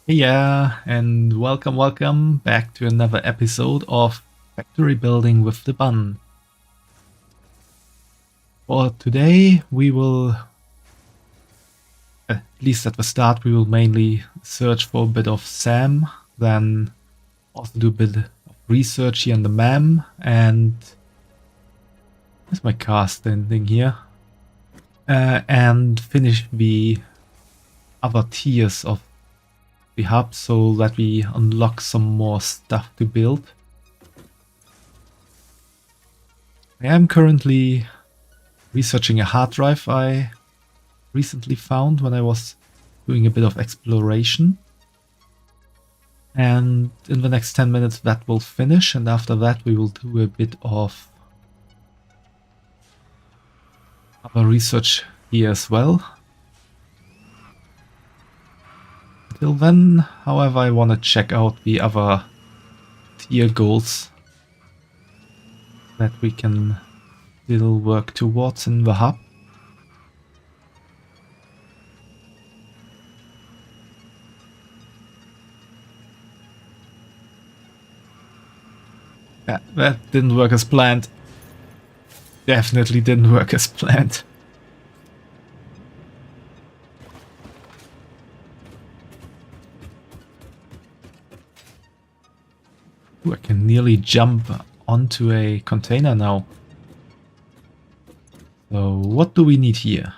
Hey, yeah, and welcome back to another episode of Factory Building with the Bun. For today, we will, at least at the start, we will mainly search for a bit of SAM, then also do a bit of research here on the MAM, and where's my car standing here? And finish the other tiers of the hub so that we unlock some more stuff to build. I am currently researching a hard drive I recently found when I was doing a bit of exploration. And in the next 10 minutes that will finish, and after that we will do a bit of other research here as well. Until then, however, I want to check out the other tier goals that we can still work towards in the hub. Yeah, that didn't work as planned. Definitely didn't work as planned. Ooh, I can nearly jump onto a container now. So what do we need here?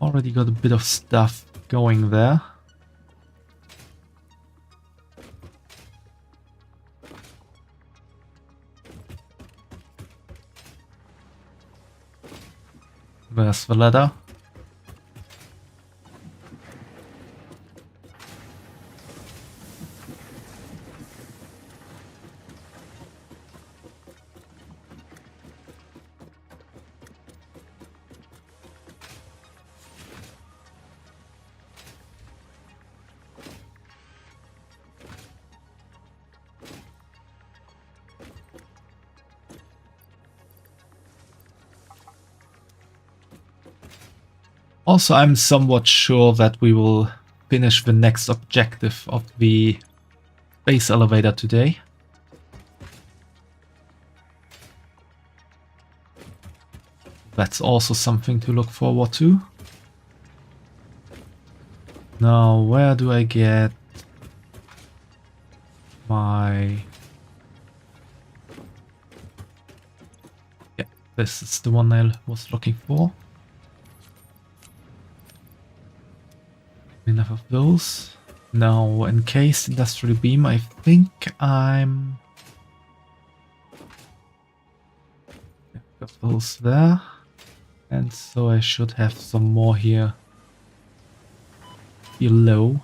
Already got a bit of stuff going there. Where's the ladder? Also, I'm somewhat sure that we will finish the next objective of the base elevator today. That's also something to look forward to. Now, where do I get my... Yeah, this is the one I was looking for. Enough of those. Now, encased industrial beam, I think I'm... Yeah, got those there. And so I should have some more here below.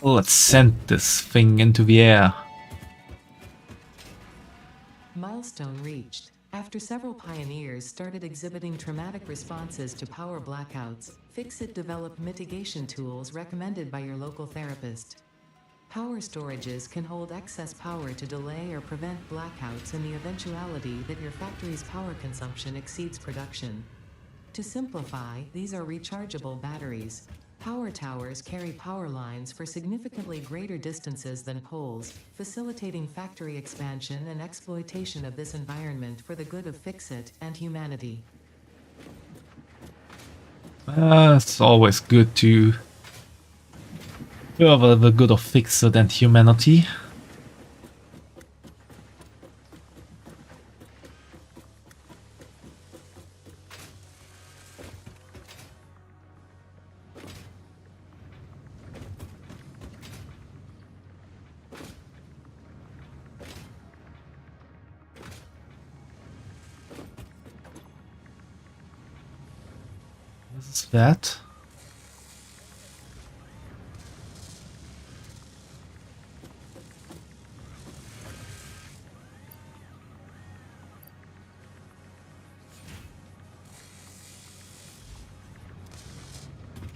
Let's send this thing into the air. Milestone reached. After several pioneers started exhibiting traumatic responses to power blackouts, Fixit developed mitigation tools recommended by your local therapist. Power storages can hold excess power to delay or prevent blackouts in the eventuality that your factory's power consumption exceeds production. To simplify, these are rechargeable batteries. Power towers carry power lines for significantly greater distances than poles, facilitating factory expansion and exploitation of this environment for the good of Fixit and humanity. It's always good to further the good of Fixit and humanity. This is that.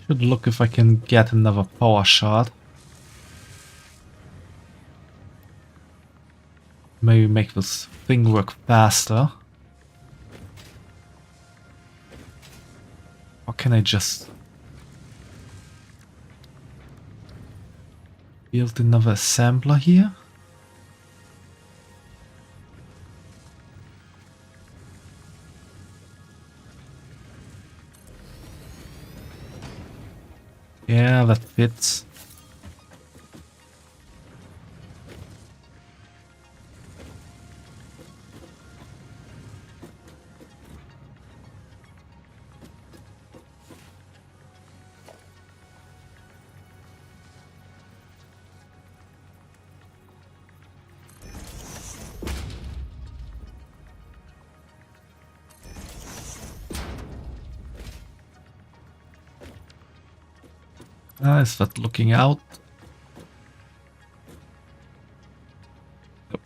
Should look if I can get another power shard. Maybe make this thing work faster. Or can I just build another assembler here? Yeah, that fits. Is that looking out? Yep.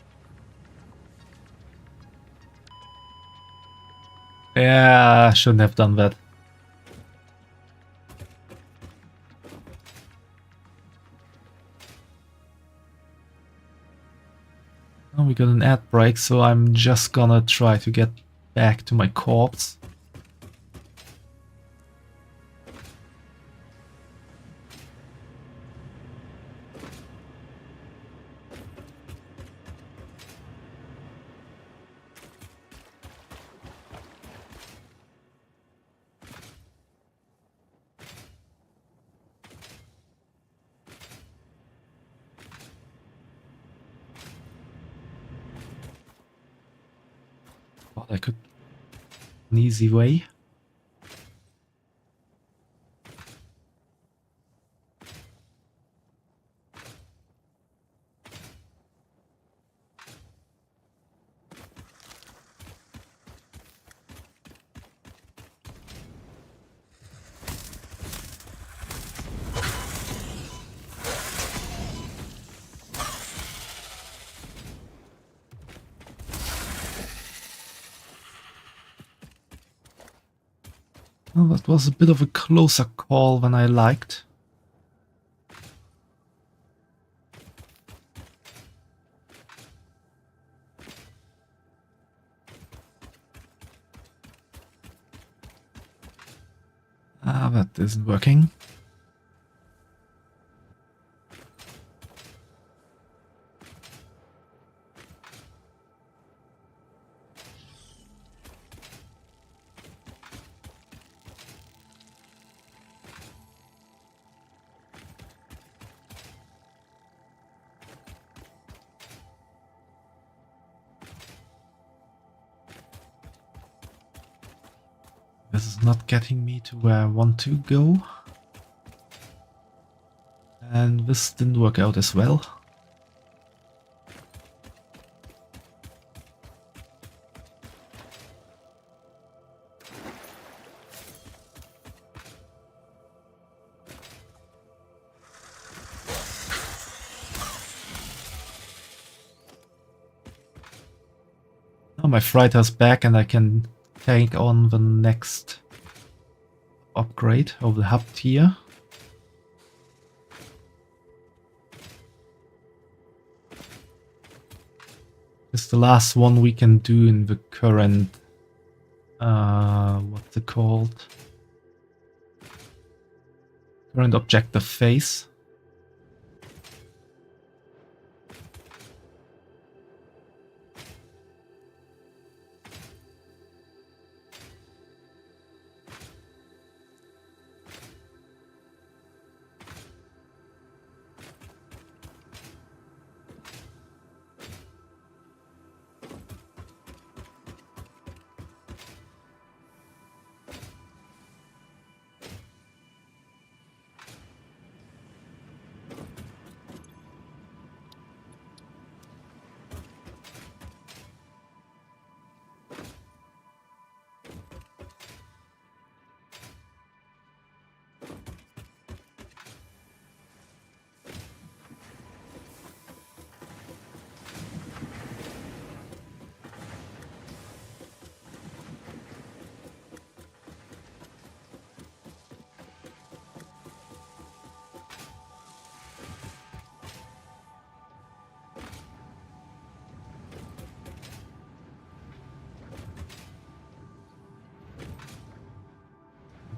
Yeah, I shouldn't have done that. Oh, we got an ad break, so I'm just gonna try to get back to my corpse. Thought I could an easy way. Well, that was a bit of a closer call than I liked. Ah, that isn't working. This is not getting me to where I want to go. And this didn't work out as well. Now my freighter's back and I can take on the next upgrade of the hub tier. It's the last one we can do in the current what's it called? Current objective phase.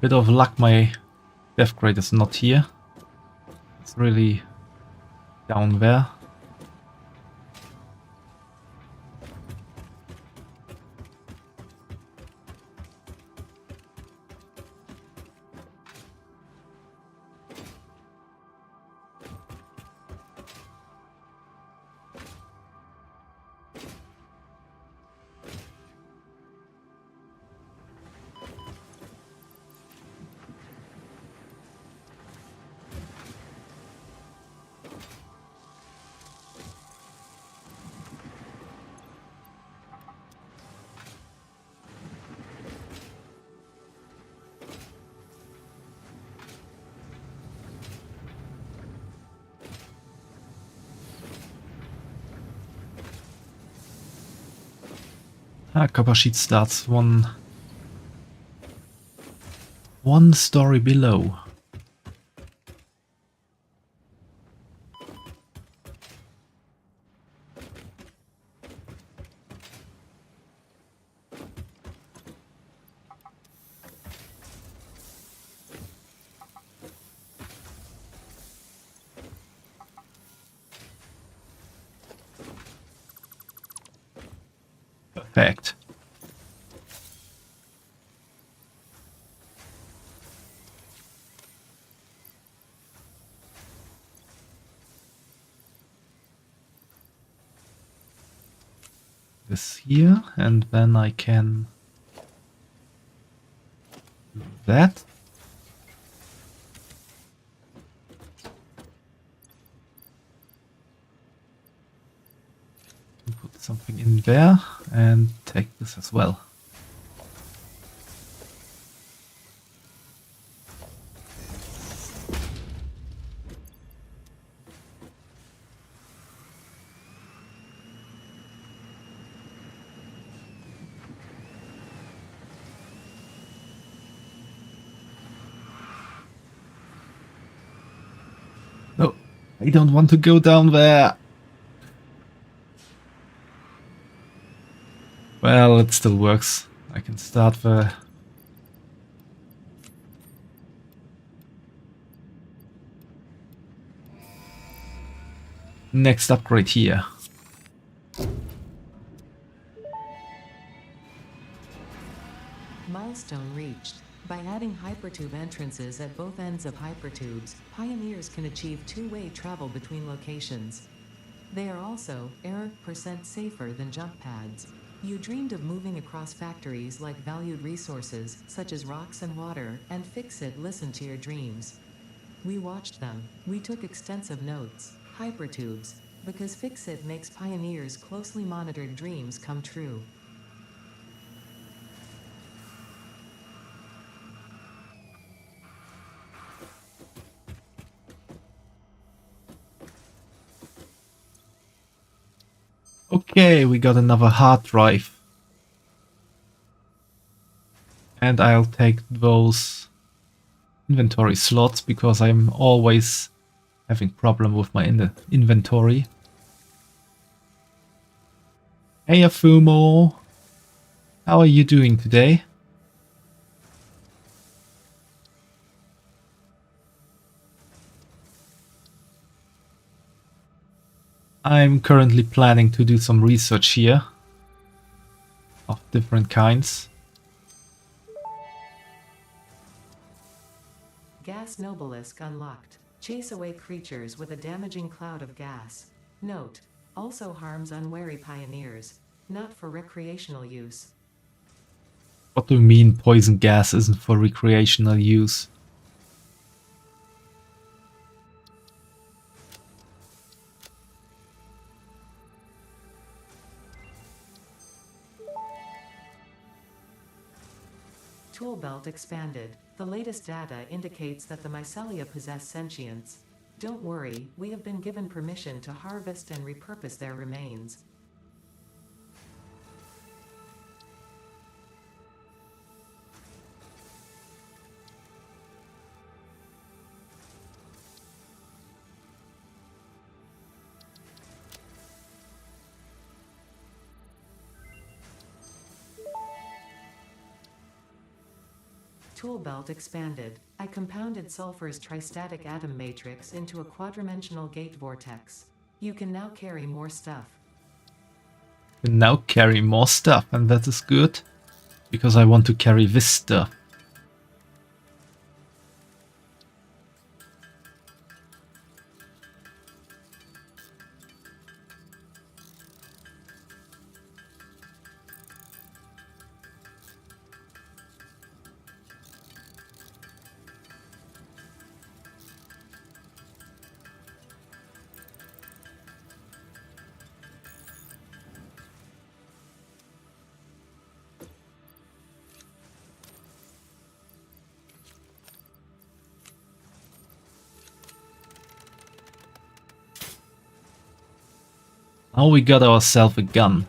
Bit of luck, my death grade is not here. It's really down there. Copper sheet starts one story below. Perfect. This here, and then I can do that. Put something in there and take this as well. No, I don't want to go down there. Well, it still works. I can start the next upgrade here. Milestone reached. By adding hypertube entrances at both ends of hypertubes, pioneers can achieve two-way travel between locations. They are also % safer than jump pads. You dreamed of moving across factories like valued resources, such as rocks and water, and Fix-It listened to your dreams. We watched them. We took extensive notes. Hypertubes. Because Fix-It makes pioneers' closely monitored dreams come true. Okay, we got another hard drive. And I'll take those inventory slots because I'm always having problem with my inventory. Hey Afumo, how are you doing today? I'm currently planning to do some research here of different kinds. Gas Nobelisk unlocked. Chase away creatures with a damaging cloud of gas. Note: also harms unwary pioneers. Not for recreational use. What do you mean poison gas isn't for recreational use? Tool belt expanded. The latest data indicates that the mycelia possess sentience. Don't worry, we have been given permission to harvest and repurpose their remains. Tool belt expanded. I compounded sulfur's tristatic atom matrix into a quadrimensional gate vortex. You can now carry more stuff. Can now carry more stuff, and that is good, because I want to carry this stuff. Now we got ourselves a gun.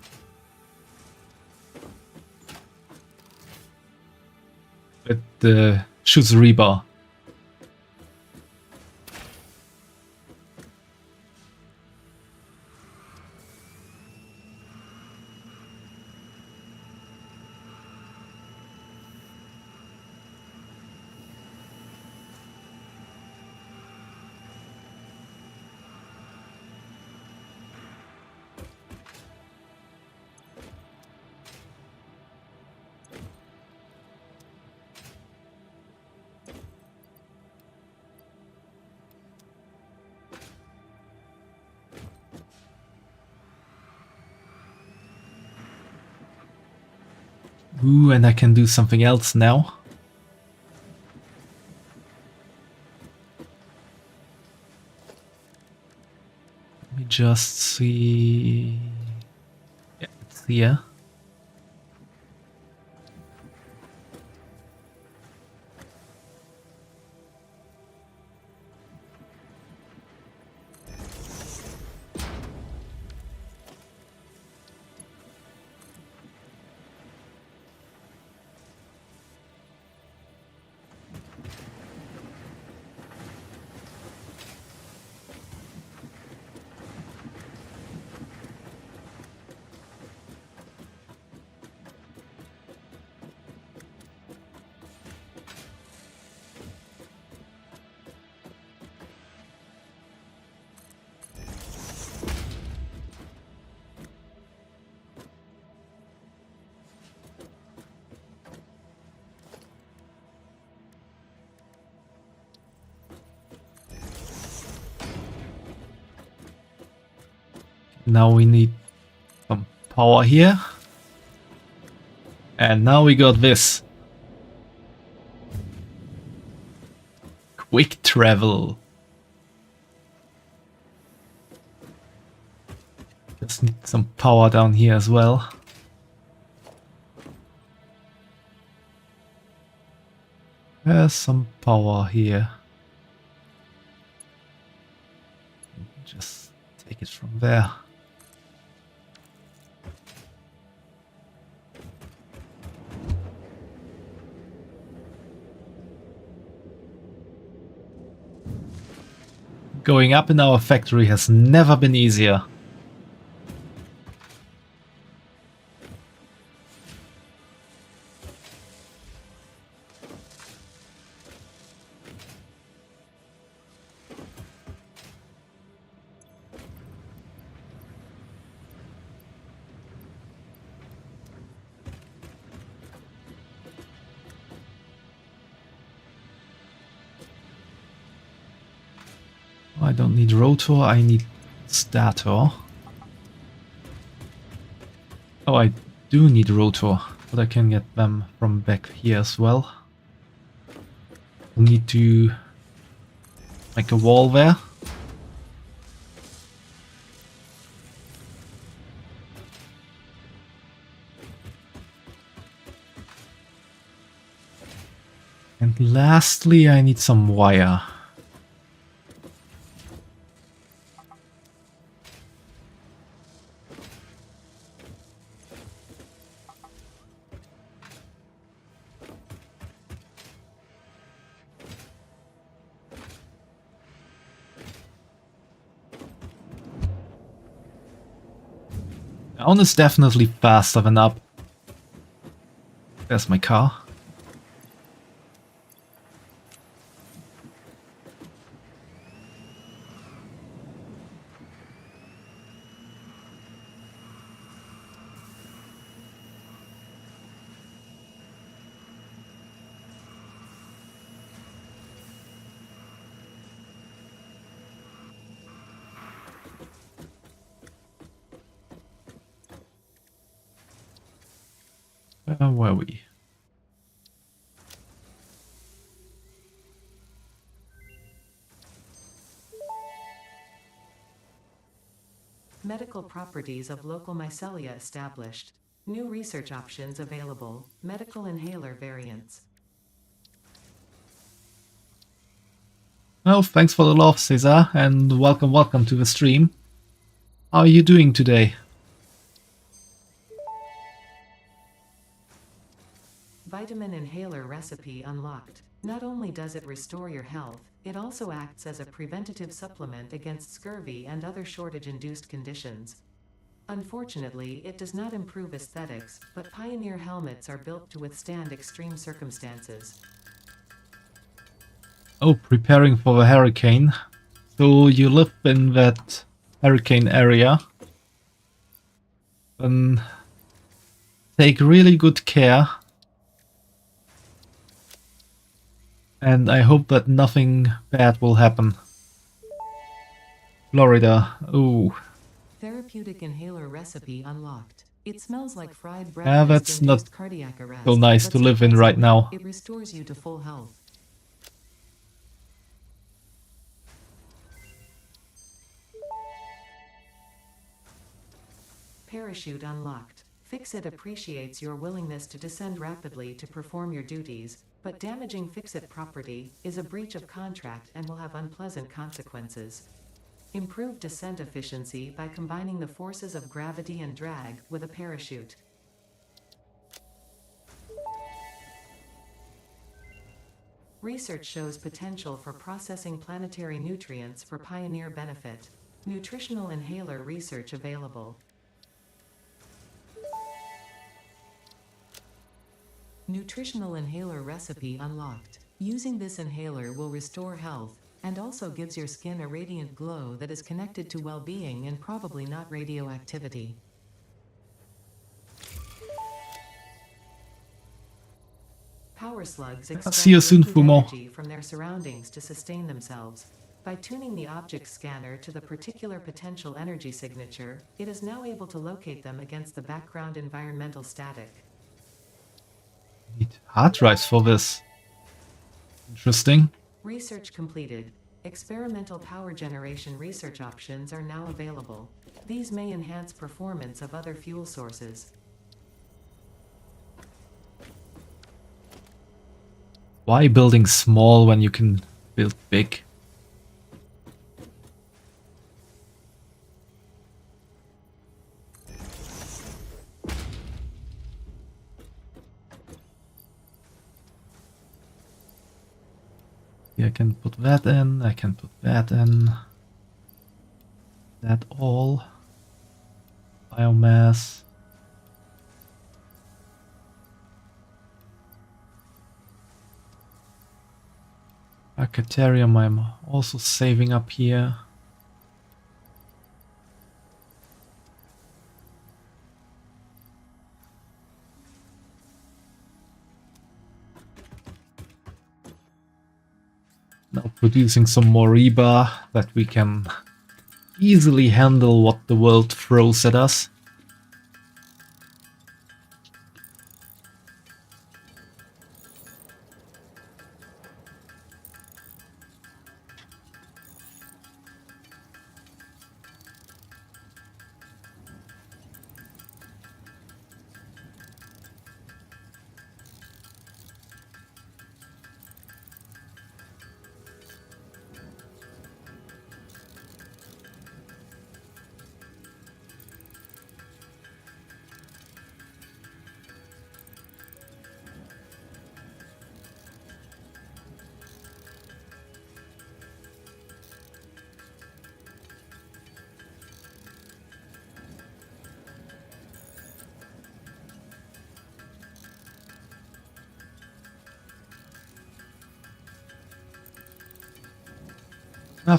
It shoots rebar. Ooh, and I can do something else now. Let me just see. Yeah, it's here. Now we need some power here. And now we got this. Quick travel. Just need some power down here as well. There's some power here. Just take it from there. Going up in our factory has never been easier. I don't need rotor, I need stator. Oh, I do need rotor, but I can get them from back here as well. We need to make a wall there. And lastly, I need some wire. Down is definitely faster than up. There's my car. Where were we? Medical properties of local mycelia established. New research options available. Medical inhaler variants. Oh, thanks for the love, Cesar, and welcome to the stream. How are you doing today? Vitamin inhaler recipe unlocked. Not only does it restore your health, it also acts as a preventative supplement against scurvy and other shortage-induced conditions. Unfortunately, it does not improve aesthetics, but Pioneer helmets are built to withstand extreme circumstances. Oh, preparing for the hurricane. So you live in that hurricane area. Then take really good care. And I hope that nothing bad will happen. Florida. Oh. Therapeutic inhaler recipe unlocked. It smells like fried Yeah, breakfast that's not induced cardiac arrest, so nice but to live in right now. it restores you to full health. Parachute unlocked. Fix-It appreciates your willingness to descend rapidly to perform your duties, but damaging Fix-It property is a breach of contract and will have unpleasant consequences. Improve descent efficiency by combining the forces of gravity and drag with a parachute. Research shows potential for processing planetary nutrients for Pioneer benefit. Nutritional inhaler research available. Nutritional inhaler recipe unlocked. Using this inhaler will restore health, and also gives your skin a radiant glow that is connected to well-being and probably not radioactivity. Power slugs See you soon, extract liquid Fumo. energy from their surroundings to sustain themselves. By tuning the object scanner to the particular potential energy signature, it is now able to locate them against the background environmental static. Need hard drives for this. Interesting. Research completed. Experimental power generation research options are now available. These may enhance performance of other fuel sources. Why building small when you can build big? Yeah, I can put that in, I can put that in. That all. Biomass. Archaeterium I'm also saving up here. Now producing some more rebar that we can easily handle what the world throws at us.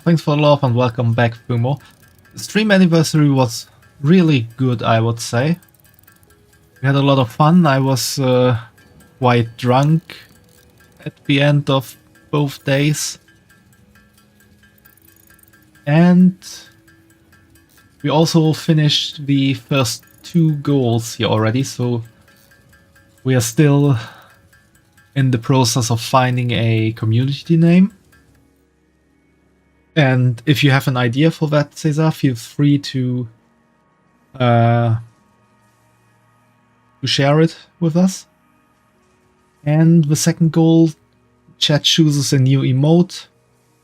Thanks for the love and welcome back, Fumo. The stream anniversary was really good, I would say. We had a lot of fun. I was quite drunk at the end of both days. And we also finished the first 2 goals here already, so We are still in the process of finding a community name. And if you have an idea for that, Cesar, feel free to share it with us. And the second goal, chat chooses a new emote.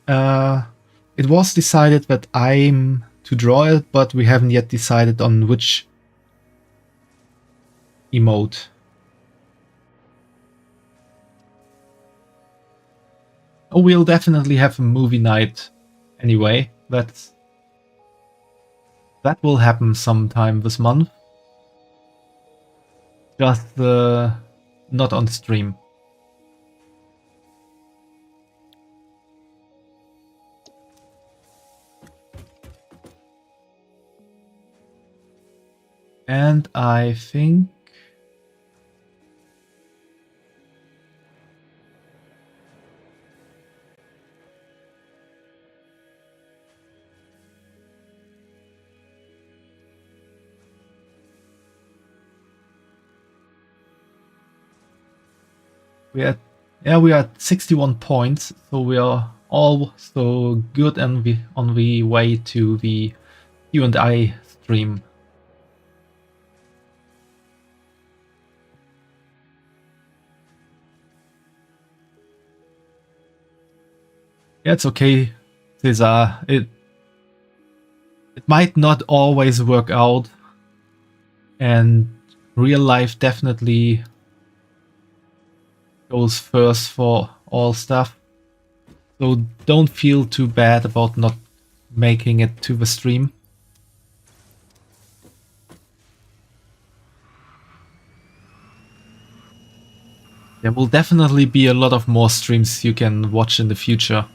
It was decided that I'm to draw it, but we haven't yet decided on which emote. Oh, we'll definitely have a movie night anyway. That will happen sometime this month. Just not on stream. And I think we are at 61 points, so we are also good and on the way to the Q&A stream. Yeah, it's okay, Cesar. It might not always work out, and real life definitely goes first for all stuff. So don't feel too bad about not making it to the stream. There will definitely be a lot of more streams you can watch in the future.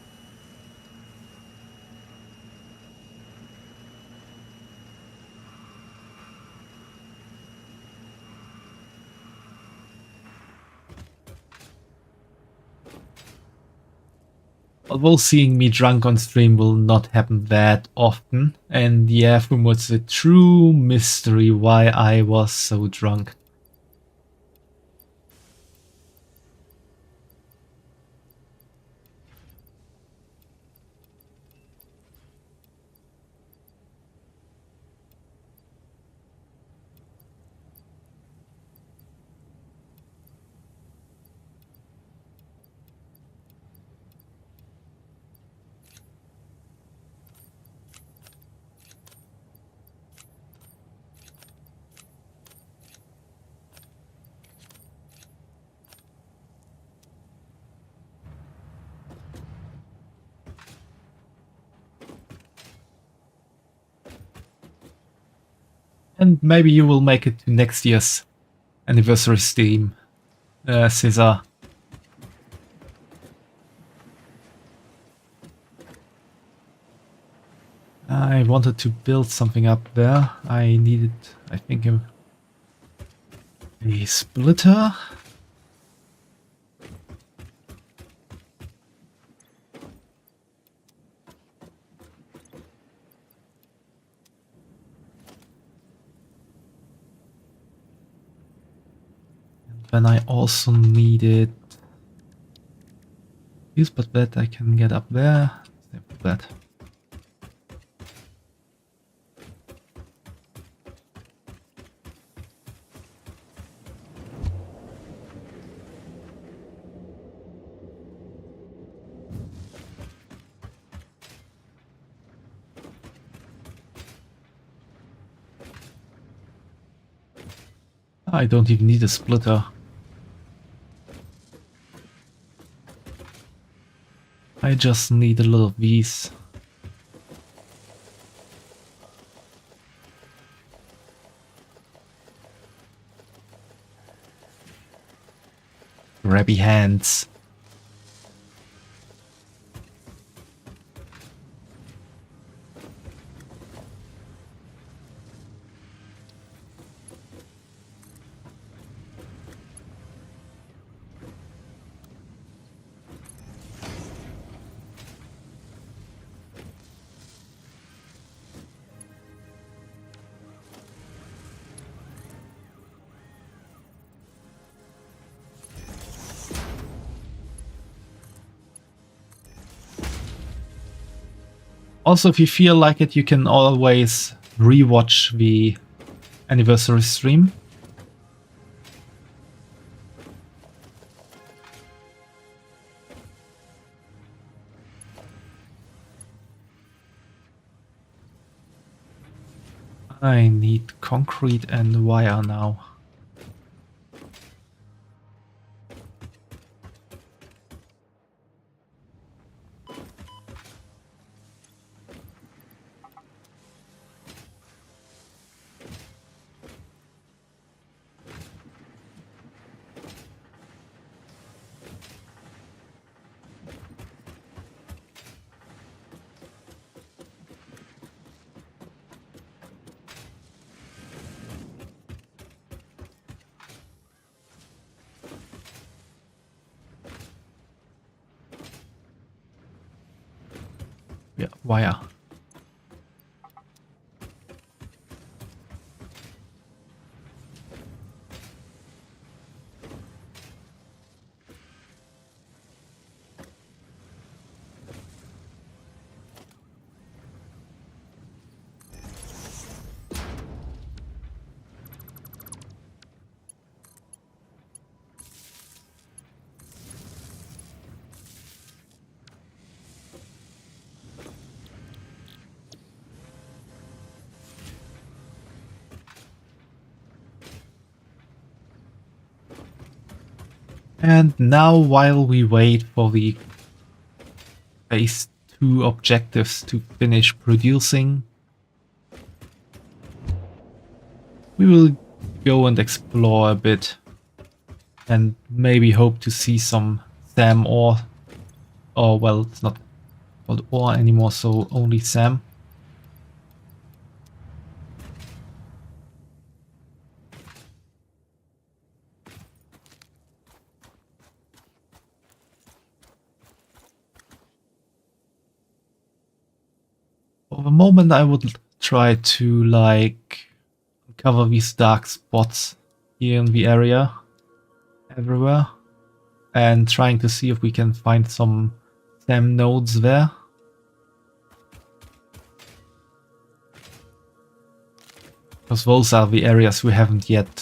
Although seeing me drunk on stream will not happen that often, and yeah, Fumo, it's a true mystery why I was so drunk. And maybe you will make it to next year's anniversary stream, Cesar. I wanted to build something up there. I needed, I think, a splitter. Then I also needed this, but that I can get up there. Same with that. I don't even need a splitter. I just need a lot of these. Grabby hands. Also, if you feel like it, you can always rewatch the anniversary stream. I need concrete and wire now. Yeah, wire. And now, while we wait for the phase 2 objectives to finish producing, we will go and explore a bit and maybe hope to see some SAM ore. Or, well, it's not called ore anymore, so only SAM. For the moment, I would try to, like, cover these dark spots here in the area, everywhere, and trying to see if we can find some SAM nodes there. Because those are the areas we haven't yet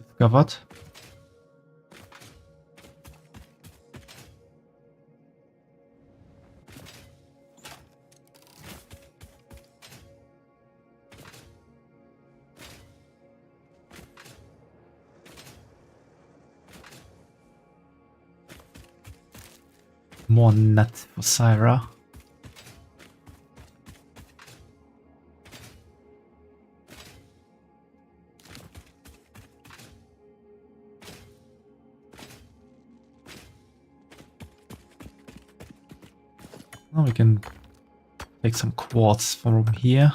discovered. More nuts for Syra. Now we can take some quartz from here.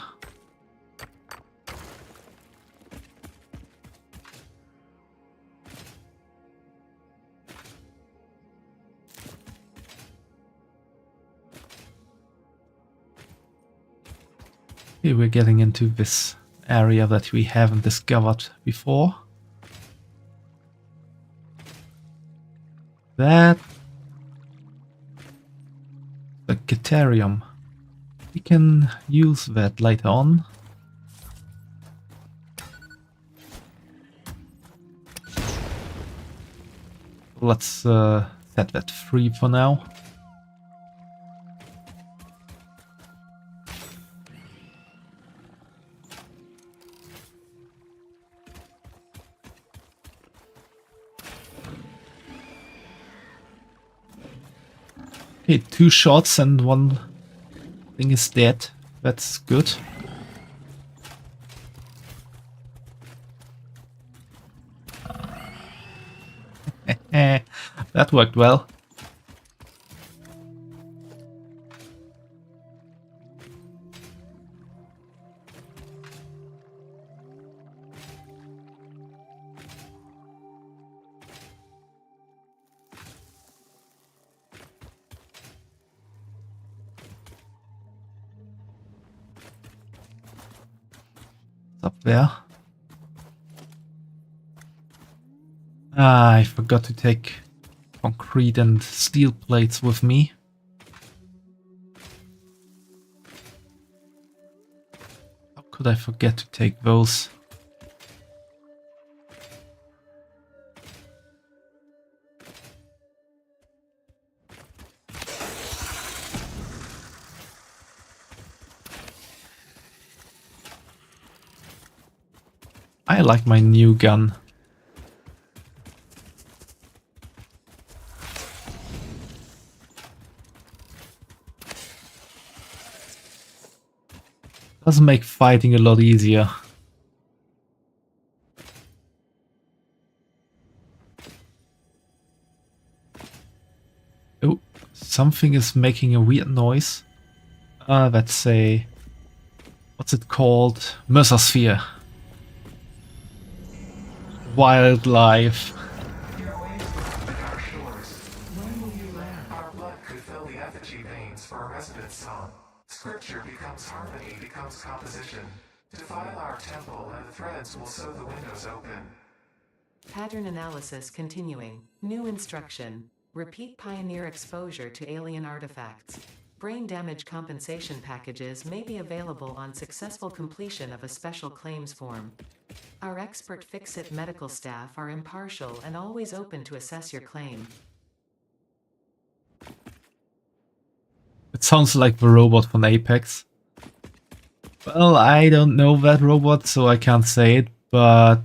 Okay, we're getting into this area that we haven't discovered before. That... the Caterium. We can use that later on. Let's set that free for now. Okay, 2 shots and 1 thing is dead. That's good. That worked well. Up there. Ah, I forgot to take concrete and steel plates with me. could I forget to take those? I like my new gun. Does make fighting a lot easier. Oh, something is making a weird noise. That's a... what's it called? Mesosphere. Wildlife. Your waves flood our shores. When will you land? Our blood could fill the effigy veins for a residence song. Scripture becomes harmony, becomes composition. Defile our temple, and the threads will sew the windows open. Pattern analysis continuing. New instruction. Repeat pioneer exposure to alien artifacts. Brain damage compensation packages may be available on successful completion of a special claims form. Our expert Fix-It medical staff are impartial and always open to assess your claim. It sounds like the robot from Apex. Well, I don't know that robot, so I can't say it, but...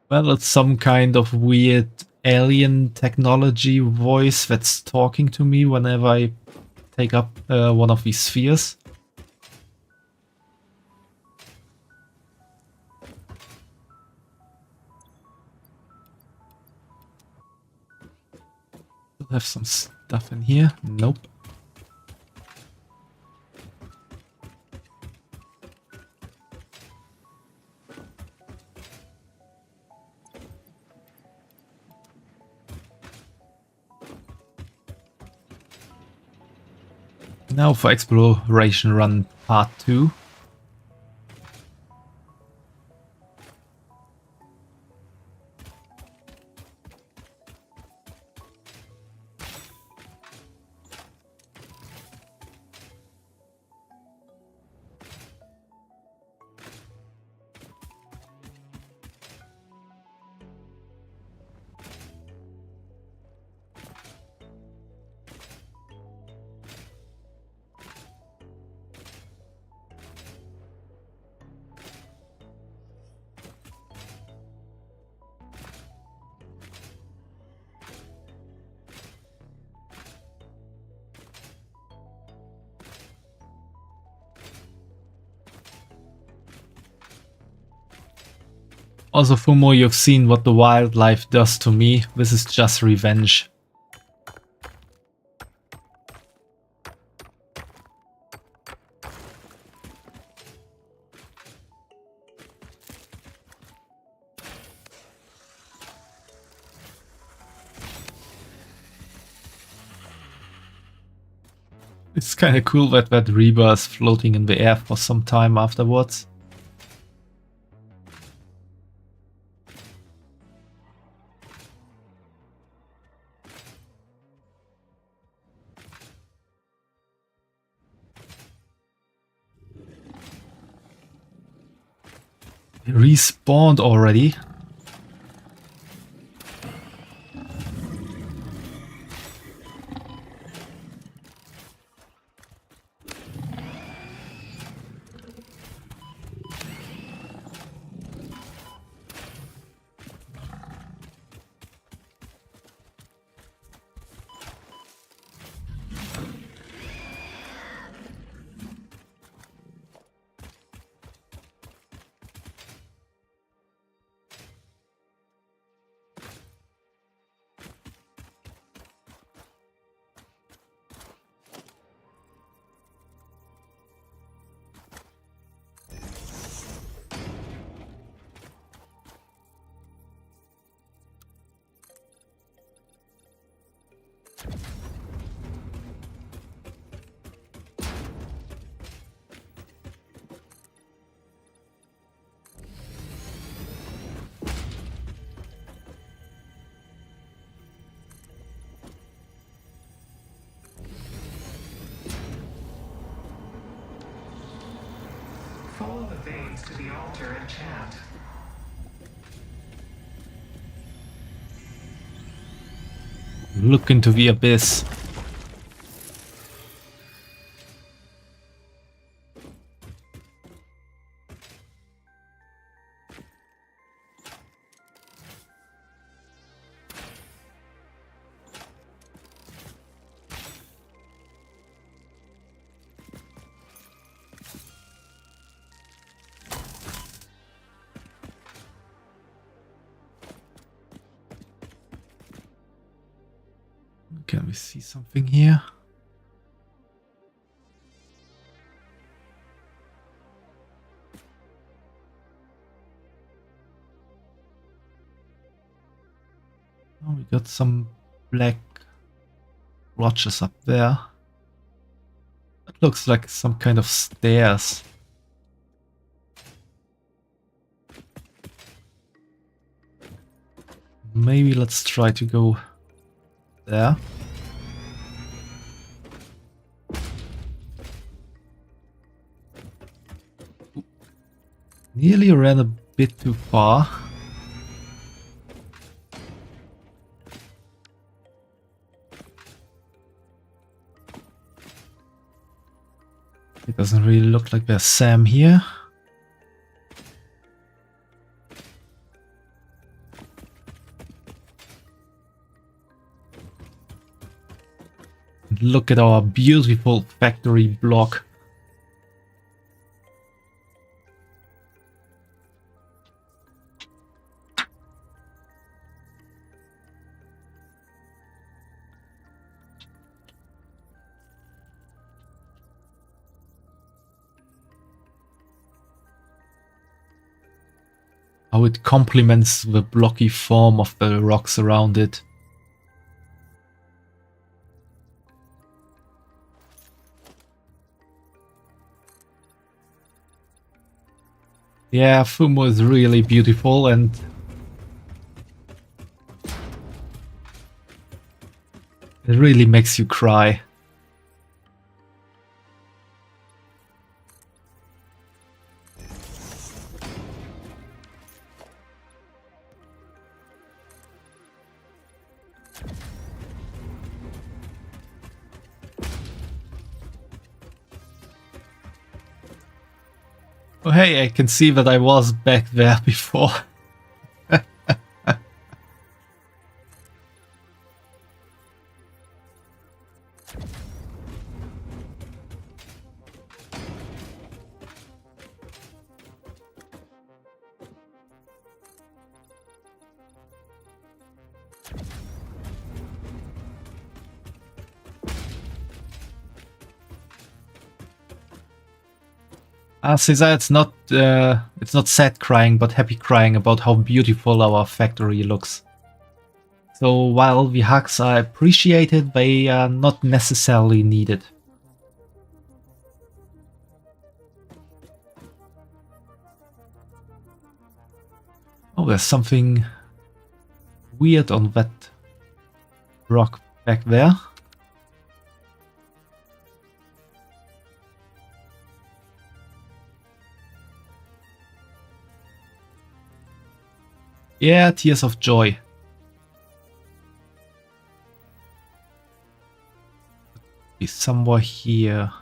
well, it's some kind of weird alien technology voice that's talking to me whenever I take up one of these spheres. Have some stuff in here? Nope. Now for exploration run part 2. Also, Fumo, you've seen what the wildlife does to me. This is just revenge. It's kind of cool that that Reba is floating in the air for some time afterwards. They respawned already. Follow the veins to the altar and chant. Look into the abyss. Can we see something here? Oh, we got some black blotches up there. That looks like some kind of stairs. Maybe let's try to go there. Nearly ran a bit too far. It doesn't really look like there's Sam here. Look at our beautiful factory block. How it complements the blocky form of the rocks around it. Yeah, Fumo is really beautiful and it really makes you cry. Oh hey, I can see that I was back there before. Caesar, it's not sad crying, but happy crying about how beautiful our factory looks. So while the hugs are appreciated, they are not necessarily needed. Oh, there's something weird on that rock back there. Yeah, tears of joy. Be somewhere here.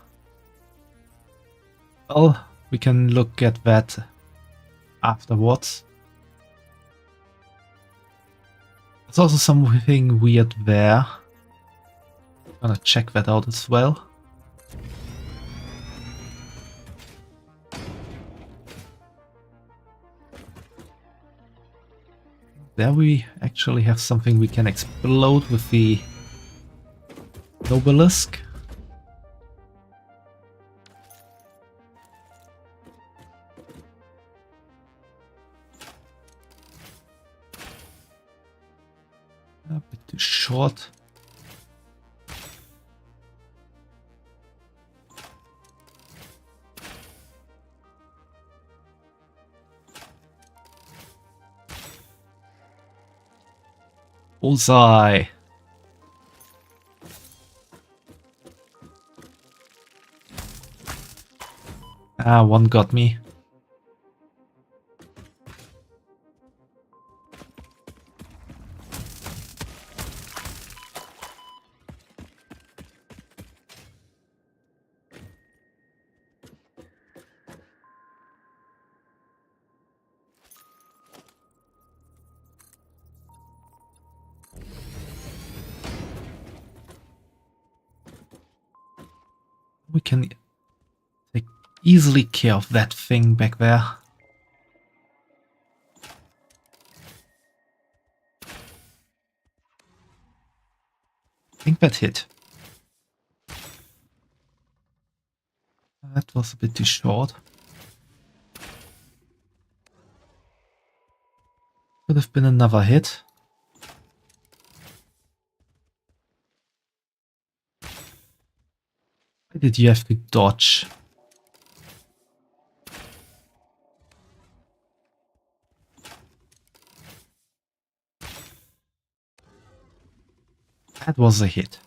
Well, we can look at that afterwards. There's also something weird there. Gonna check that out as well. There we actually have something we can explode with the obelisk. A bit too short. Bullseye. Ah, one got me. We can take easily care of that thing back there. I think that hit. That was a bit too short. Could have been another hit. Why did you have to dodge? That was a hit.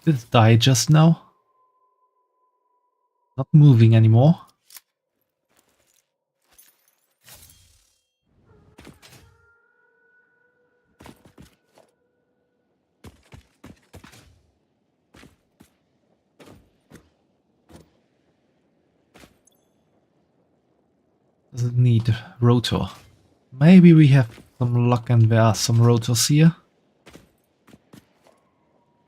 Did it die just now? Not moving anymore. Does it need rotor? Maybe we have some luck and there are some rotors here.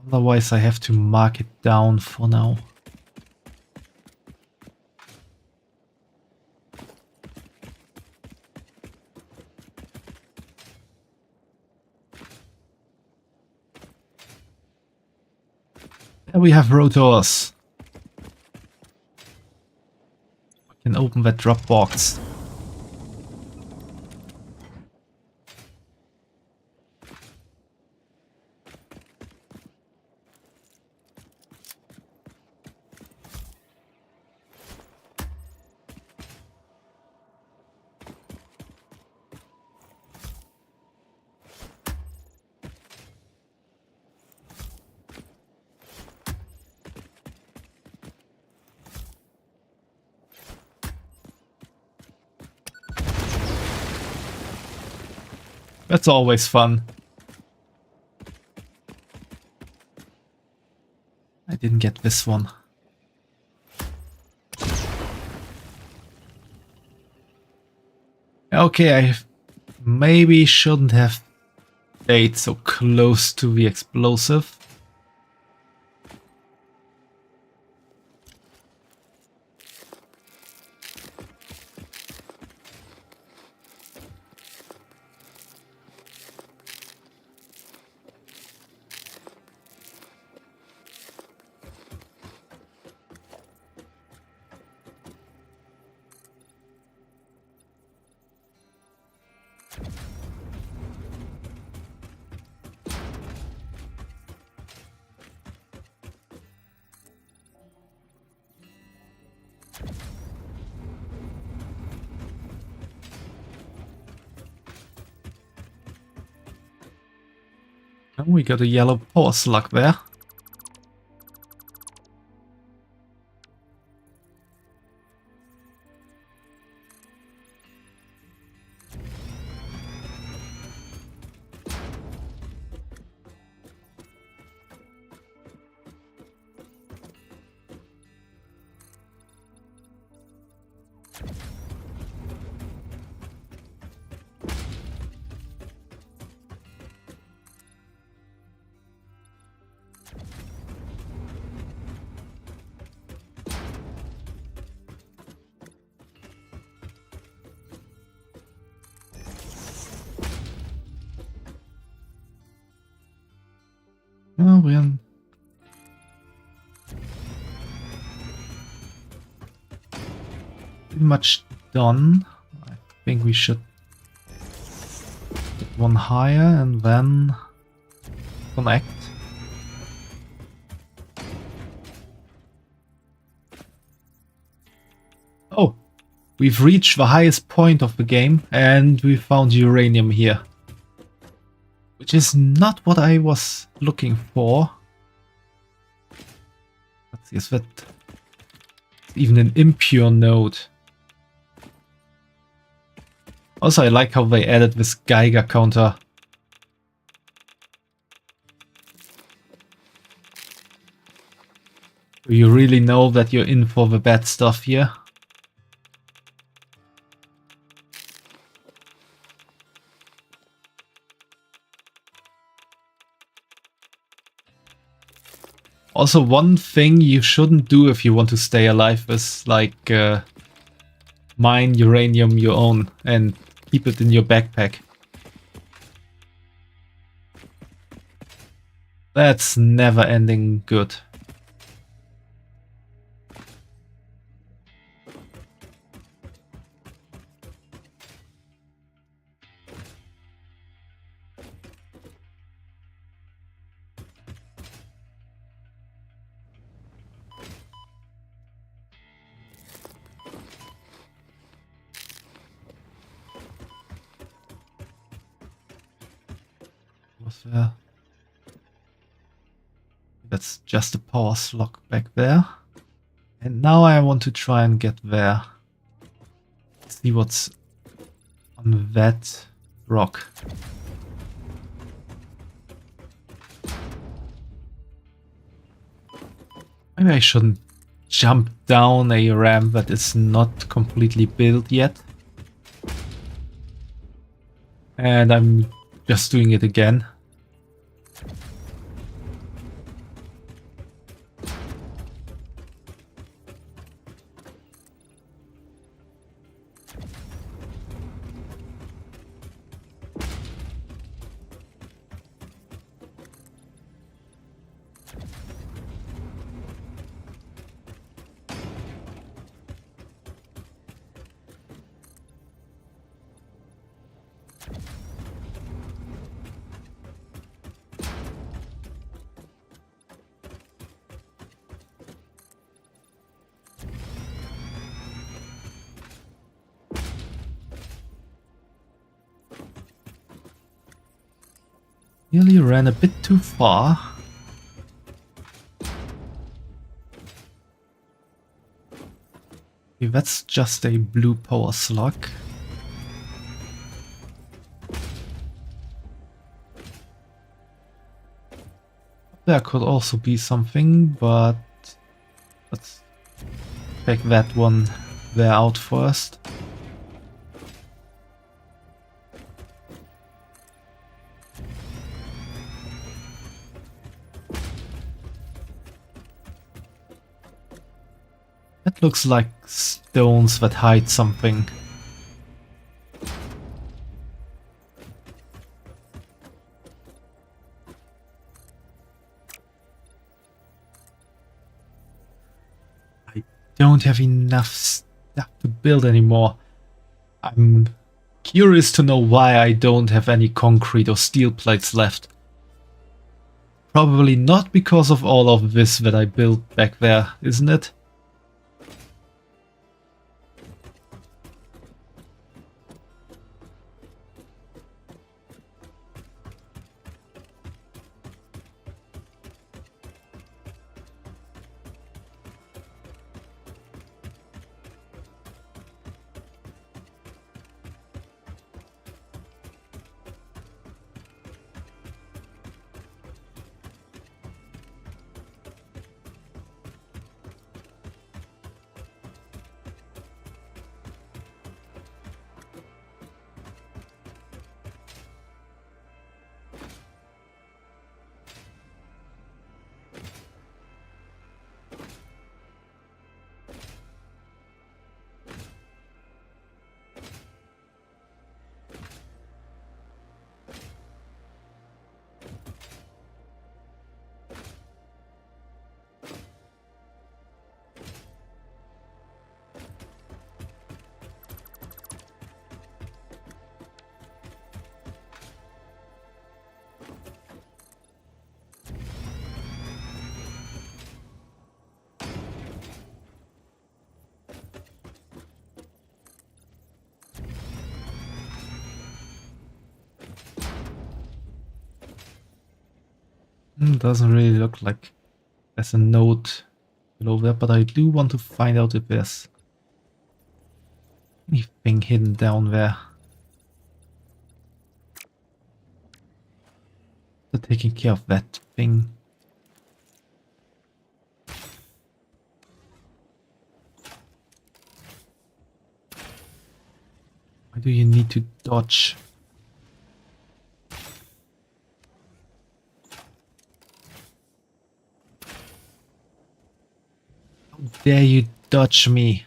Otherwise I have to mark it down for now. There we have rotors. We can open that drop box. That's always fun. I didn't get this one. Okay, I maybe shouldn't have stayed so close to the explosive. And we got a yellow power slug there. Oh, we're pretty much done. I think we should get one higher and then connect. Oh, we've reached the highest point of the game and we found uranium here. Which is not what I was looking for. Let's see, is that even an impure node? Also, I like how they added this Geiger counter. You really know that you're in for the bad stuff here. Also, one thing you shouldn't do if you want to stay alive is like mine uranium your own and keep it in your backpack. That's never ending good. Was there? That's just a power slot back there. And now I want to try and get there. See what's on that rock. Maybe I shouldn't jump down a ramp that is not completely built yet. And I'm just doing it again. Nearly ran a bit too far. Okay, that's just a blue power slug. There could also be something, but let's take that one there out first. That looks like stones that hide something. I don't have enough stuff to build anymore. I'm curious to know why I don't have any concrete or steel plates left. Probably not because of all of this that I built back there, isn't it? Doesn't really look like there's a note below there, but I do want to find out if there's anything hidden down there. They're taking care of that thing. Why do you need to dodge? dare you dodge me?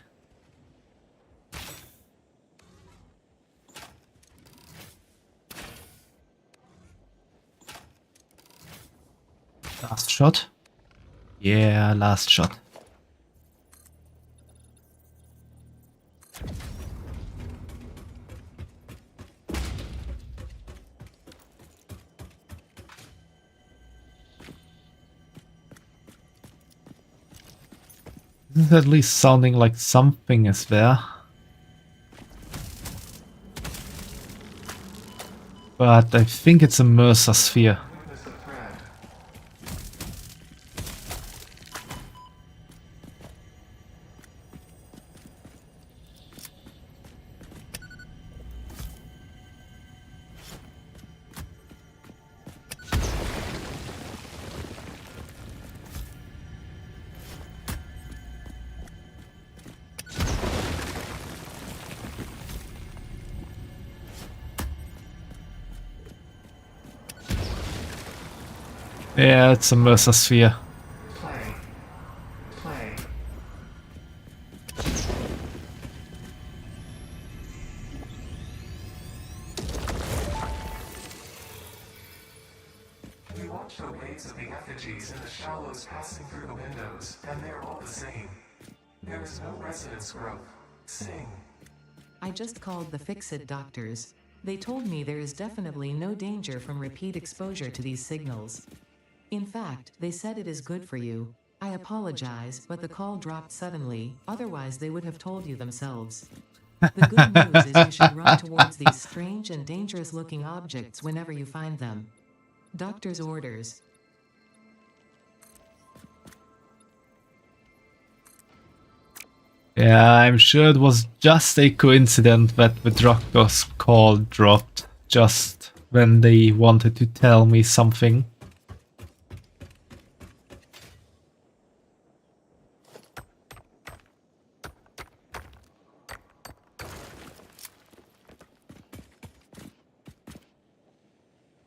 Last shot? Yeah, last shot. This is at least sounding like something is there. But I think it's a Mercer sphere. Witness the threat. Yeah, it's a Mercer sphere. Play. Play. We watch the waves of the effigies in the shallows passing through the windows, and they're all the same. There is no resonance growth. Sing. I just called the Fix-It doctors. They told me there is definitely no danger from repeat exposure to these signals. In fact, they said it is good for you. I apologize, but the call dropped suddenly, otherwise they would have told you themselves. The good news is you should run towards these strange and dangerous looking objects whenever you find them. Doctor's orders. Yeah, I'm sure it was just a coincidence that the doctor's call dropped just when they wanted to tell me something.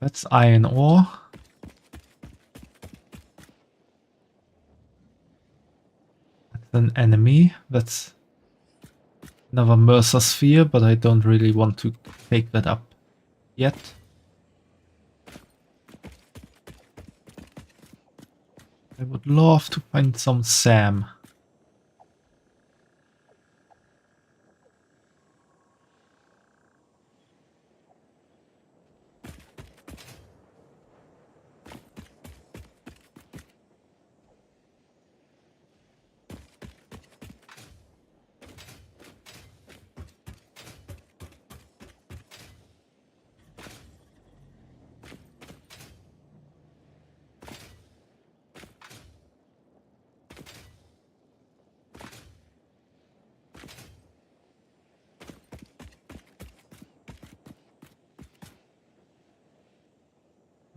That's iron ore. That's an enemy. That's another Mercer sphere, but I don't really want to take that up yet. I would love to find some Sam.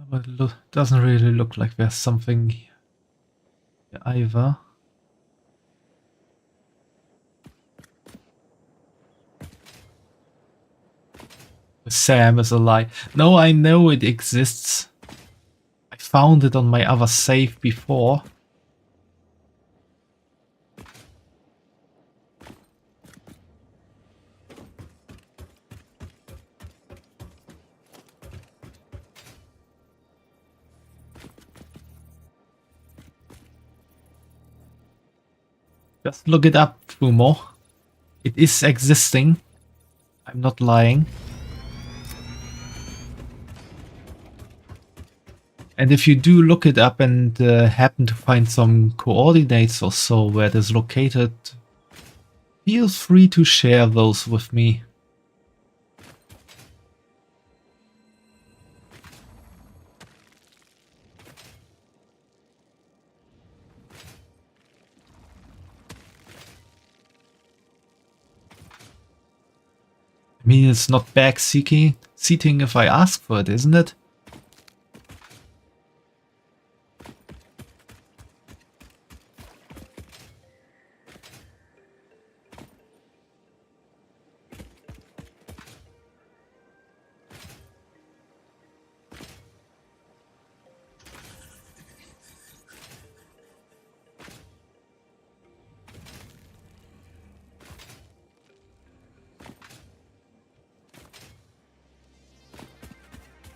But it doesn't really look like there's something here either. Sam is a lie. No, I know it exists. I found it on my other save before. Just look it up, Fumo. It is existing. I'm not lying. And if you do look it up and happen to find some coordinates or so where it is located, feel free to share those with me. I mean, it's not seating if I ask for it, isn't it?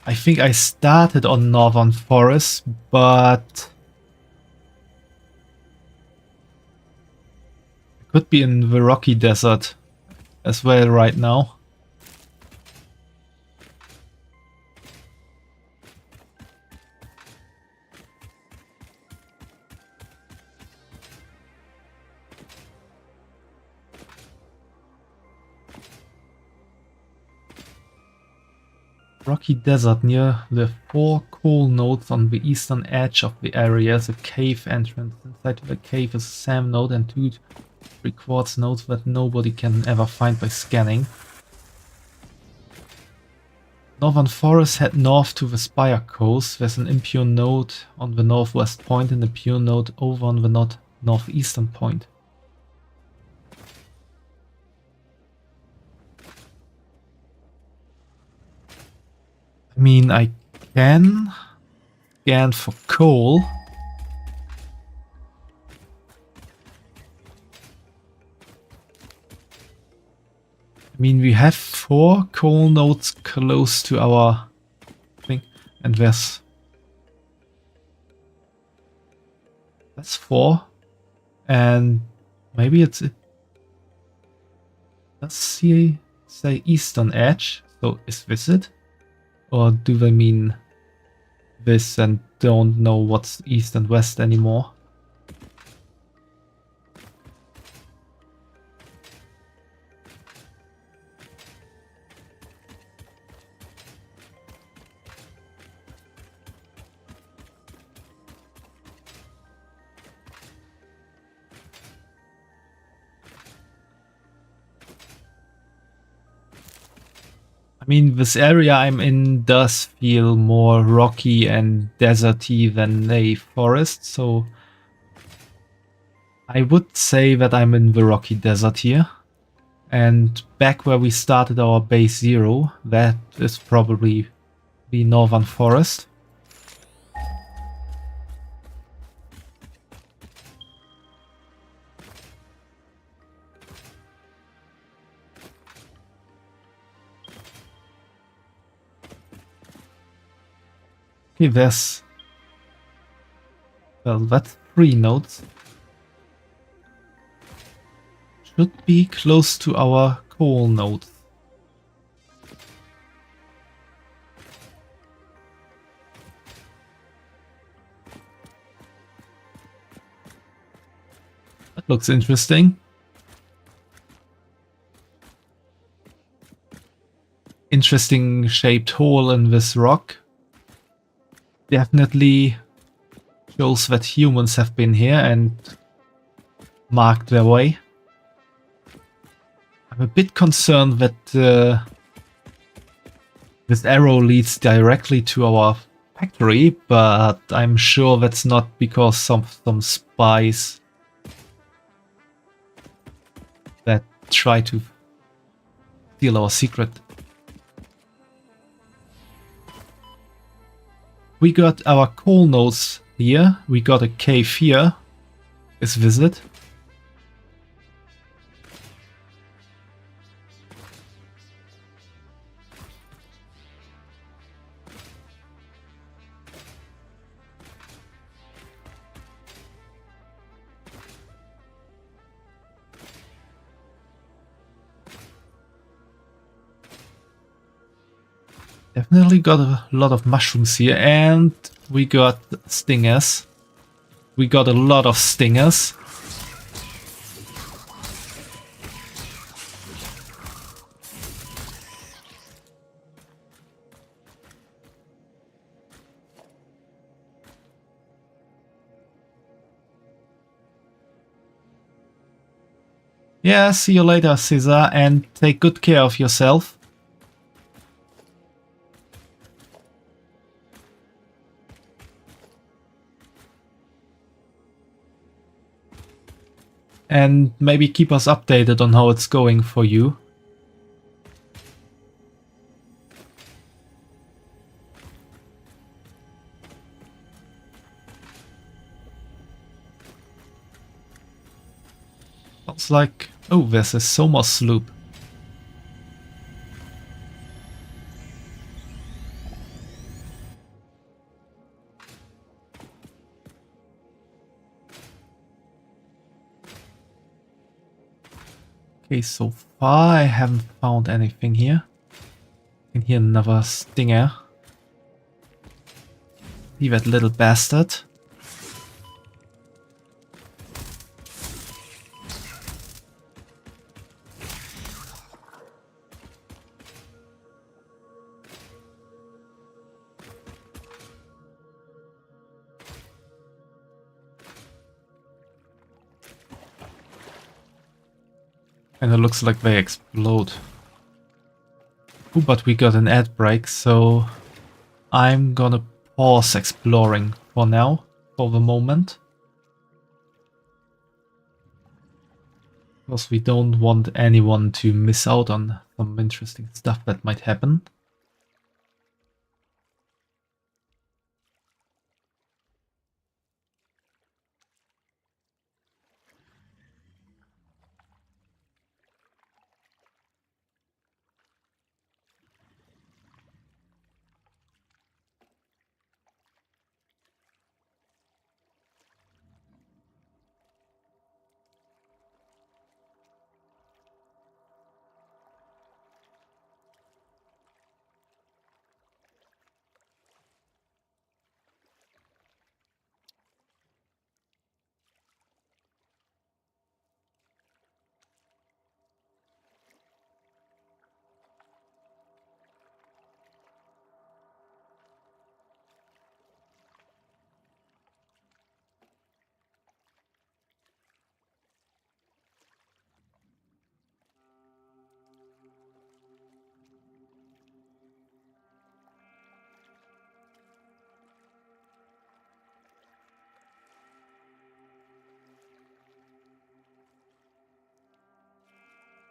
I think I started on Northern Forest, but I could be in the Rocky Desert as well right now. Rocky Desert near the 4 coal nodes on the eastern edge of the area is a cave entrance. Inside the cave is a SAM node and 2 3/4 nodes that nobody can ever find by scanning. Northern Forest head north to the Spire Coast. There's an impure node on the northwest point and a pure node over on the northeastern point. I mean, I can scan for coal. I mean, we have 4 coal nodes close to our thing, and that's 4, and maybe it's let's say eastern edge. So is this it? Or do they mean this and don't know what's east and west anymore? I mean, this area I'm in does feel more rocky and deserty than a forest, so I would say that I'm in the rocky desert here. And back where we started our base 0, that is probably the northern forest. Okay, that's 3 nodes. Should be close to our coal node. That looks interesting. Interesting shaped hole in this rock. Definitely shows that humans have been here and marked their way. I'm a bit concerned that this arrow leads directly to our factory, but I'm sure that's not because some spies that try to steal our secret. We got our coal nodes here. We got a cave here. Is this it? Definitely got a lot of mushrooms here, and we got stingers. We got a lot of stingers. Yeah, see you later, Caesar, and take good care of yourself. And maybe keep us updated on how it's going for you. Sounds like... oh, there's a Soma sloop. Okay, so far I haven't found anything here. I can hear another stinger. See that little bastard. And it looks like they explode. Ooh, but we got an ad break, so I'm gonna pause exploring for now, for the moment. Because we don't want anyone to miss out on some interesting stuff that might happen.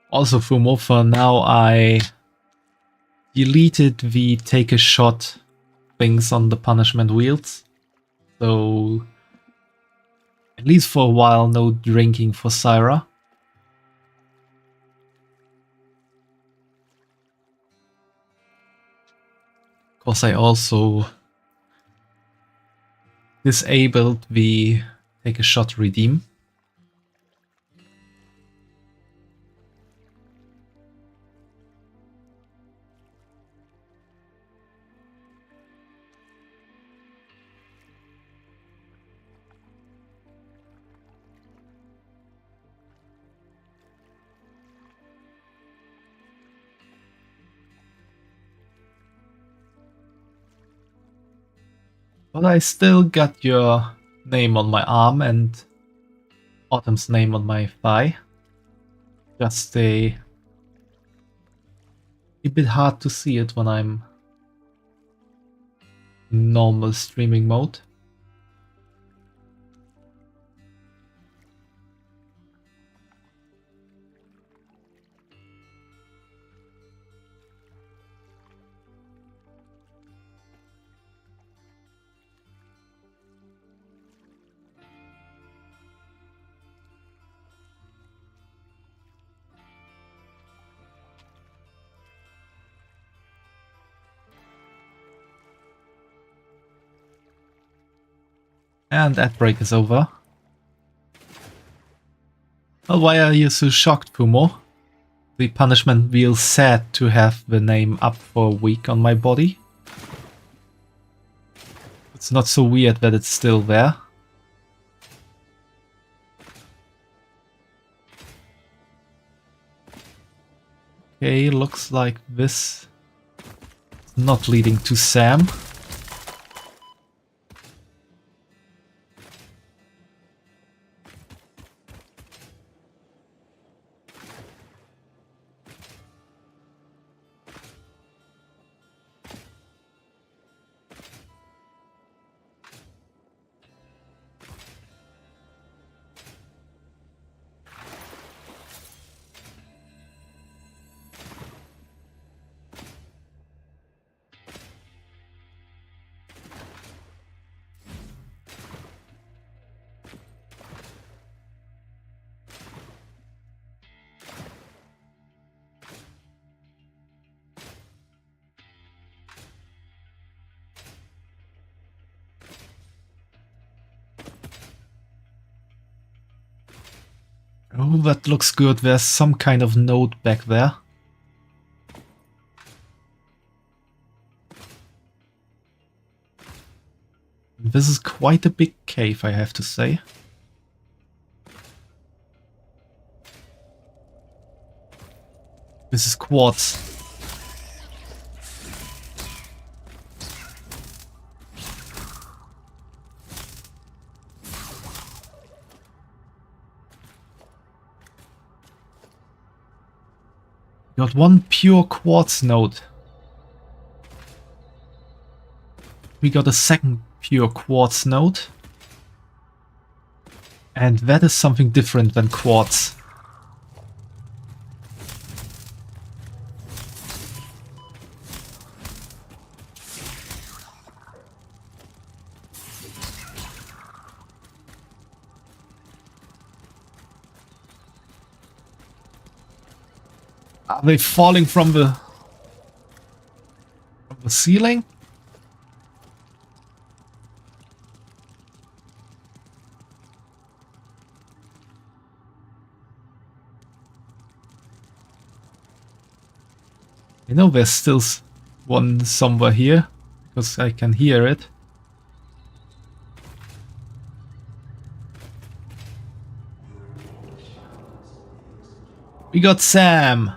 Also, Fumo, for now I deleted the take a shot things on the punishment wheels. So, at least for a while, no drinking for Syra. Of course, I also disabled the take a shot redeem. But I still got your name on my arm and Autumn's name on my thigh. Just a bit hard to see it when I'm in normal streaming mode. And that break is over. Well, why are you so shocked, Fumo? The punishment wheel said to have the name up for a week on my body. It's not so weird that it's still there. Okay, looks like this is not leading to Sam. Oh, that looks good. There's some kind of node back there. This is quite a big cave, I have to say. This is quartz. Got one pure quartz node. We got a second pure quartz node. And that is something different than quartz. Are they falling from the ceiling? You know there's still one somewhere here, because I can hear it. We got Sam!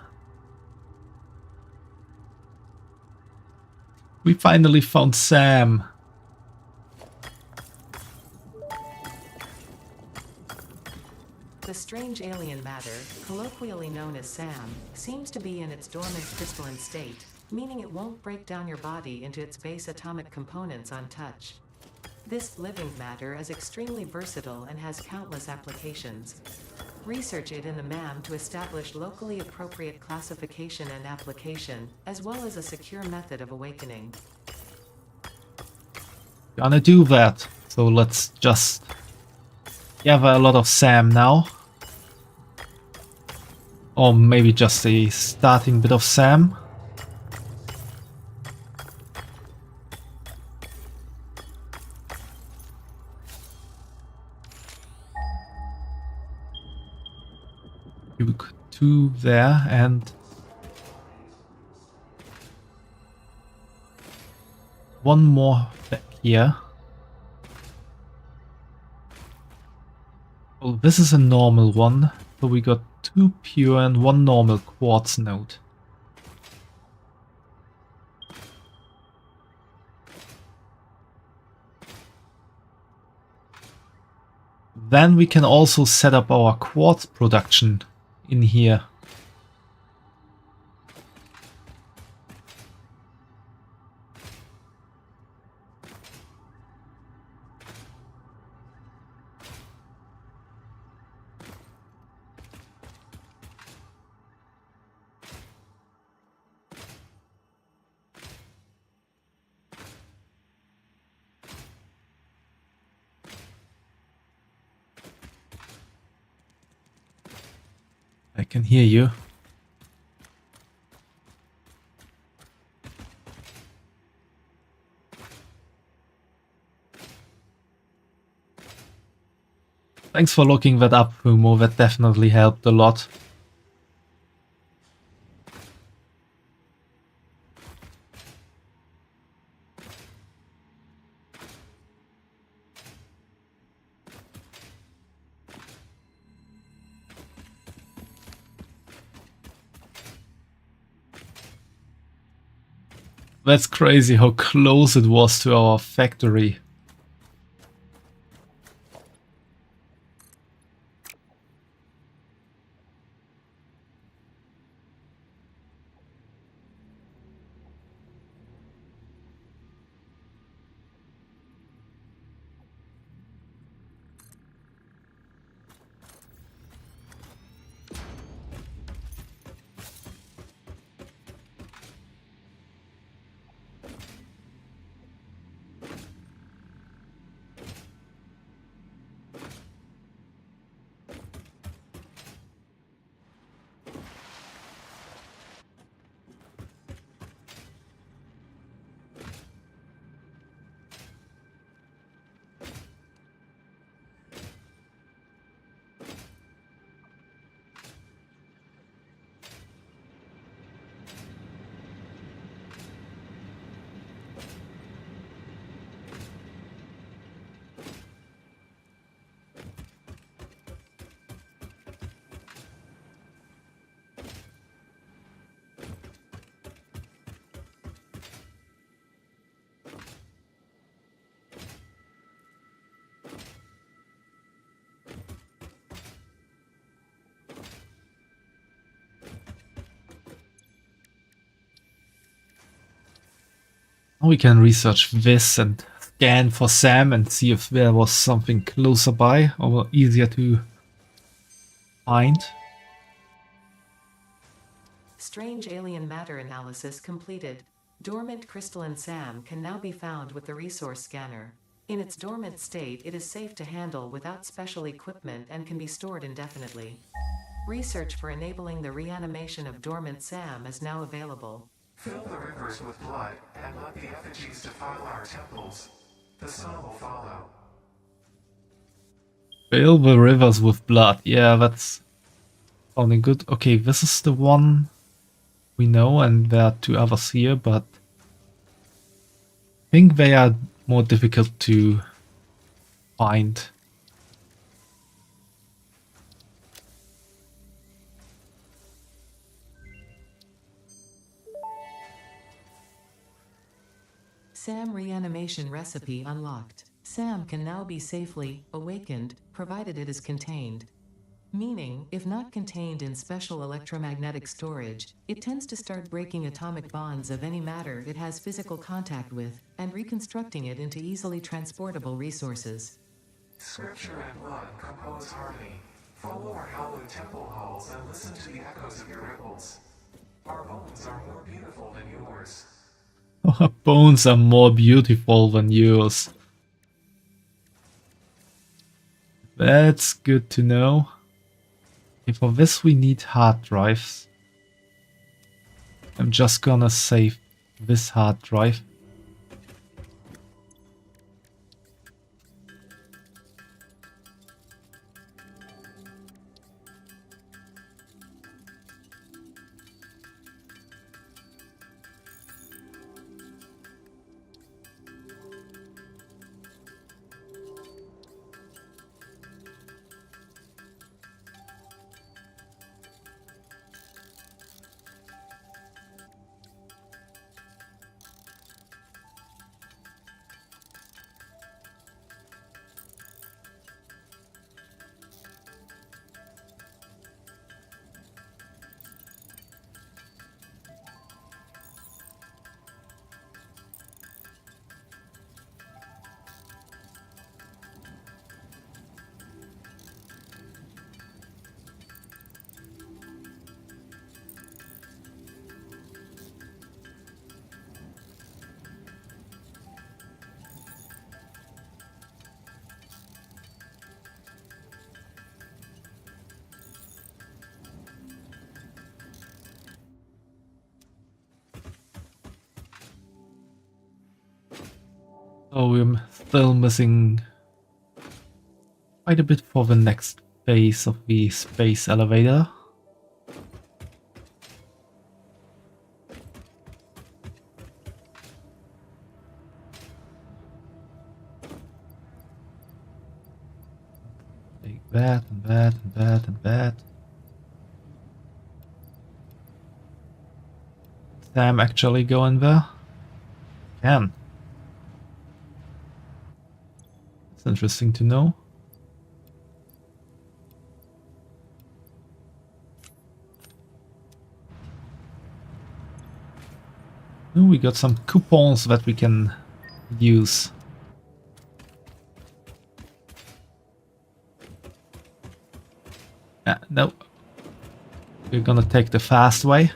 We finally found Sam! The strange alien matter, colloquially known as SAM, seems to be in its dormant crystalline state, meaning it won't break down your body into its base atomic components on touch. This living matter is extremely versatile and has countless applications. Research it in the MAM to establish locally appropriate classification and application, as well as a secure method of awakening. Gonna do that. So let's just gather a lot of SAM now. Or maybe just a starting bit of SAM. You could do there and one more back here. Well, this is a normal one, so we got 2 pure and 1 normal quartz node. Then we can also set up our quartz production in here. I can hear you. Thanks for looking that up, Fumo. That definitely helped a lot. That's crazy how close it was to our factory. We can research this and scan for Sam and see if there was something closer by or easier to find. Strange alien matter analysis completed. Dormant crystalline SAM can now be found with the resource scanner. In its dormant state, it is safe to handle without special equipment and can be stored indefinitely. Research for enabling the reanimation of dormant SAM is now available. Fill the rivers with blood and let the effigies defile our temples. The sun will follow. Fill the rivers with blood. Yeah, that's sounding good. Okay, this is the one we know, and there are 2 others here, but I think they are more difficult to find. SAM reanimation recipe unlocked. SAM can now be safely awakened, provided it is contained. Meaning, if not contained in special electromagnetic storage, it tends to start breaking atomic bonds of any matter it has physical contact with, and reconstructing it into easily transportable resources. Scripture and blood compose harmony. Follow our hallowed temple halls and listen to the echoes of your ripples. Our bones are more beautiful than yours. Our bones are more beautiful than yours. That's good to know. Okay, for this we need hard drives. I'm just gonna save this hard drive. So we're still missing quite a bit for the next phase of the space elevator. Take that and that and that and that. Sam actually go in there? Can. It's interesting to know. Oh, we got some coupons that we can use. No. We're gonna take the fast way.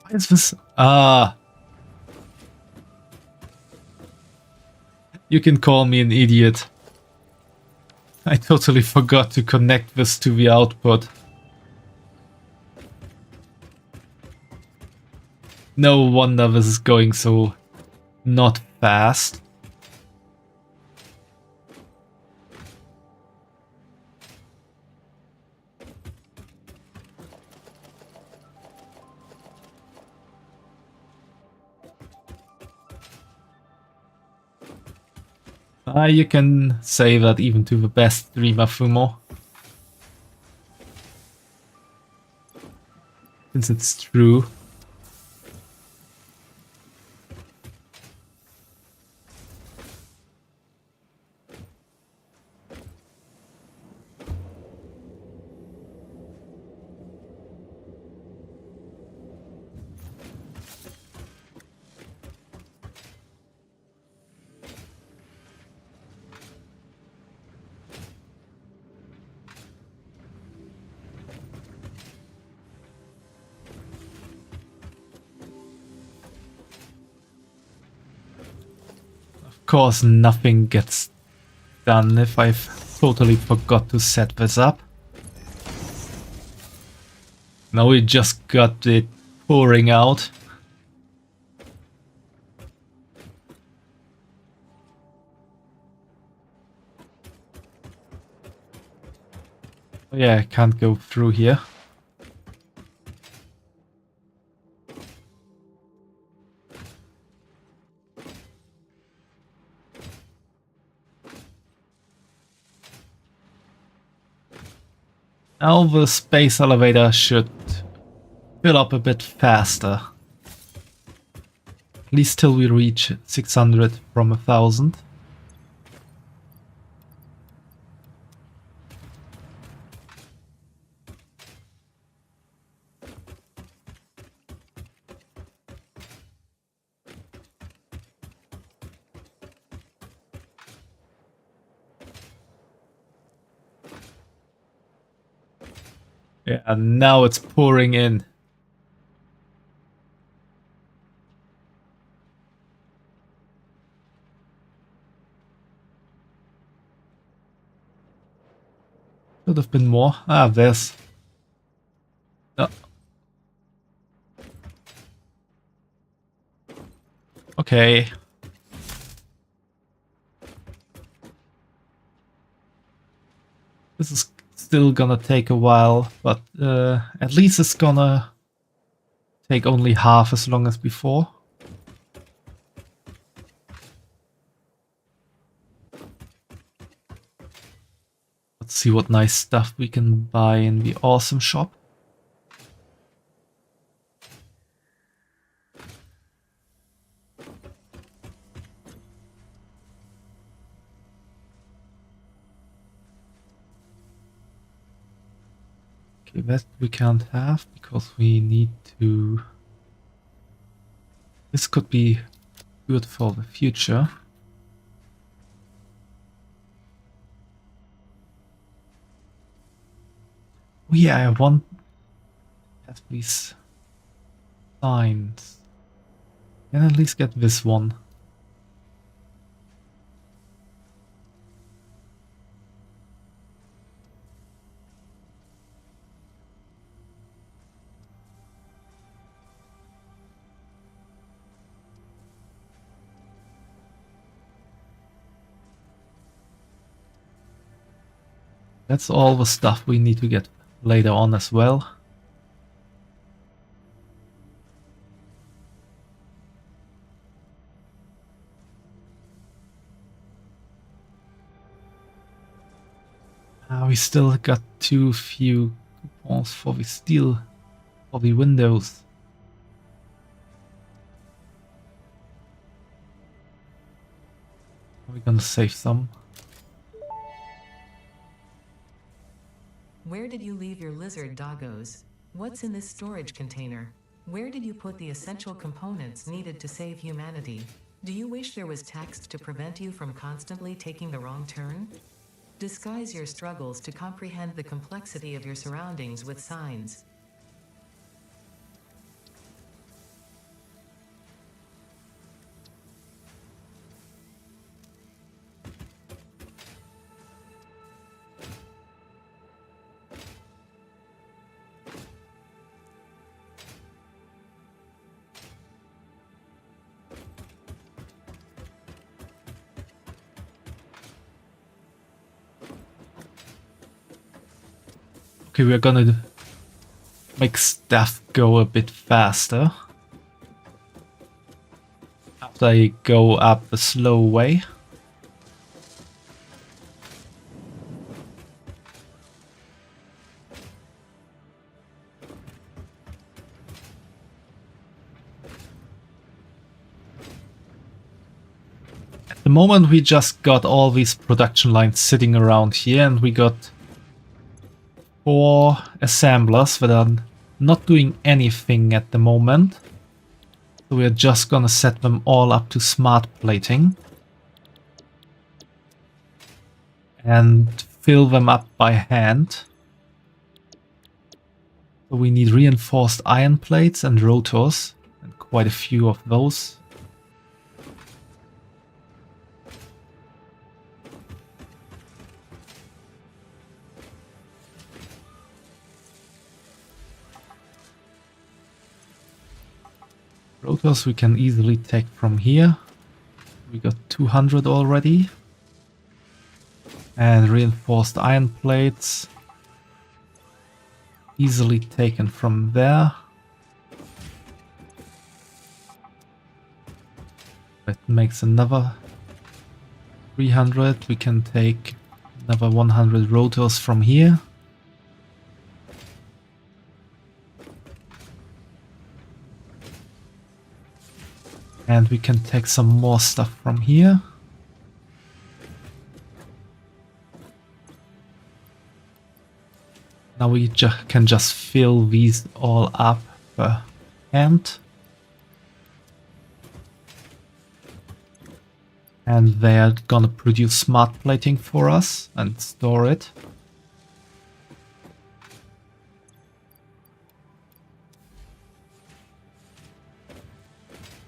Why is this? You can call me an idiot. I totally forgot to connect this to the output. No wonder this is going so not fast. You can say that even to the best streamer, Fumo. since it's true. Of course, nothing gets done if I've totally forgot to set this up. Now we just got it pouring out. Oh yeah, I can't go through here. Now the space elevator should fill up a bit faster. At least till we reach 600 from 1000. Yeah, and now it's pouring in. Could have been more. Ah, there's... Oh. Okay. This is still gonna take a while, but at least it's gonna take only half as long as before. Let's see what nice stuff we can buy in the awesome shop. Okay, that we can't have because we need to... This could be good for the future. Oh yeah, I want to have these signs. Can at least get this one. That's all the stuff we need to get later on as well. We still got too few coupons for the steel for the windows. Are we gonna save some? Where did you leave your lizard doggos? What's in this storage container? Where did you put the essential components needed to save humanity? Do you wish there was text to prevent you from constantly taking the wrong turn? Disguise your struggles to comprehend the complexity of your surroundings with signs. Okay, we're gonna make stuff go a bit faster. After I go up a slow way. the moment we just got all these production lines sitting around here, and we got 4 assemblers that are not doing anything at the moment. So we're just gonna set them all up to smart plating and fill them up by hand. So we need reinforced iron plates and rotors, and quite a few of those. Rotors we can easily take from here. We got 200 already. And reinforced iron plates. Easily taken from there. That makes another 300. We can take another 100 rotors from here. And we can take some more stuff from here. Now we can just fill these all up per hand. And they're gonna produce smart plating for us and store it.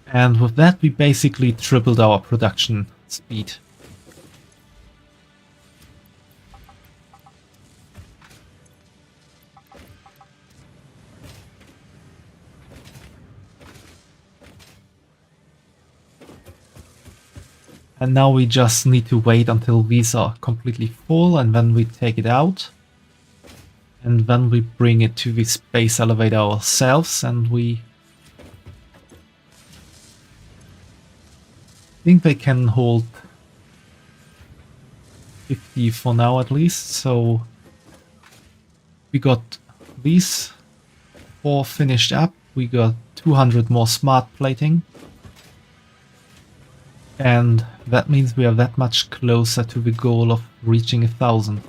And with that, we basically tripled our production speed. And now we just need to wait until these are completely full, and then we take it out. And then we bring it to the space elevator ourselves, and we think they can hold 50 for now at least. So we got these 4 finished up. We got 200 more smart plating. And that means we are that much closer to the goal of reaching 1,000.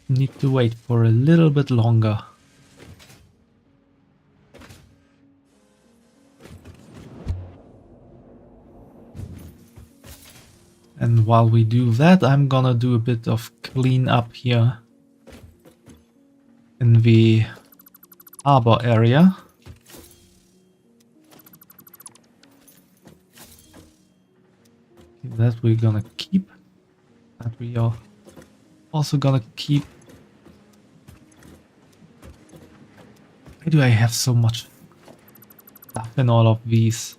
Need to wait for a little bit longer. And while we do that, I'm gonna do a bit of clean up here in the harbor area. That we're gonna keep. That we are also gonna keep. Why do I have so much stuff in all of these?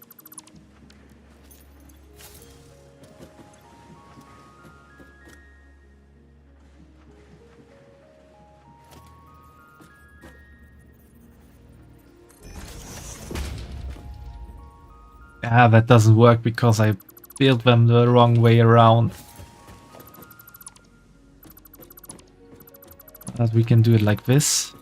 Ah, that doesn't work because I built them the wrong way around. But we can do it like this.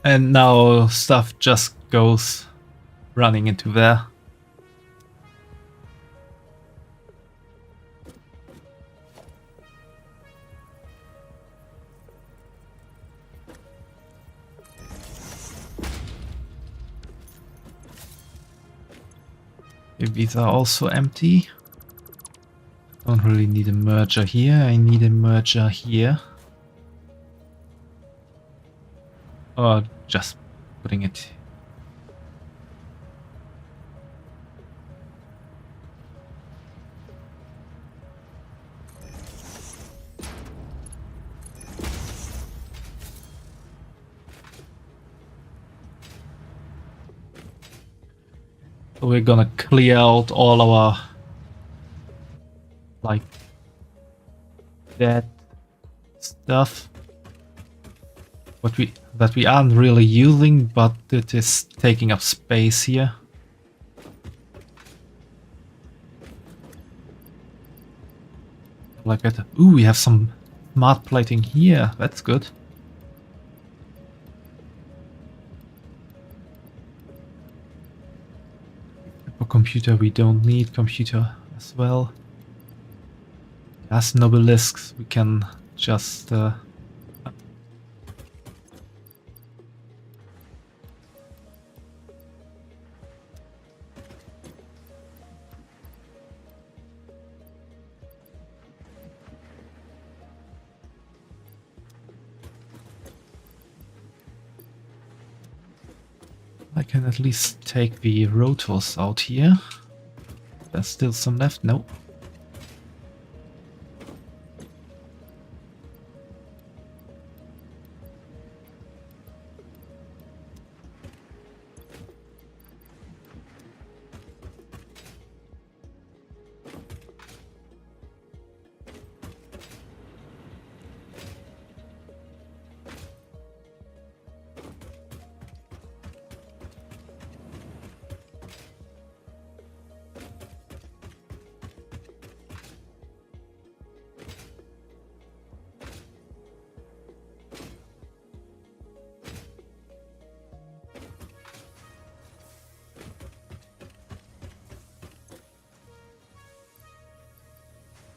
And now stuff just goes running into there. Okay, these are also empty. Don't really need a merger here. I need a merger here. Or just putting it. So we're gonna clear out all our like dead stuff. That we aren't really using, but it is taking up space here. Like that. Ooh, we have some smart plating here. That's good. For computer, we don't need computer as well. As nobelisks, we can just I can at least take the rotors out here. There's still some left. No.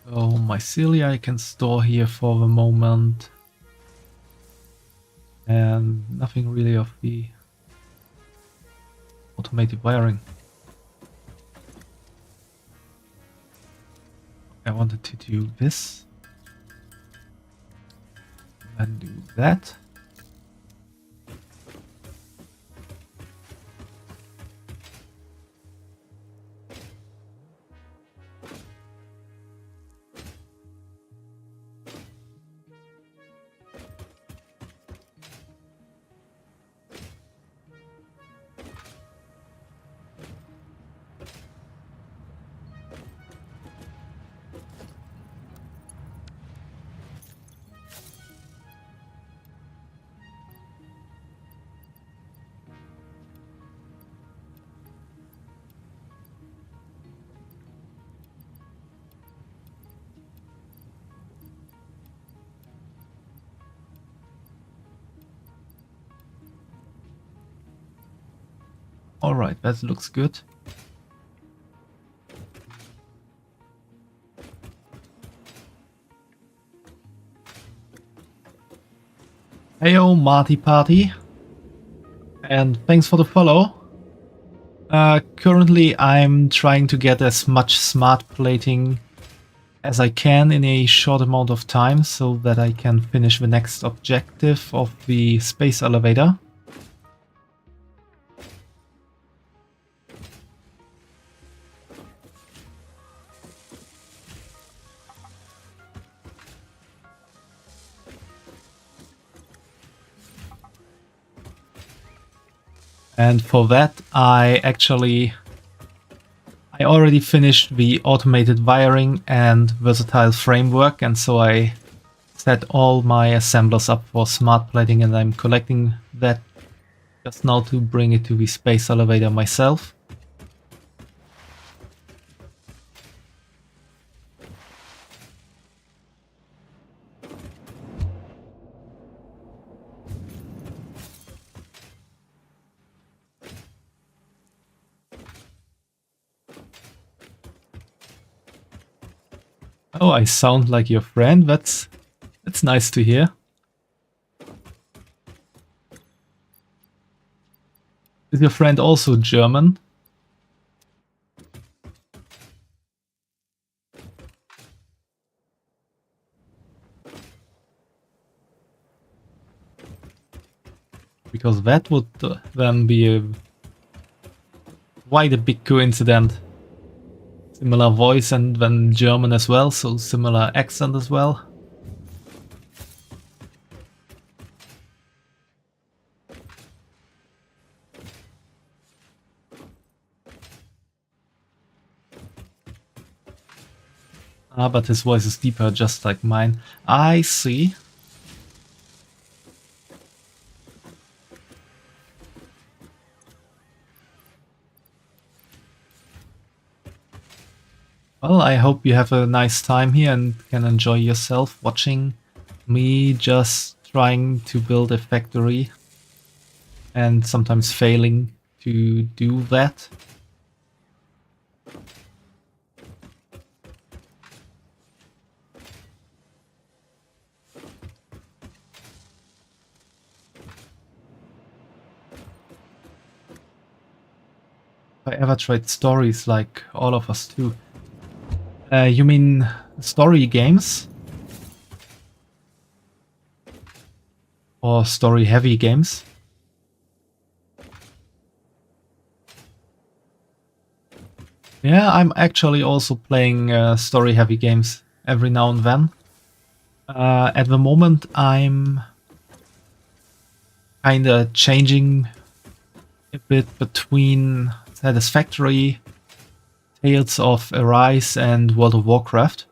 So mycelia I can store here for the moment. And nothing really of the automated wiring. I wanted to do this. And do that. Alright, that looks good. Heyo, Marty Party. And thanks for the follow. Currently I'm trying to get as much smart plating as I can in a short amount of time so that I can finish the next objective of the space elevator. And for that, I already finished the automated wiring and versatile framework, and so I set all my assemblers up for smart plating, and I'm collecting that just now to bring it to the space elevator myself. Oh, I sound like your friend. That's nice to hear. Is your friend also German? Because that would then be quite a big coincidence. Similar voice and then German as well, so similar accent as well. Ah, but his voice is deeper, just like mine. I see. Well, I hope you have a nice time here and can enjoy yourself watching me just trying to build a factory and sometimes failing to do that. If I ever tried stories like all of us do. You mean story games? Or story-heavy games? Yeah, I'm actually also playing story-heavy games every now and then. At the moment, I'm kinda changing a bit between Satisfactory, Tales of Arise, and World of Warcraft.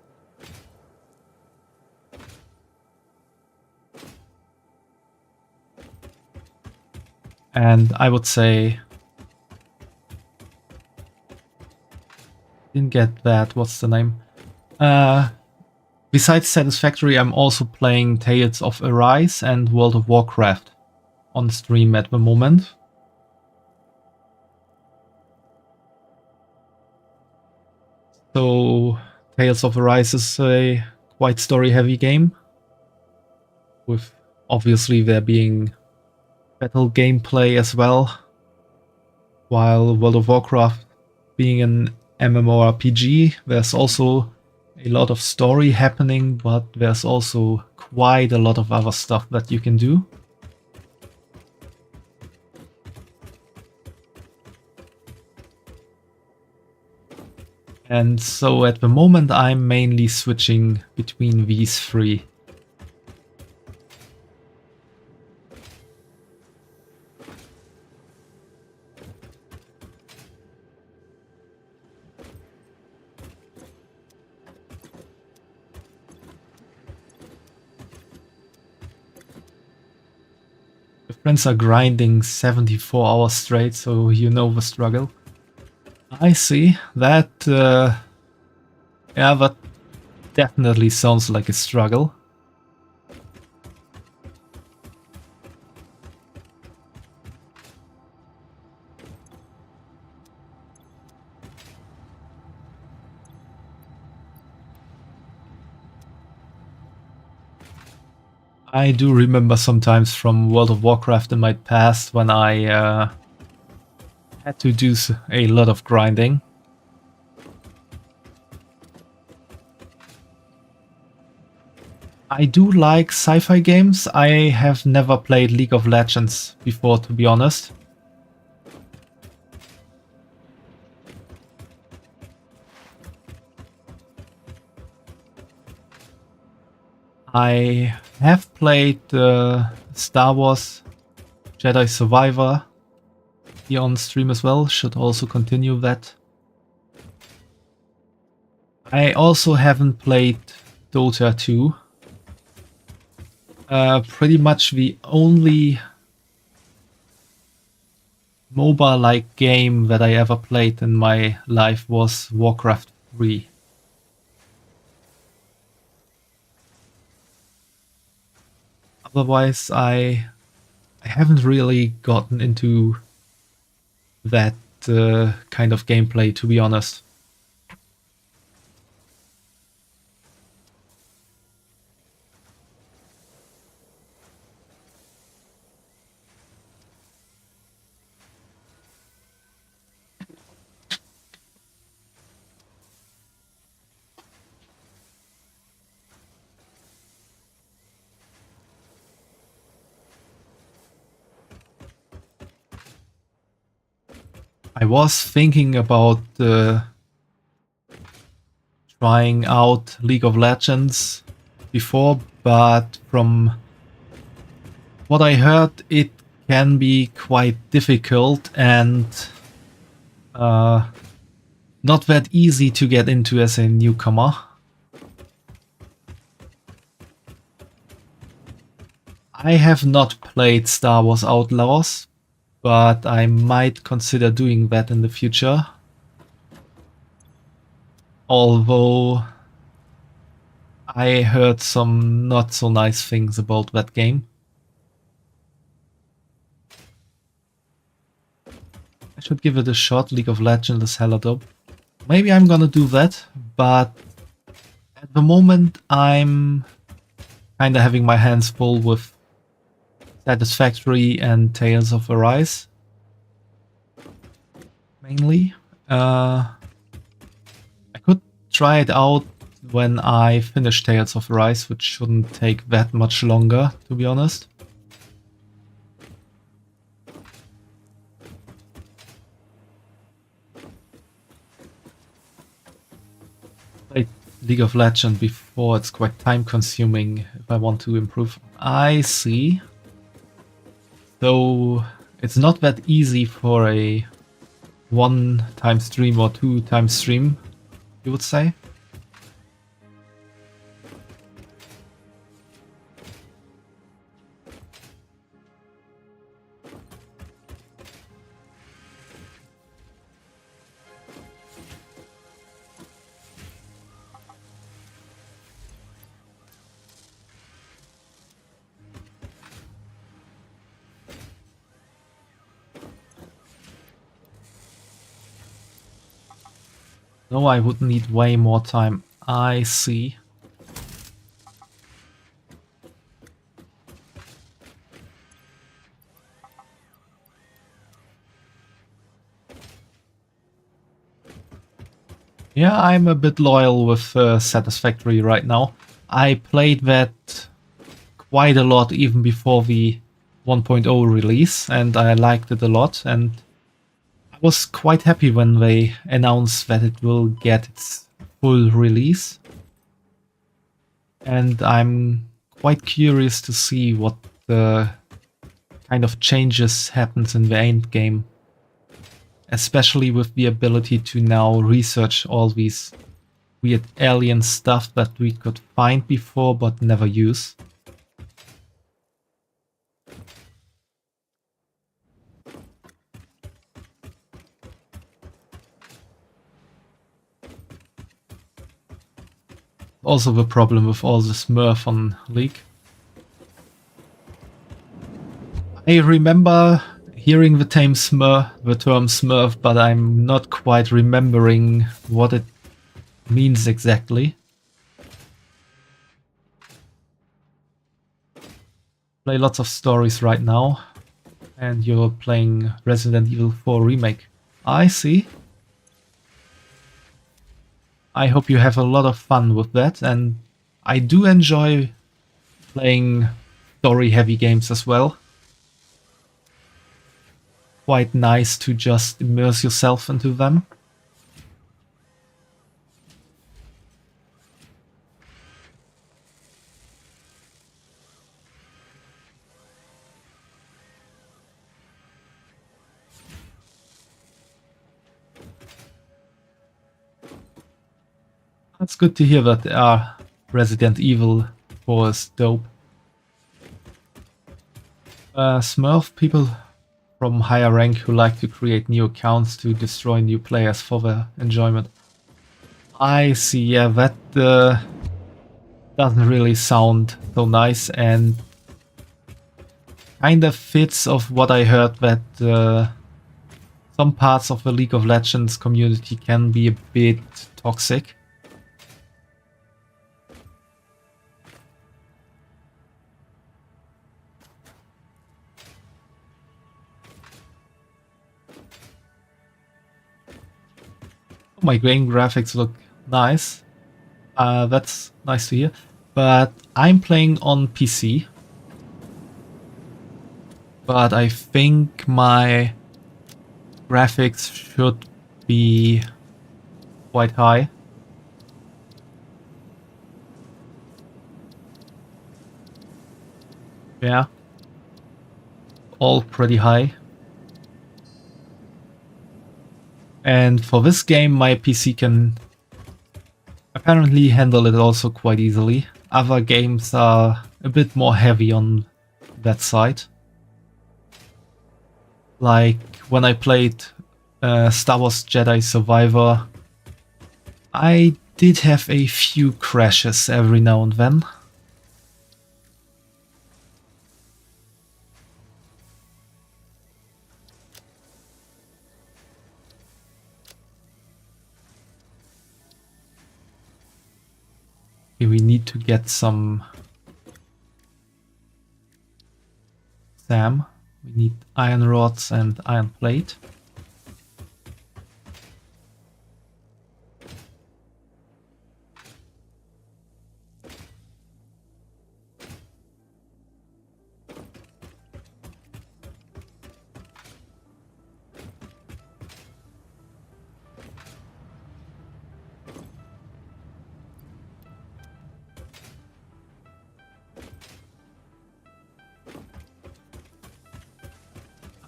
And I would say... Didn't get that, what's the name? Besides Satisfactory, I'm also playing Tales of Arise and World of Warcraft on stream at the moment. So Tales of Arise is a quite story-heavy game, with obviously there being battle gameplay as well, while World of Warcraft being an MMORPG, there's also a lot of story happening, but there's also quite a lot of other stuff that you can do. And so at the moment I'm mainly switching between these three. The friends are grinding 74 hours straight, so you know the struggle. I see. That, yeah, that definitely sounds like a struggle. I do remember sometimes from World of Warcraft in my past when I had to do a lot of grinding. I do like sci-fi games. I have never played League of Legends before, to be honest. I have played Star Wars Jedi Survivor here on stream as well. Should also continue that. I also haven't played Dota 2. Pretty much the only MOBA-like game that I ever played in my life was Warcraft 3. Otherwise, I haven't really gotten into that kind of gameplay, to be honest. I was thinking about trying out League of Legends before, but from what I heard, it can be quite difficult and not that easy to get into as a newcomer. I have not played Star Wars Outlaws, but I might consider doing that in the future. Although I heard some not so nice things about that game. I should give it a shot. League of Legends is hella dope. Maybe I'm gonna do that, but at the moment I'm kinda having my hands full with Satisfactory and Tales of Arise. Mainly. I could try it out when I finish Tales of Arise, which shouldn't take that much longer, to be honest. Played League of Legends before, it's quite time consuming if I want to improve. I see. So it's not that easy for a 1-time stream or 2-time stream, you would say? No, I would need way more time. I see. Yeah, I'm a bit loyal with Satisfactory right now. I played that quite a lot even before the 1.0 release, and I liked it a lot, and I was quite happy when they announced that it will get its full release. And I'm quite curious to see what the kind of changes happens in the end game. Especially with the ability to now research all these weird alien stuff that we could find before but never use. Also the problem with all the Smurf on League. I remember hearing the term Smurf, but I'm not quite remembering what it means exactly. Play lots of stories right now, and you're playing Resident Evil 4 Remake. I see. I hope you have a lot of fun with that, and I do enjoy playing story-heavy games as well. Quite nice to just immerse yourself into them. It's good to hear that Resident Evil 4 is dope. Smurf people from higher rank who like to create new accounts to destroy new players for their enjoyment. I see, yeah, that doesn't really sound so nice, and kind of fits of what I heard that some parts of the League of Legends community can be a bit toxic. My game graphics look nice. That's nice to hear. But I'm playing on PC. But I think my graphics should be quite high. Yeah. All pretty high. And for this game, my PC can apparently handle it also quite easily. Other games are a bit more heavy on that side. Like when I played Star Wars Jedi Survivor, I did have a few crashes every now and then. Okay, we need to get some SAM. We need iron rods and iron plate.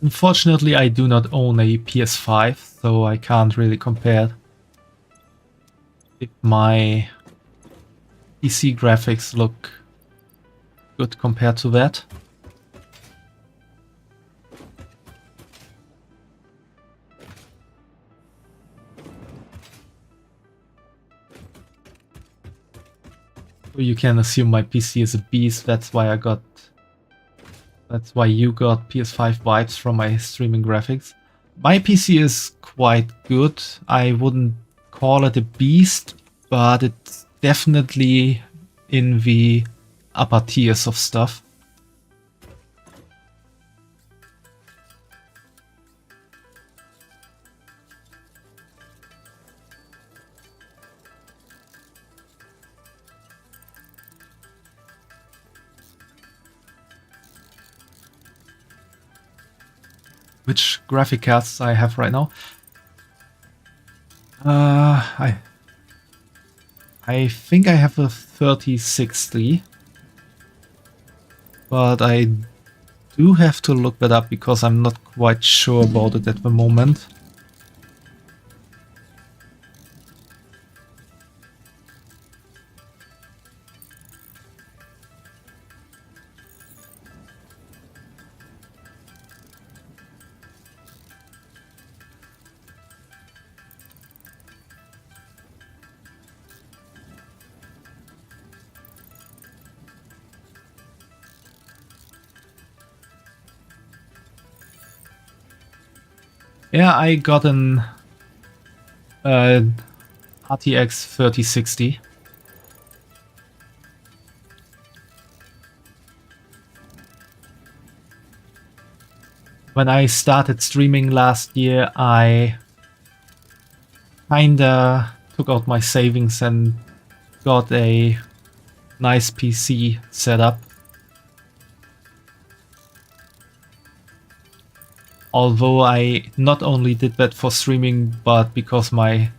Unfortunately, I do not own a PS5, so I can't really compare if my PC graphics look good compared to that. So you can assume my PC is a beast, that's why you got PS5 vibes from my streaming graphics. My PC is quite good. I wouldn't call it a beast, but it's definitely in the upper tiers of stuff. Which graphic cards I have right now? I think I have a 3060, but I do have to look that up because I'm not quite sure about it at the moment. Yeah, I got an RTX 3060. When I started streaming last year, I kinda took out my savings and got a nice PC setup. Although I not only did that for streaming, but because my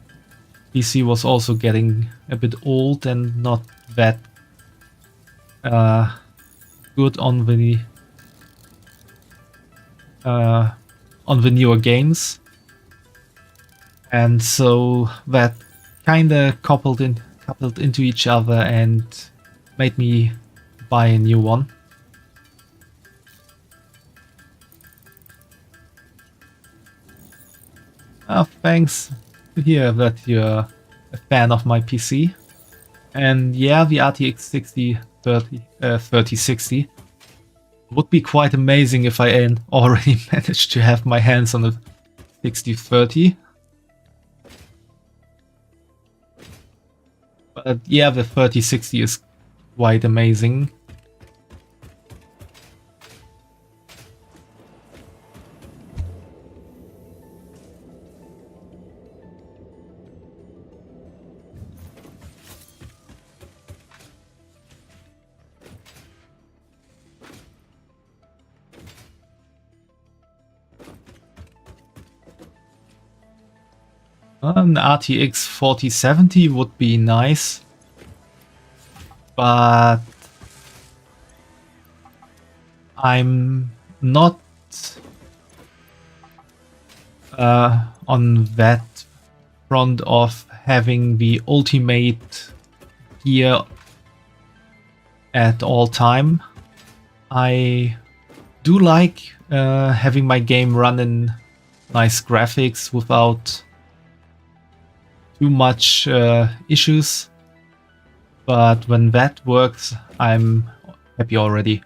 PC was also getting a bit old and not that good on the newer games, and so that kinda coupled into each other and made me buy a new one. Thanks to hear that you're a fan of my PC. And yeah, the RTX 3060 would be quite amazing if I already managed to have my hands on a 6030. But yeah, the 3060 is quite amazing. An RTX 4070 would be nice, but I'm not on that front of having the ultimate gear at all time. I do like having my game run in nice graphics without too much issues, but when that works, I'm happy already.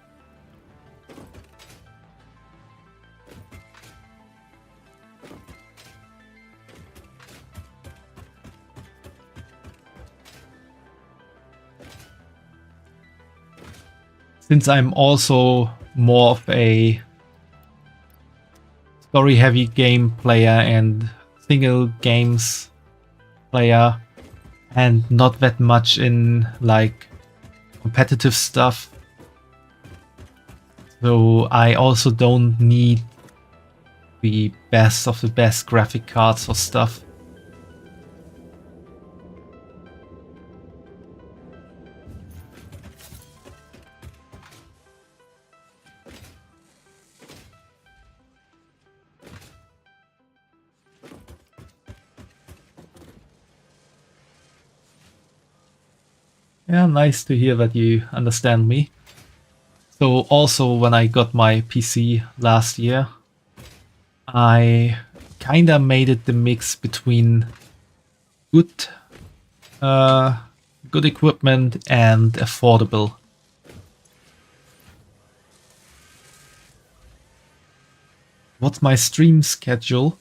Since I'm also more of a story-heavy game player and single games player, and not that much in like competitive stuff, so I also don't need the best of the best graphic cards or stuff. Yeah, nice to hear that you understand me. So also when I got my PC last year, I kinda made it the mix between good good equipment and affordable. What's my stream schedule?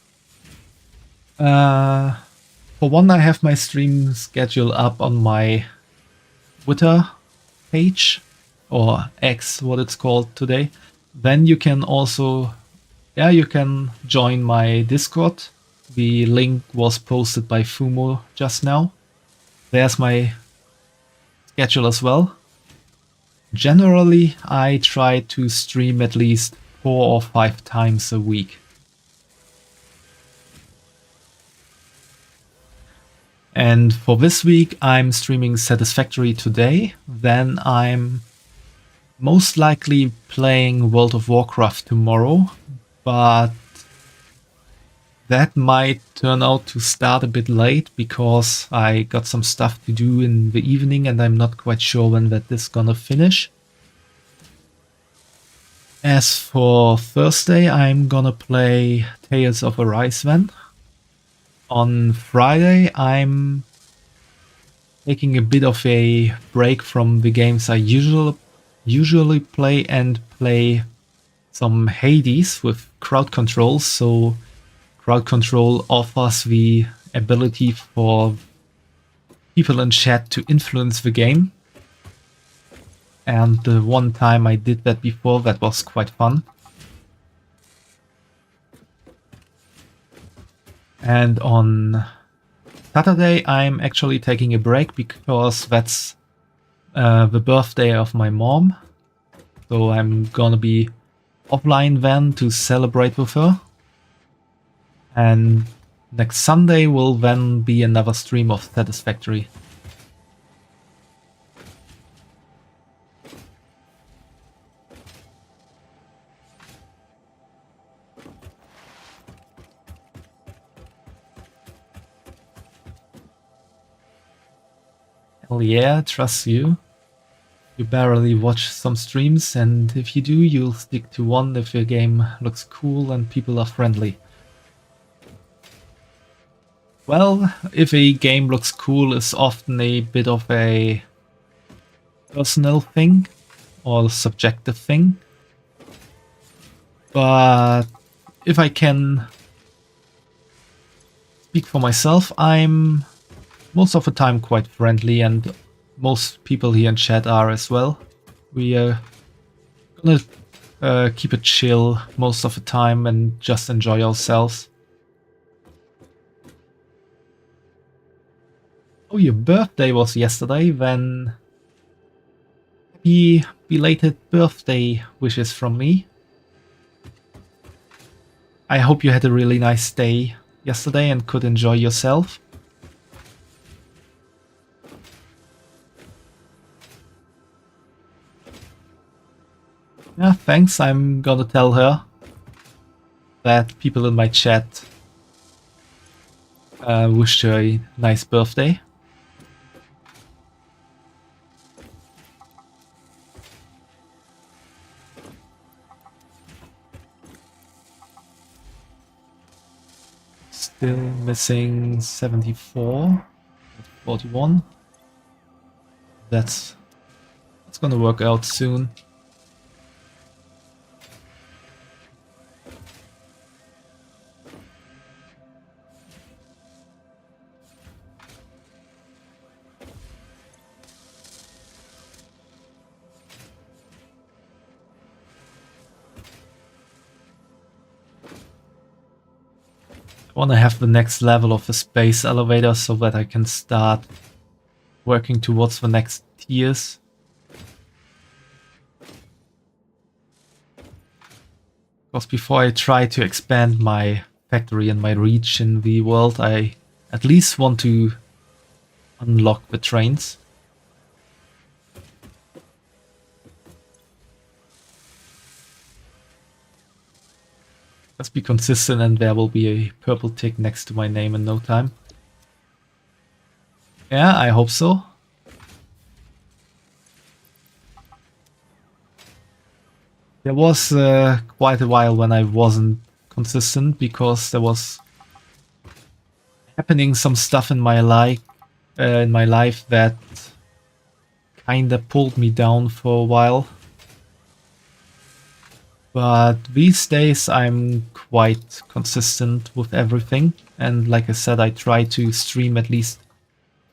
For one, I have my stream schedule up on my Twitter page, or X, what it's called today. Then you can also, yeah, you can join my Discord. The link was posted by Fumo just now. There's my schedule as well. Generally, I try to stream at least 4 or 5 times a week. And for this week, I'm streaming Satisfactory today. Then I'm most likely playing World of Warcraft tomorrow, but that might turn out to start a bit late because I got some stuff to do in the evening and I'm not quite sure when that is gonna finish. As for Thursday, I'm gonna play Tales of Arise then. On Friday, I'm taking a bit of a break from the games I usually play and play some Hades with crowd control. So crowd control offers the ability for people in chat to influence the game. And the one time I did that before, that was quite fun. And on Saturday, I'm actually taking a break because that's the birthday of my mom. So I'm gonna be offline then to celebrate with her. And next Sunday will then be another stream of Satisfactory. Hell yeah, trust you. You barely watch some streams, and if you do, you'll stick to one if your game looks cool and people are friendly. Well, if a game looks cool is often a bit of a personal thing or subjective thing. But if I can speak for myself, I'm most of the time quite friendly, and most people here in chat are as well. We are gonna keep it chill most of the time and just enjoy ourselves. Oh, your birthday was yesterday, then happy belated birthday wishes from me. I hope you had a really nice day yesterday and could enjoy yourself. Yeah, thanks. I'm gonna tell her that people in my chat wished her a nice birthday. Still missing 74, 41. That's gonna work out soon. I want to have the next level of the space elevator so that I can start working towards the next tiers. Because before I try to expand my factory and my reach in the world, I at least want to unlock the trains. Let's be consistent and there will be a purple tick next to my name in no time. Yeah, I hope so. There was quite a while when I wasn't consistent because there was happening some stuff in my life that kinda pulled me down for a while. But these days I'm quite consistent with everything, and like I said, I try to stream at least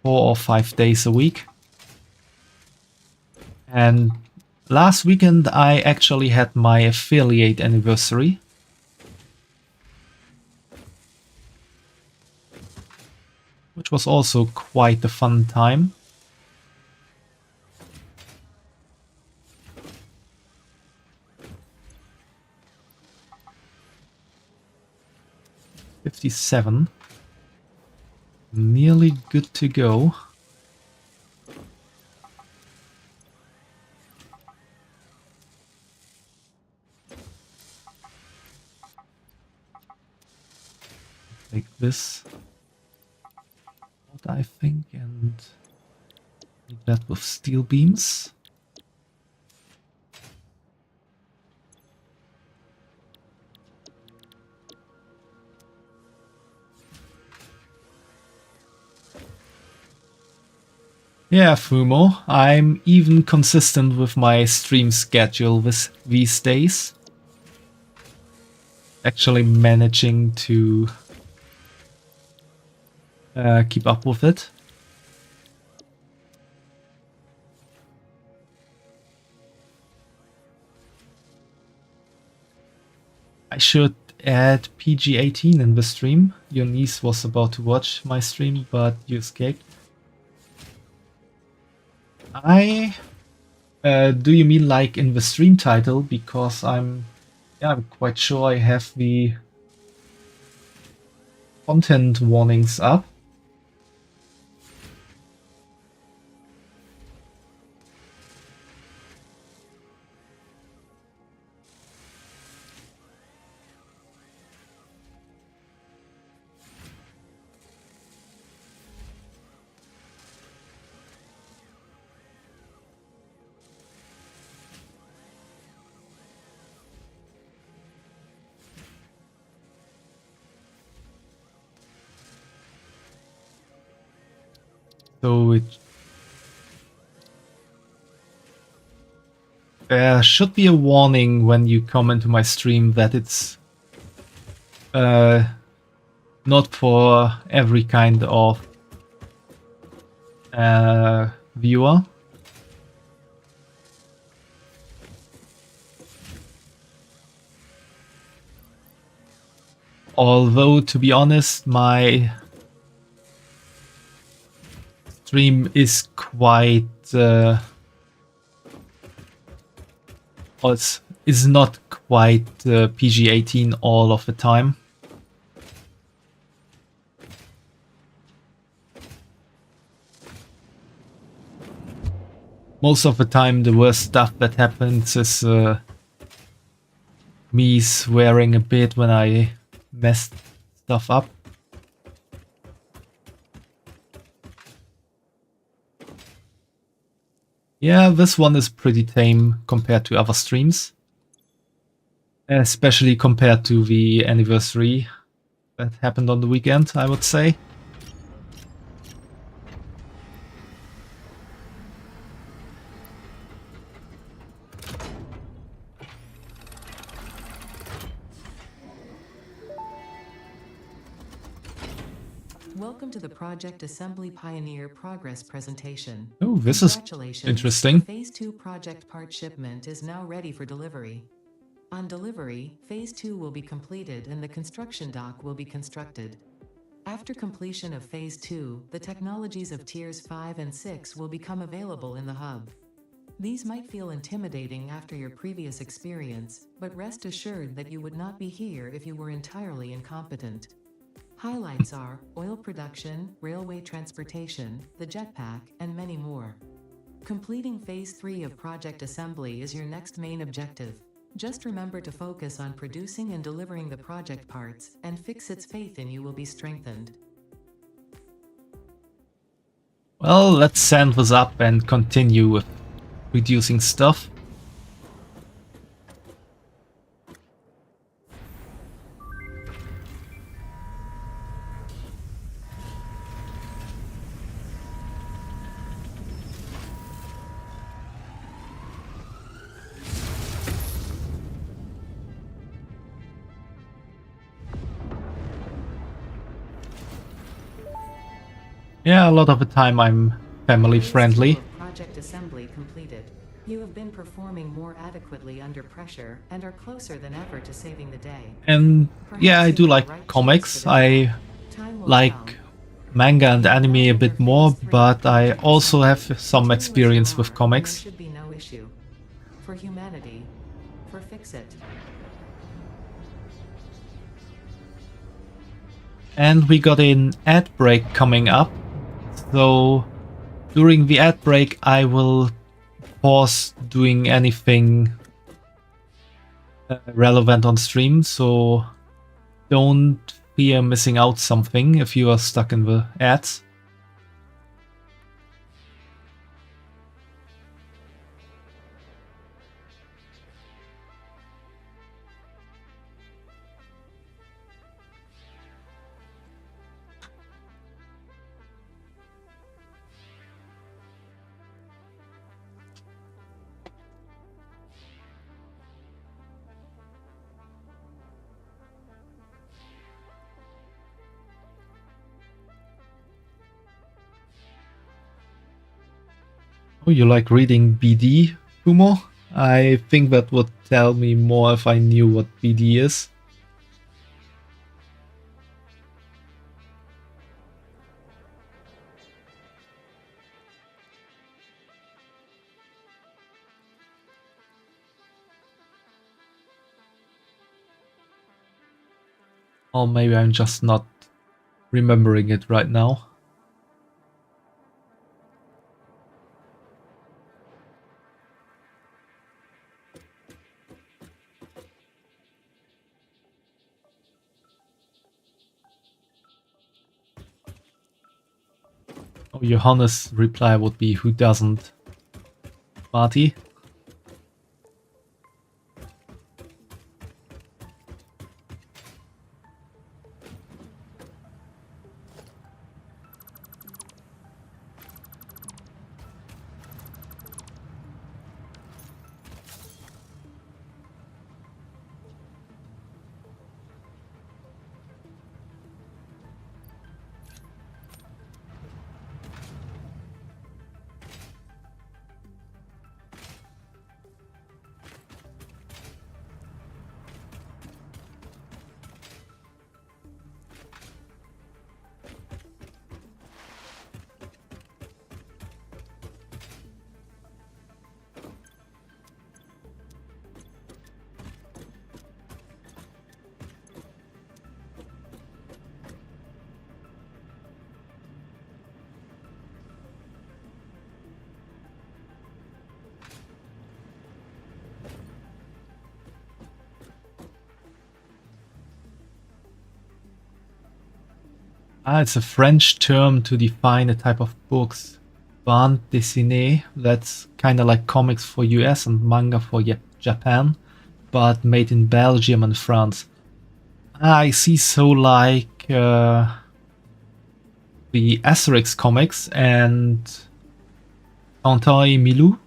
4 or 5 days a week. And last weekend I actually had my affiliate anniversary. Which was also quite a fun time. $57. Nearly good to go. Take this out, I think, and do that with steel beams. Yeah, Fumo, I'm even consistent with my stream schedule these days. Actually managing to keep up with it. I should add PG-18 in the stream. Your niece was about to watch my stream, but you escaped. Do you mean like in the stream title? Because I'm quite sure I have the content warnings up. So there should be a warning when you come into my stream that it's not for every kind of viewer. Although, to be honest, my stream is quite is not quite PG-18 all of the time. most of the time the worst stuff that happens is me swearing a bit when I messed stuff up. Yeah, this one is pretty tame compared to other streams. Especially compared to the anniversary that happened on the weekend, I would say. Welcome to the Project Assembly Pioneer Progress presentation. Oh, this is interesting. Phase 2 project part shipment is now ready for delivery. On delivery, Phase 2 will be completed and the construction dock will be constructed. After completion of Phase 2, the technologies of Tiers 5 and 6 will become available in the hub. These might feel intimidating after your previous experience, but rest assured that you would not be here if you were entirely incompetent. Highlights are oil production, railway transportation, the jetpack, and many more. Completing Phase 3 of Project Assembly is your next main objective. Just remember to focus on producing and delivering the project parts, and Fixit's faith in you will be strengthened. Well, let's send this up and continue with reducing stuff. Yeah, a lot of the time I'm family friendly. Phase 2 of Project Assembly completed. You have been performing more adequately under pressure and are closer than ever to saving the day. And yeah, I do Perhaps like you have the right comics. choice for the I job. Time will like tell. manga and anime a bit more, but I also have some experience with There comics. should be no issue. For humanity. For Fixit. And we got an ad break coming up. So during the ad break I will pause doing anything relevant on stream, so don't fear missing out something if you are stuck in the ads. Oh, you like reading BD, Fumo? I think that would tell me more if I knew what BD is. Or maybe I'm just not remembering it right now. Oh, Johannes' reply would be, who doesn't? Marty? It's a French term to define a type of books. Bande dessinée, that's kind of like comics for US and manga for Japan, but made in Belgium and France. I see, so like the Asterix comics and Tintin et Milou.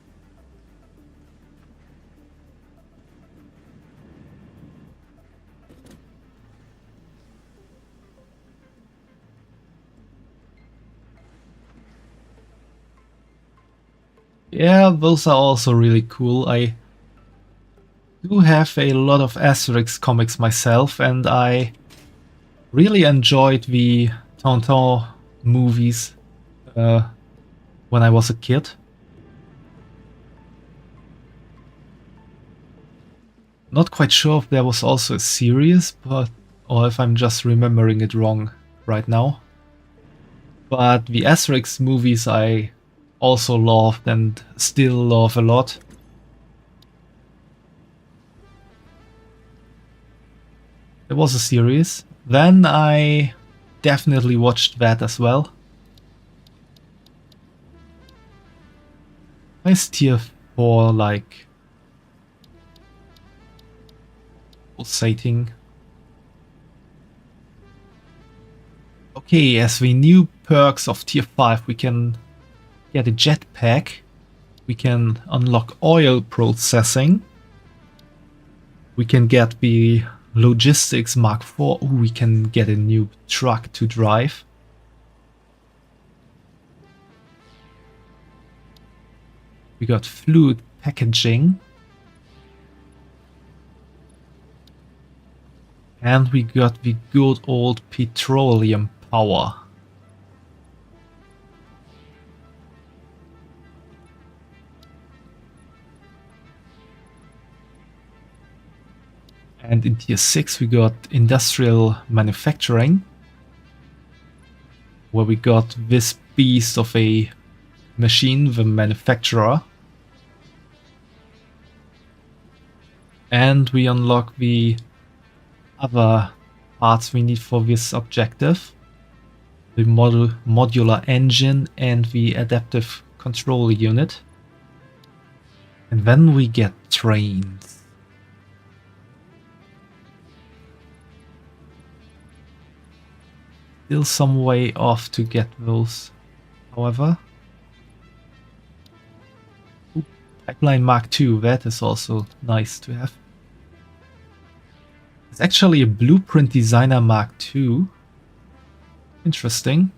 Yeah, those are also really cool. I do have a lot of Asterix comics myself, and I really enjoyed the Tintin movies when I was a kid. Not quite sure if there was also a series, or if I'm just remembering it wrong right now. But the Asterix movies I also loved and still love a lot. There was a series. Then I definitely watched that as well. Nice tier 4, like pulsating. Okay, as the new perks of tier 5, we can get a jetpack. We can unlock oil processing. We can get the logistics Mark IV. Ooh, we can get a new truck to drive. We got fluid packaging. And we got the good old petroleum power. And in tier 6 we got industrial manufacturing, where we got this beast of a machine, the manufacturer. And we unlock the other parts we need for this objective. The modular engine and the adaptive control unit. And then we get trains. Still some way off to get those, however. Ooh, Pipeline Mark II, that is also nice to have. It's actually a Blueprint Designer Mark II. Interesting.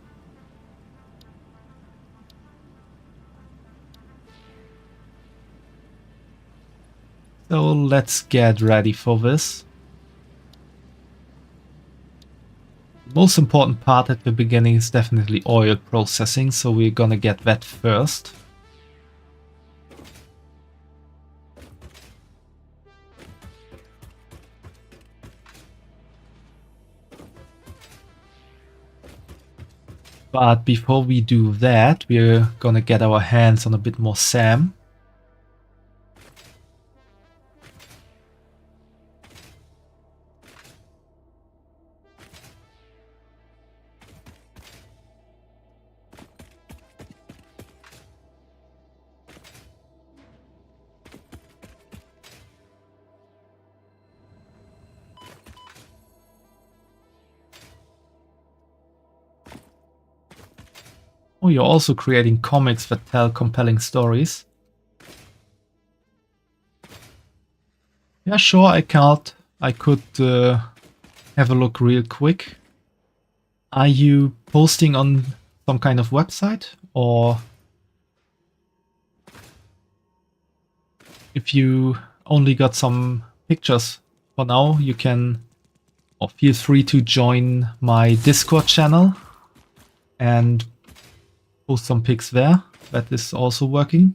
So let's get ready for this. The most important part at the beginning is definitely oil processing, so we're gonna get that first. But before we do that, we're gonna get our hands on a bit more SAM. Oh, you're also creating comics that tell compelling stories. Yeah, sure, I can't. I could have a look real quick. Are you posting on some kind of website? Or if you only got some pictures for now, you can, or feel free to join my Discord channel and post some pics there. That is also working.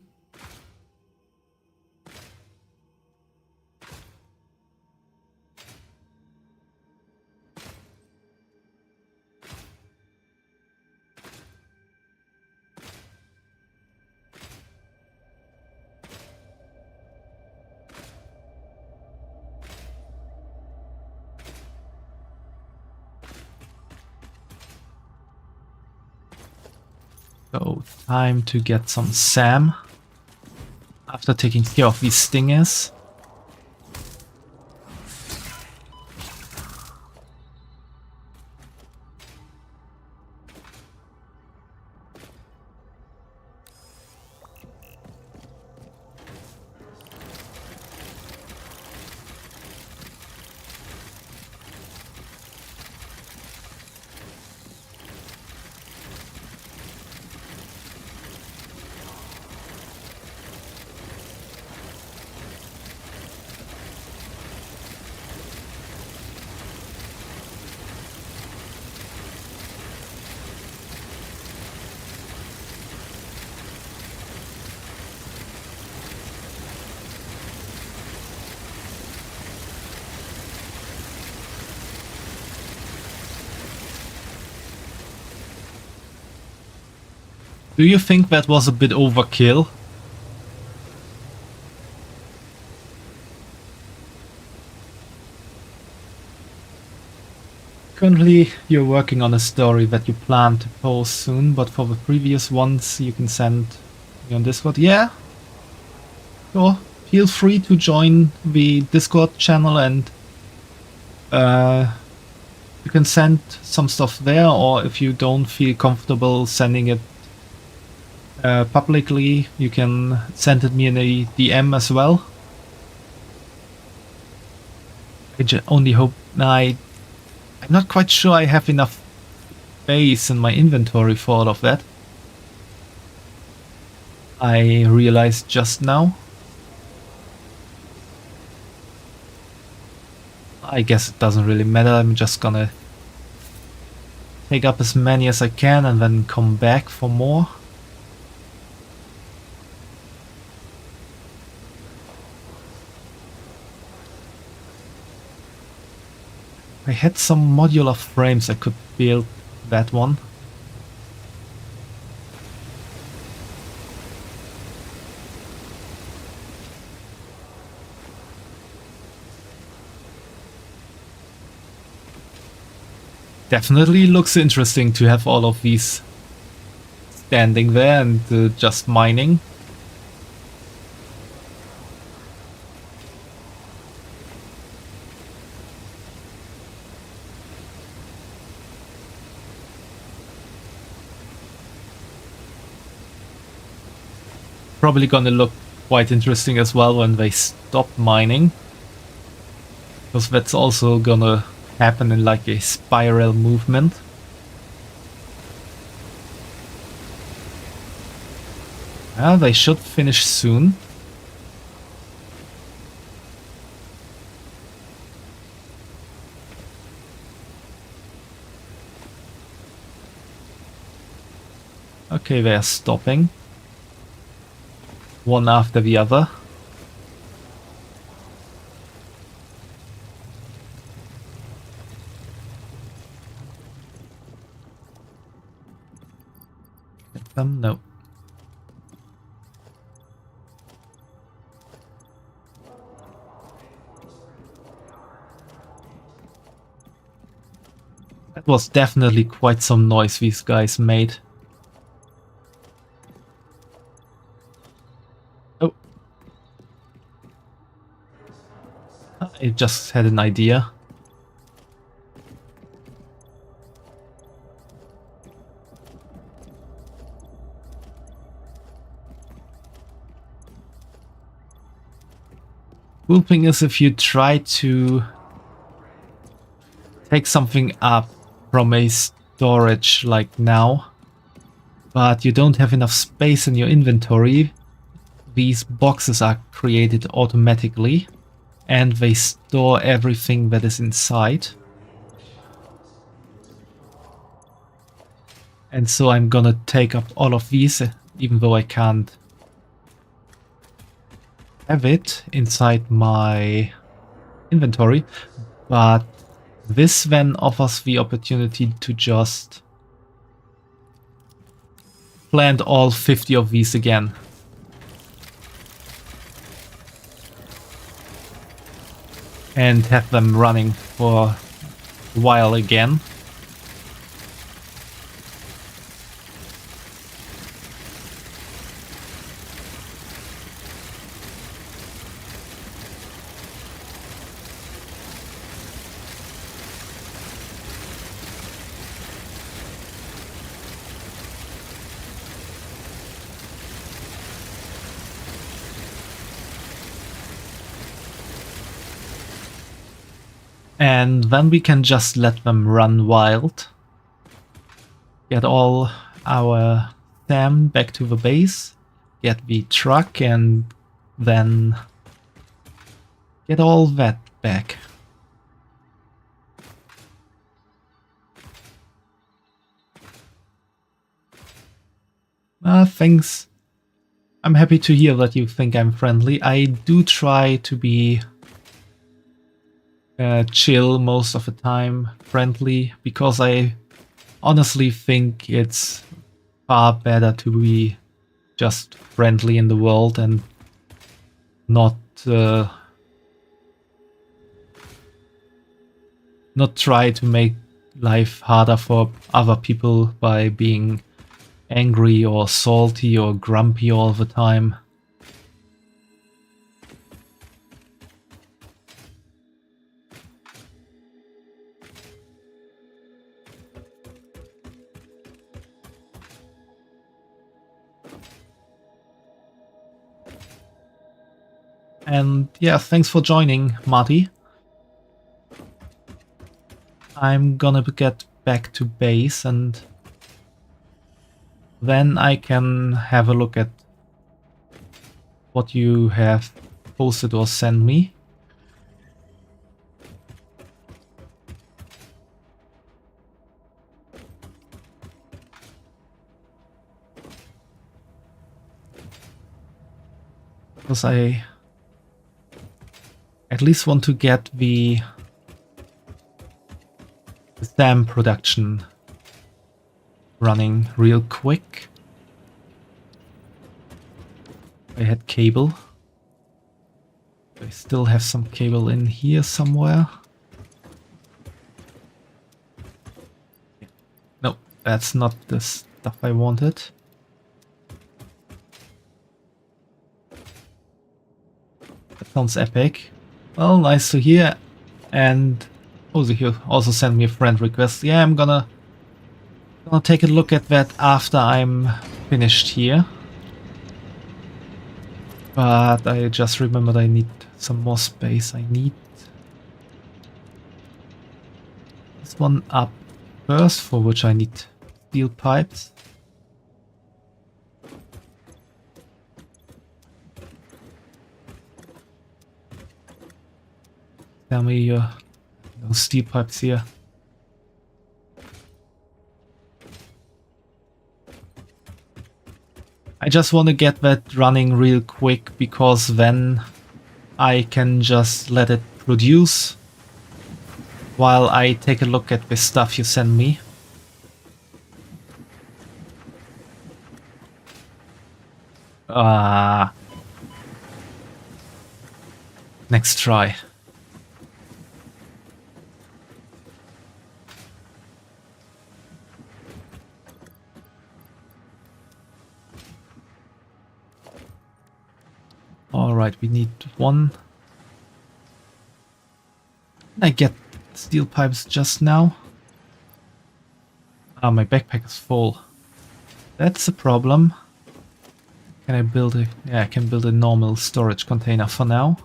So, time to get some SAM after taking care of these stingers. Do you think that was a bit overkill? Currently, you're working on a story that you plan to post soon, but for the previous ones, you can send me on Discord. Yeah, sure. Feel free to join the Discord channel and you can send some stuff there, or if you don't feel comfortable sending it publicly, you can send it me in a DM as well. I only hope I'm not quite sure I have enough space in my inventory for all of that. I realized just now. I guess it doesn't really matter, I'm just gonna take up as many as I can and then come back for more. I had some modular frames I could build that one. Definitely looks interesting to have all of these standing there and just mining. Probably gonna look quite interesting as well when they stop mining, because that's also gonna happen in like a spiral movement. They should finish soon. Okay, they're stopping. One after the other. Get them? No. That was definitely quite some noise these guys made. Oh. I just had an idea. Cool thing is if you try to take something up from a storage like now, but you don't have enough space in your inventory, these boxes are created automatically and they store everything that is inside. And so I'm gonna take up all of these, even though I can't have it inside my inventory, but this then offers the opportunity to just plant all 50 of these again. And have them running for a while again. And then we can just let them run wild. Get all our SAM back to the base. Get the truck and then get all that back. Thanks. I'm happy to hear that you think I'm friendly. I do try to be chill most of the time, friendly, because I honestly think it's far better to be just friendly in the world and not try to make life harder for other people by being angry or salty or grumpy all the time. And yeah, thanks for joining, Marty. I'm gonna get back to base and then I can have a look at what you have posted or sent me. Because I at least want to get the SAM production running real quick. I had cable. I still have some cable in here somewhere. No, that's not the stuff I wanted. That sounds epic. Well, nice to hear. And you also sent me a friend request. Yeah, I'm gonna take a look at that after I'm finished here. But I just remembered I need some more space. I need this one up first, for which I need steel pipes. Tell me those steel pipes here. I just want to get that running real quick because then I can just let it produce while I take a look at the stuff you send me. Next try. Alright, we need one. I get steel pipes just now. Ah, my backpack is full. That's a problem. Can I build a... Yeah, I can build a normal storage container for now.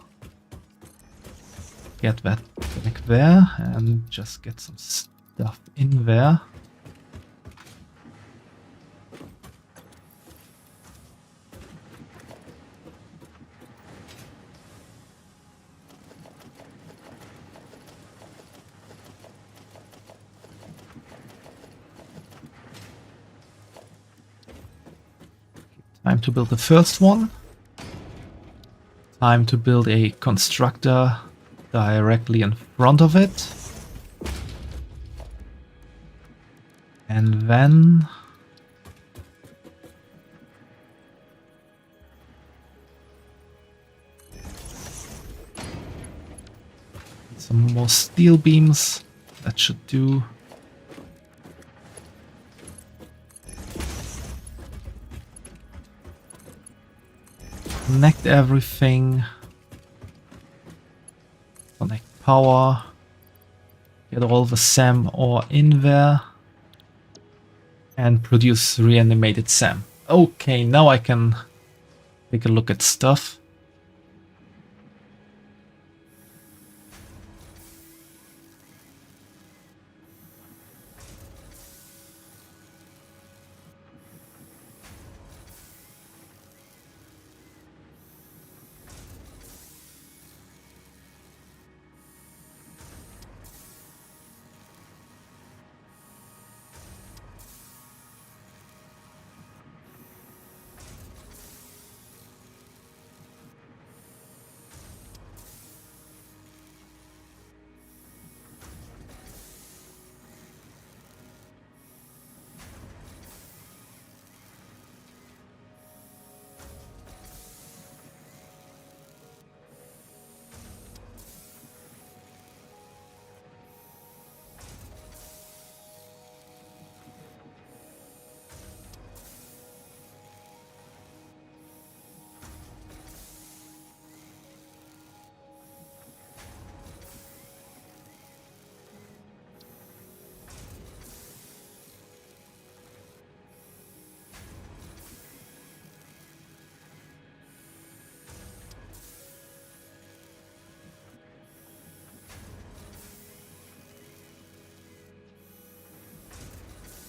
Get that back there and just get some stuff in there. Time to build the first one. Time to build a constructor directly in front of it. And then... some more steel beams. That should do. Connect everything. Connect power. Get all the SAM ore in there. And produce reanimated SAM. Okay, now I can take a look at stuff.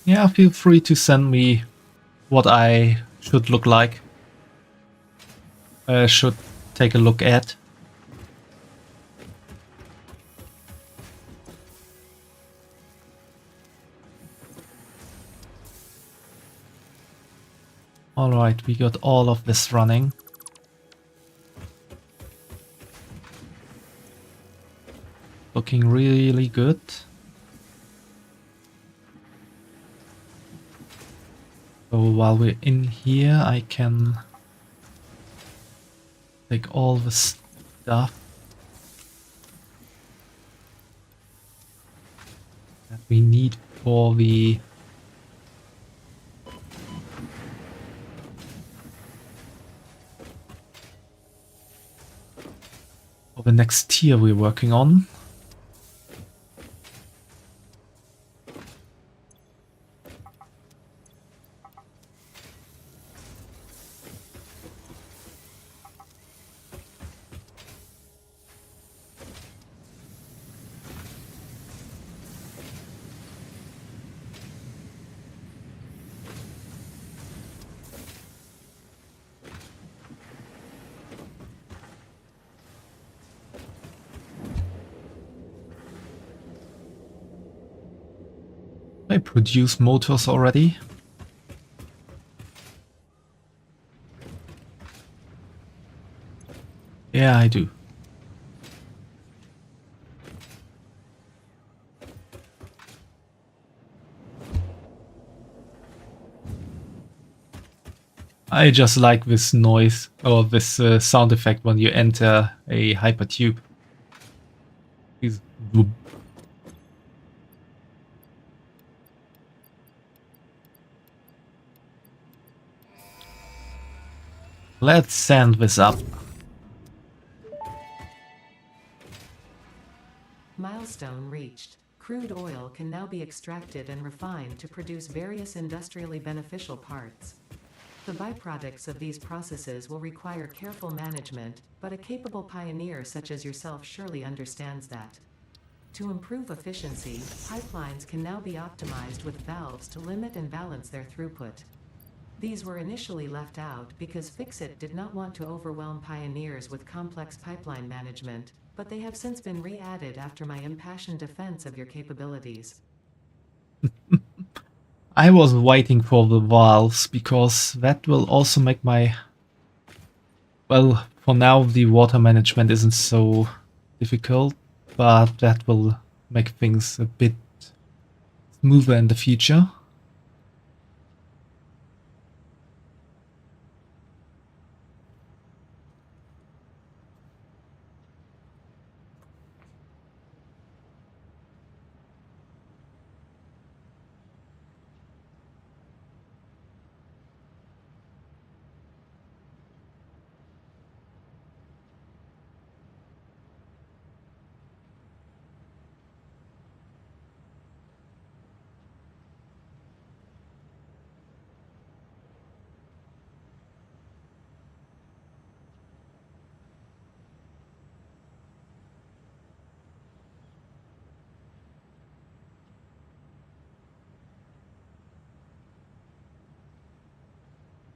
Yeah, feel free to send me what I should look like. Should take a look at. Alright, we got all of this running. Looking really good. So while we're in here, I can take all the stuff that we need for the next tier we're working on. I produce motors already. Yeah, I do. I just like this noise or this sound effect when you enter a hypertube. It's whoop. Let's sand this up. Milestone reached. Crude oil can now be extracted and refined to produce various industrially beneficial parts. The byproducts of these processes will require careful management, but a capable pioneer such as yourself surely understands that. To improve efficiency, pipelines can now be optimized with valves to limit and balance their throughput. These were initially left out because Fixit did not want to overwhelm pioneers with complex pipeline management, but they have since been re-added after my impassioned defense of your capabilities. I was waiting for the valves because that will also make my... Well, for now the water management isn't so difficult, but that will make things a bit smoother in the future.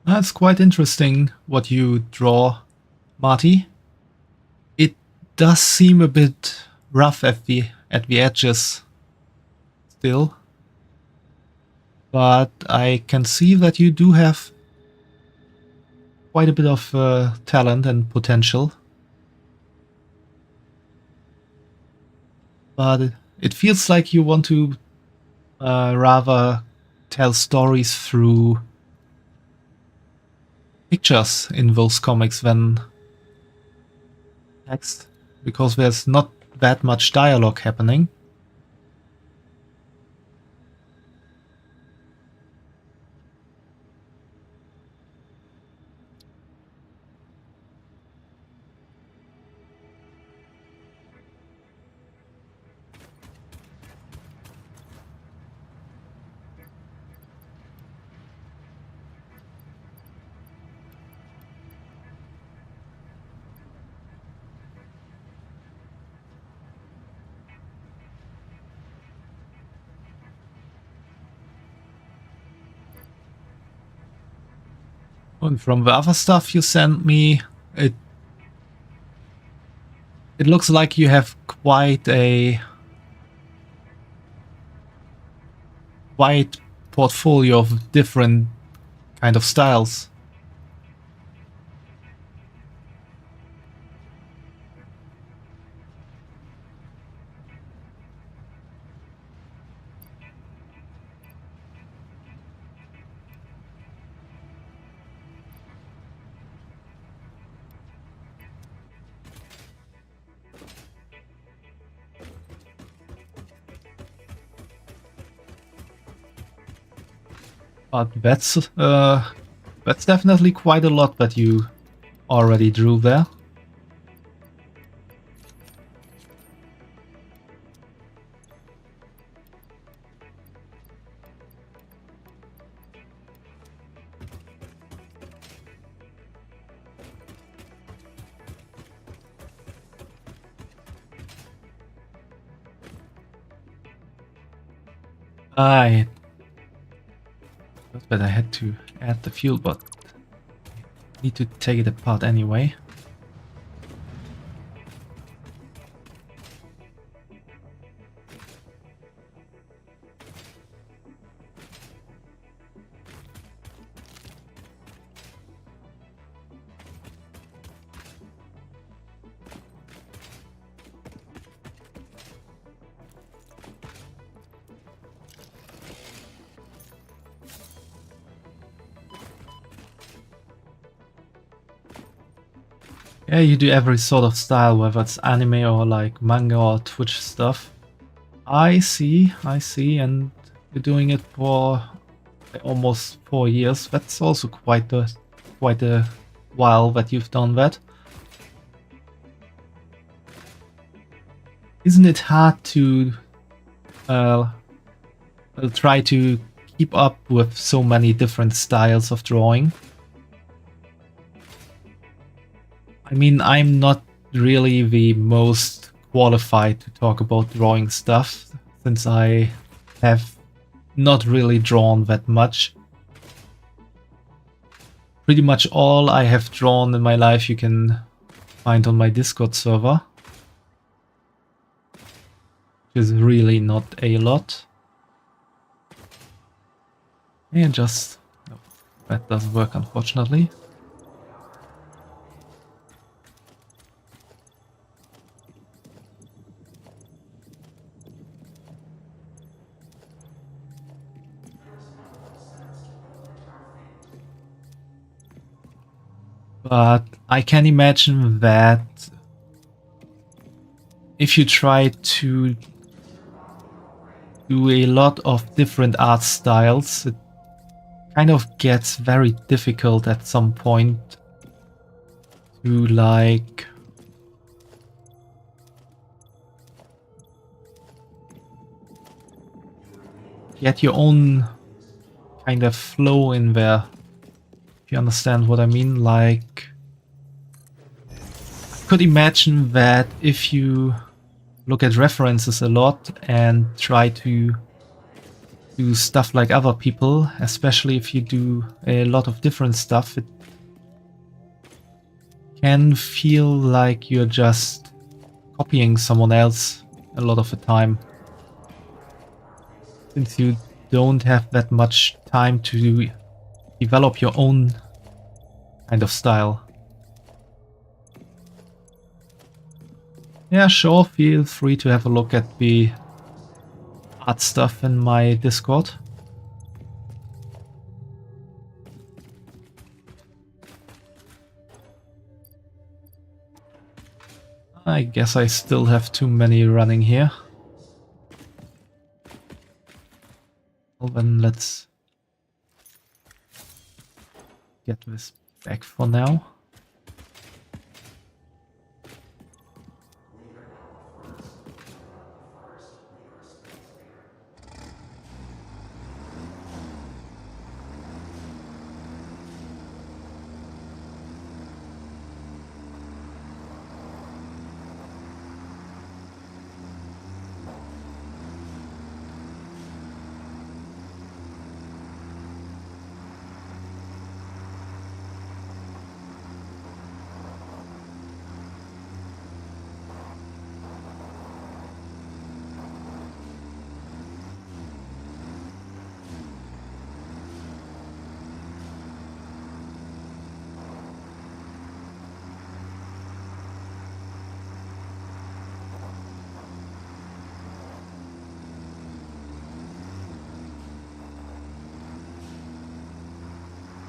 That's quite interesting what you draw, Marty. It does seem a bit rough at the edges still, but I can see that you do have quite a bit of talent and potential. But it feels like you want to rather tell stories through pictures in those comics than text, because there's not that much dialogue happening. And from the other stuff you sent me, it looks like you have quite a wide portfolio of different kind of styles. But that's definitely quite a lot that you already drew there. I bet I had to add the fuel, but I need to take it apart anyway. Yeah, you do every sort of style, whether it's anime or like manga or Twitch stuff. I see, and you're doing it for almost 4 years. That's also quite a while that you've done that. Isn't it hard to try to keep up with so many different styles of drawing? I mean, I'm not really the most qualified to talk about drawing stuff, since I have not really drawn that much. Pretty much all I have drawn in my life you can find on my Discord server, which is really not a lot. And just... no, that doesn't work, unfortunately. But I can imagine that if you try to do a lot of different art styles, it kind of gets very difficult at some point to like get your own kind of flow in there. If you understand what I mean, like I could imagine that if you look at references a lot and try to do stuff like other people, especially if you do a lot of different stuff, it can feel like you're just copying someone else a lot of the time, since you don't have that much time to develop your own kind of style. Yeah, sure, feel free to have a look at the art stuff in my Discord. I guess I still have too many running here. Well then, let's get this back for now.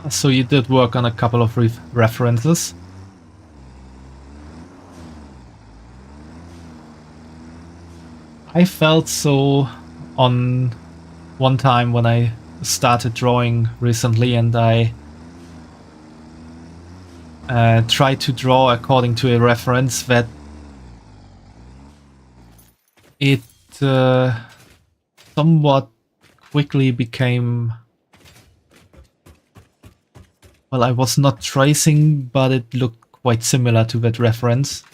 So you did work on a couple of references. I felt so on one time when I started drawing recently, and I tried to draw according to a reference, that it somewhat quickly became, well, I was not tracing, but it looked quite similar to that reference.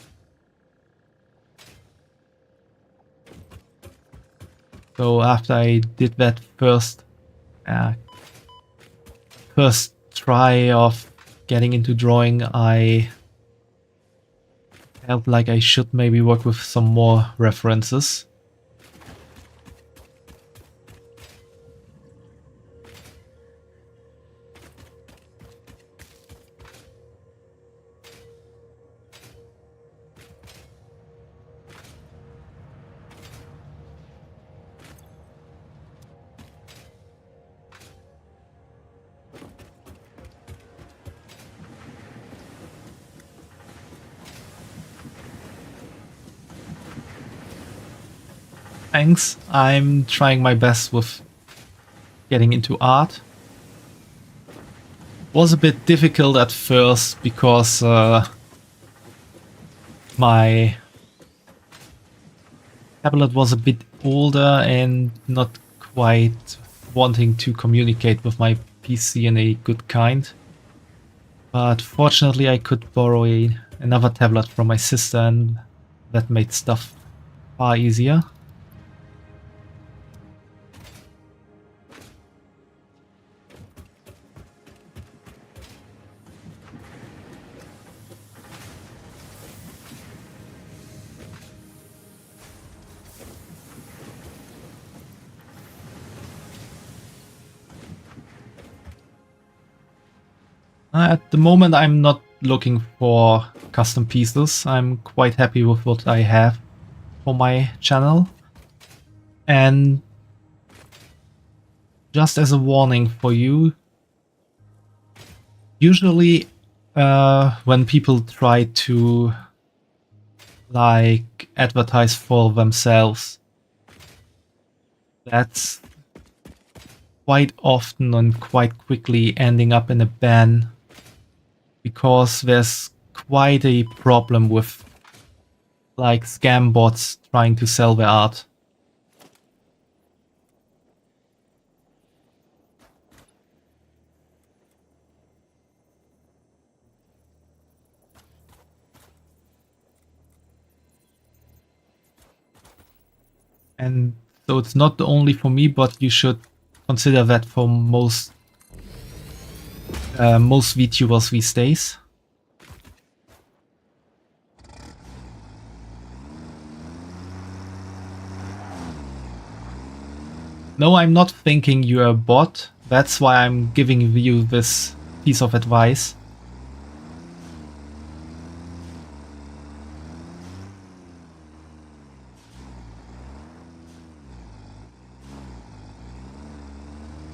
So after I did that first try of getting into drawing, I felt like I should maybe work with some more references. Thanks. I'm trying my best with getting into art. Was a bit difficult at first because my tablet was a bit older and not quite wanting to communicate with my PC in a good kind. But fortunately I could borrow another tablet from my sister, and that made stuff far easier. At the moment I'm not looking for custom pieces. I'm quite happy with what I have for my channel. And just as a warning for you, usually when people try to like advertise for themselves, that's quite often and quite quickly ending up in a ban, because there's quite a problem with like scam bots trying to sell their art. And so it's not only for me, but you should consider that for most VTubers these days. No, I'm not thinking you're a bot. That's why I'm giving you this piece of advice.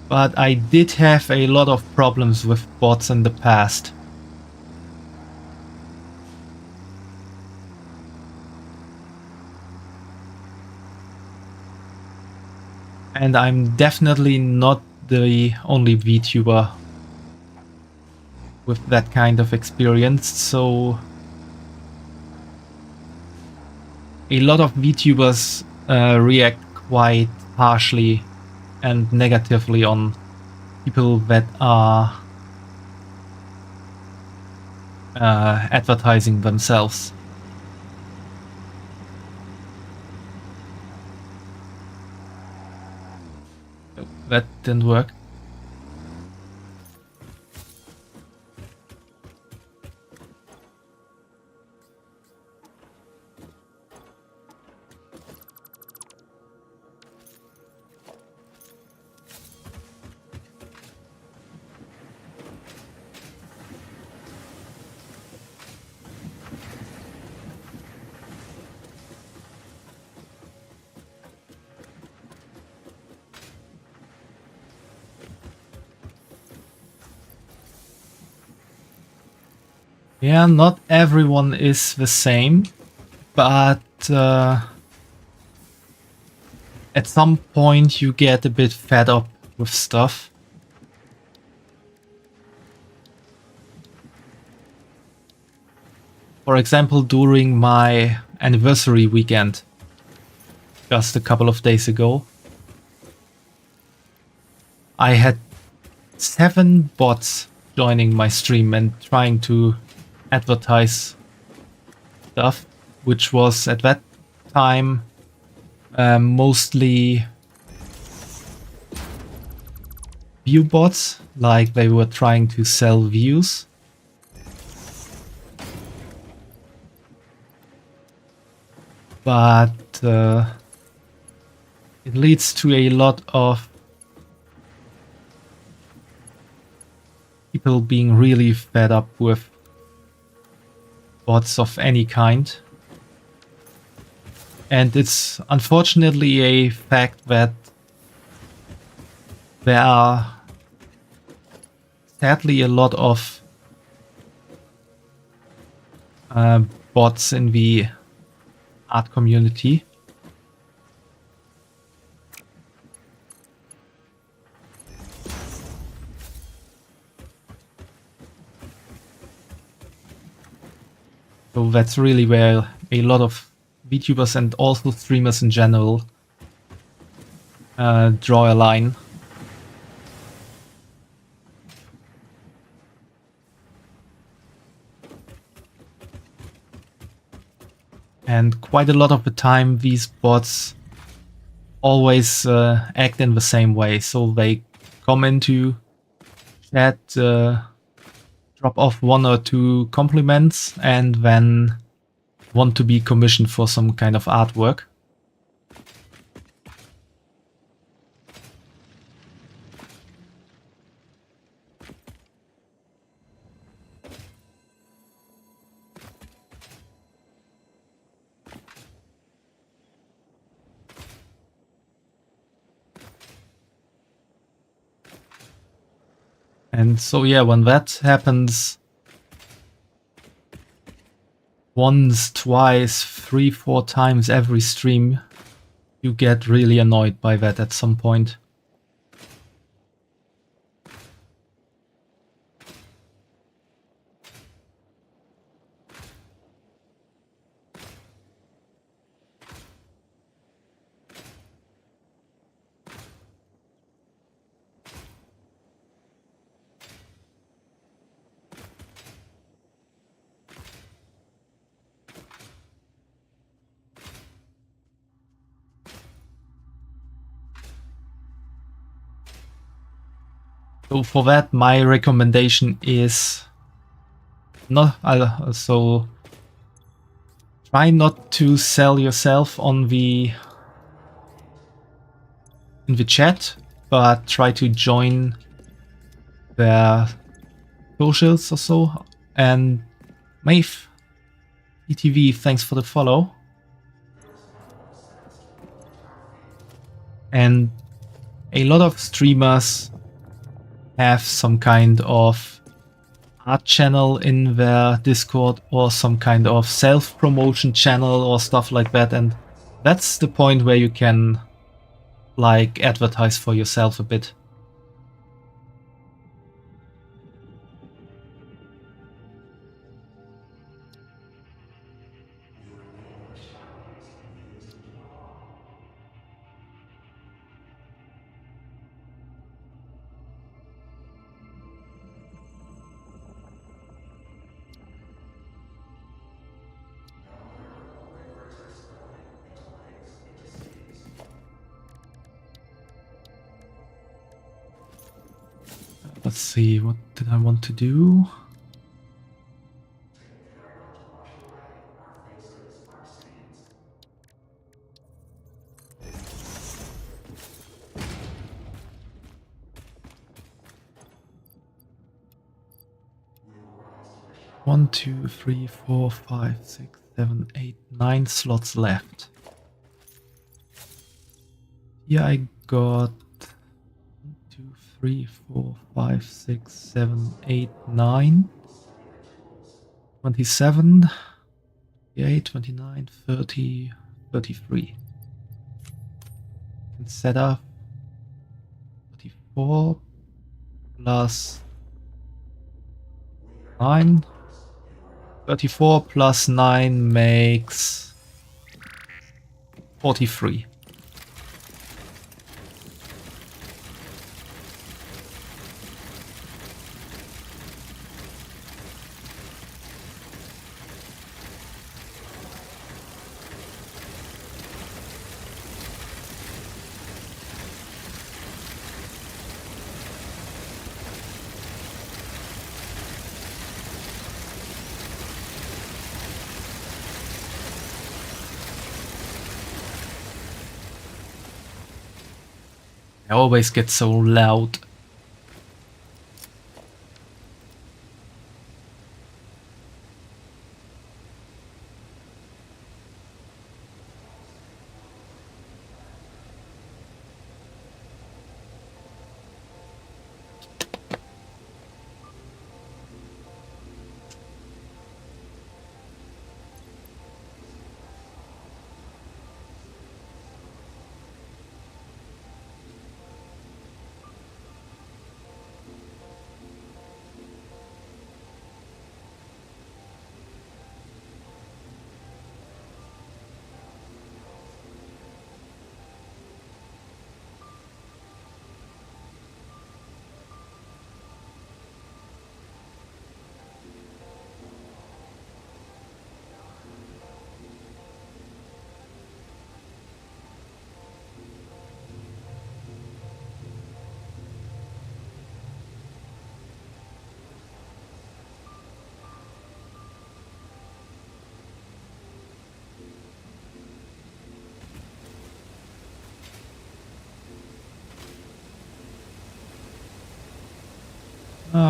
But I did have a lot of problems with bots in the past. And I'm definitely not the only VTuber with that kind of experience, so a lot of VTubers react quite harshly and negatively on people that are advertising themselves. That didn't work. Yeah, not everyone is the same, but at some point you get a bit fed up with stuff. For example, during my anniversary weekend, just a couple of days ago, I had 7 bots joining my stream and trying to advertise stuff, which was at that time mostly view bots, like they were trying to sell views. But it leads to a lot of people being really fed up with bots of any kind. And it's unfortunately a fact that there are sadly a lot of bots in the art community. So that's really where a lot of VTubers and also streamers in general draw a line. And quite a lot of the time these bots always act in the same way. So they come into chat, drop off 1 or 2 compliments, and then want to be commissioned for some kind of artwork. And so yeah, when that happens once, twice, 3, 4 times every stream, you get really annoyed by that at some point. So for that, my recommendation is not so try not to sell yourself on in the chat, but try to join their socials or so. And Maeve ETV, thanks for the follow. And a lot of streamers have some kind of art channel in their Discord or some kind of self-promotion channel or stuff like that, and that's the point where you can like advertise for yourself a bit. Let's see, what did I want to do? One, 2, 3, 4, 5, 6, 7, 8, 9 slots left. Here I got 2, 3, 4, 5, 6, 7, 8, 9. 27, 28, 29, 30, 33. And set up 34 plus 9. 34 plus 9 makes 43. I always get so loud.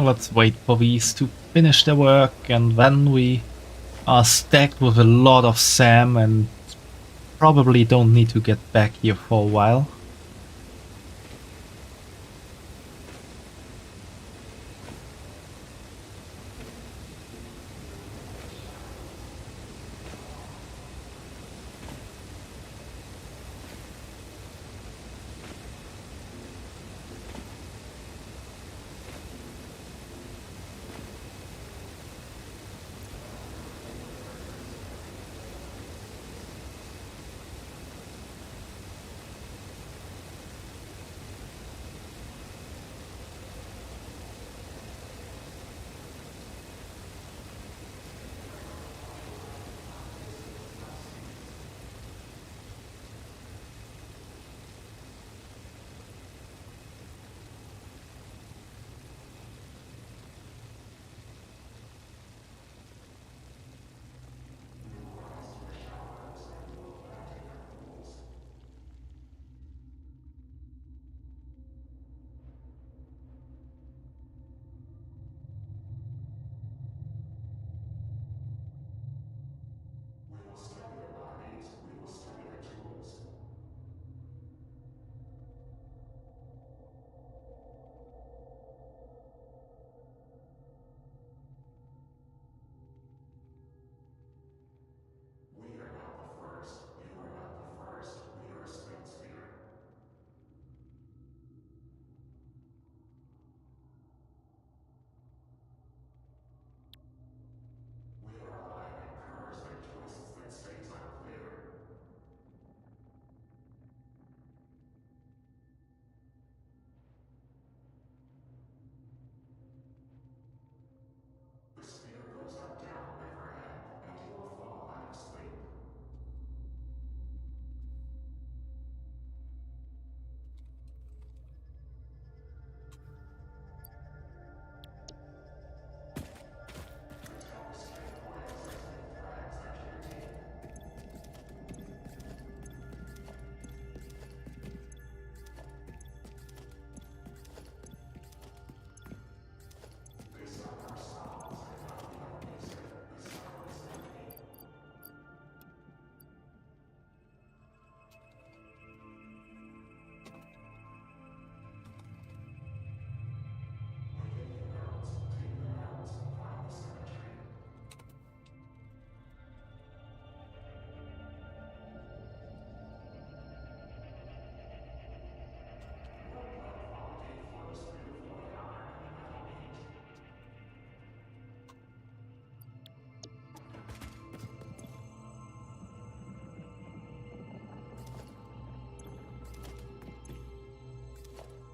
Let's wait for these to finish their work, and then we are stacked with a lot of SAM and probably don't need to get back here for a while.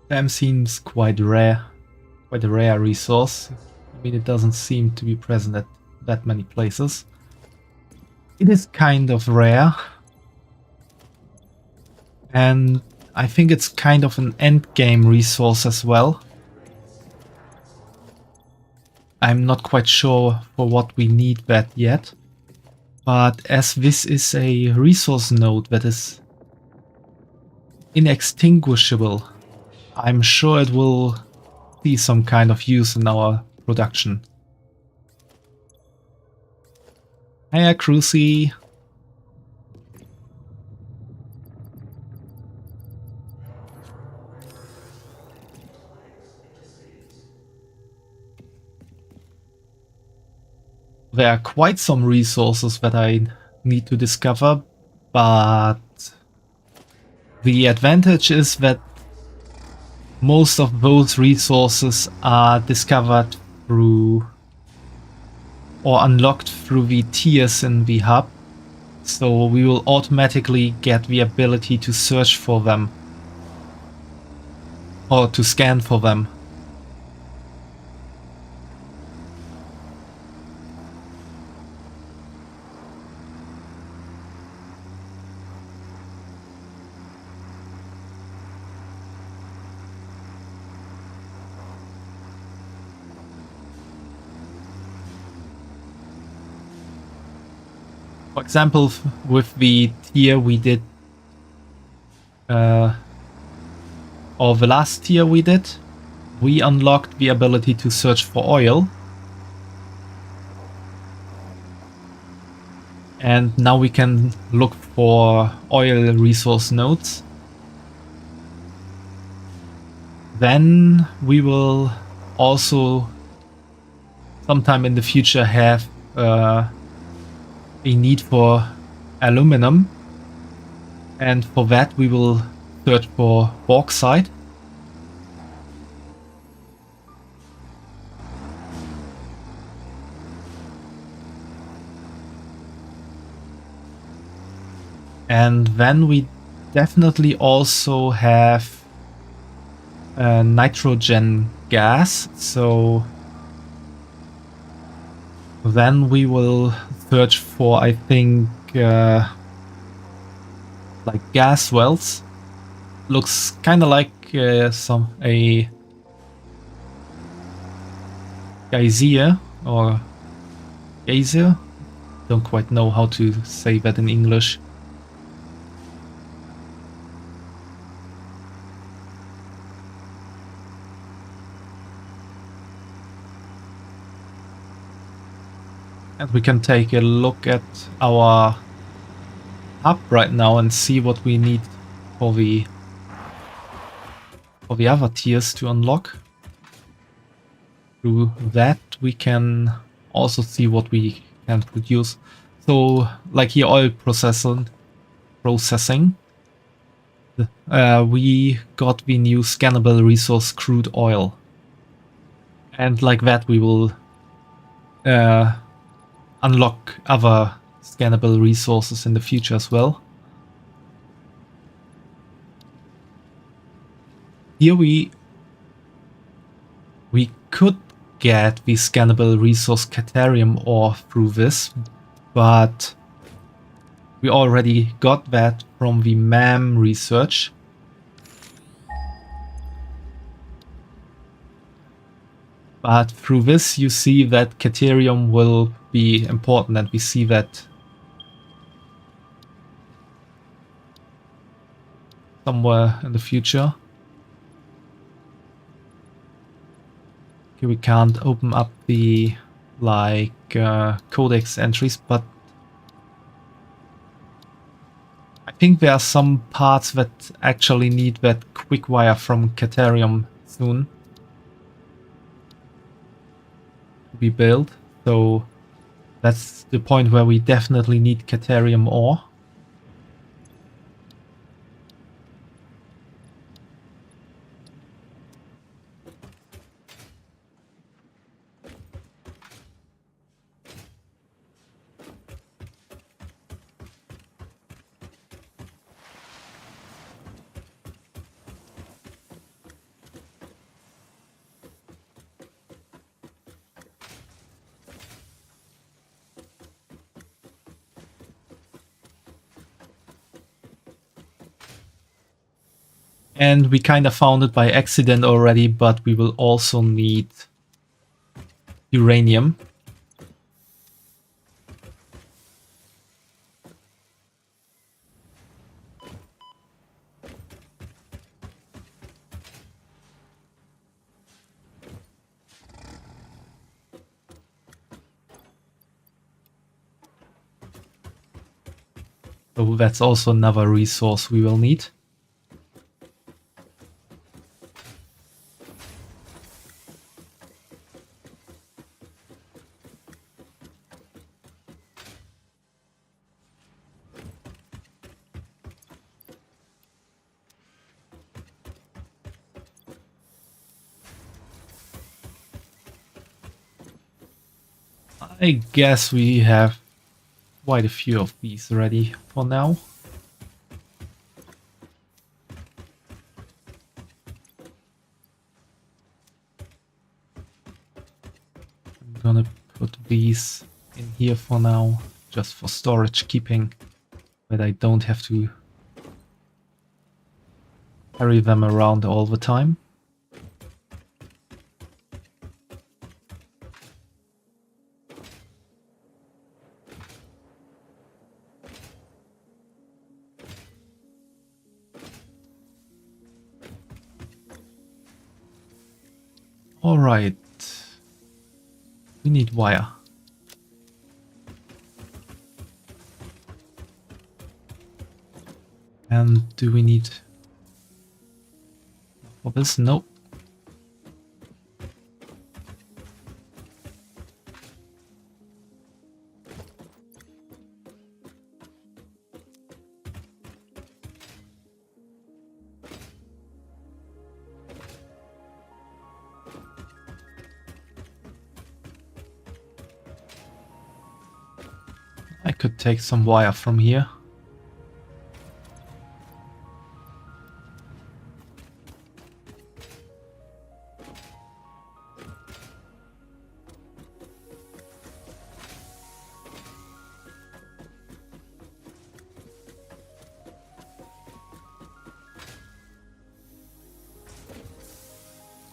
Them seems quite rare. Quite a rare resource. I mean, it doesn't seem to be present at that many places. It is kind of rare. And I think it's kind of an endgame resource as well. I'm not quite sure for what we need that yet. But as this is a resource node that is inextinguishable, I'm sure it will see some kind of use in our production. Hiya, Crucy. There are quite some resources that I need to discover, but the advantage is that most of those resources are discovered through or unlocked through the tiers in the hub, so we will automatically get the ability to search for them or to scan for them. For example, with the tier we did, or the last tier we did, we unlocked the ability to search for oil. And now we can look for oil resource nodes. Then we will also sometime in the future have a need for aluminum, and for that we will search for bauxite. And then we definitely also have nitrogen gas, so then we will search for, I think, like gas wells. Looks kind of like a geyser or geyser. Don't quite know how to say that in English. And we can take a look at our hub right now and see what we need for the other tiers to unlock. Through that we can also see what we can produce. So like here, oil processing. We got the new scannable resource crude oil. And like that we will unlock other scannable resources in the future as well. Here we could get the scannable resource Caterium ore through this, but we already got that from the MAM research. But through this you see that Caterium will be important, and we see that somewhere in the future. Okay, we can't open up the codex entries, but I think there are some parts that actually need that quick wire from Caterium soon to be built, so that's the point where we definitely need Caterium ore. And we kind of found it by accident already, but we will also need uranium. So that's also another resource we will need. I guess we have quite a few of these ready for now. I'm gonna put these in here for now, just for storage keeping, but I don't have to carry them around all the time. All right, we need wire. And do we need for this? Nope. I could take some wire from here.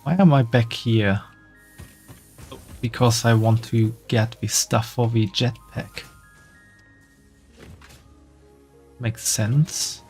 Why am I back here? Oh, because I want to get the stuff for the jetpack. Makes sense.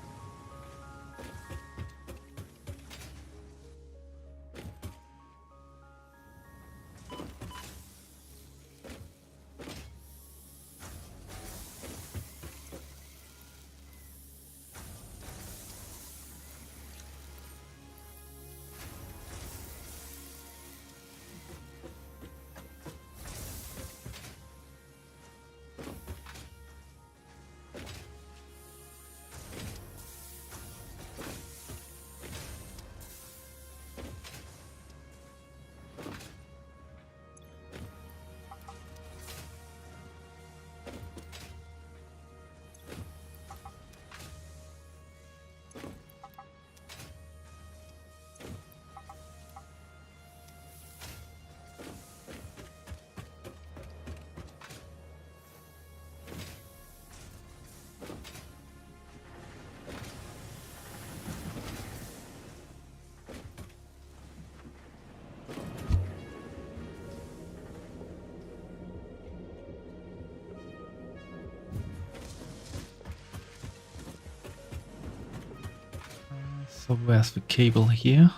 So where's the cable here?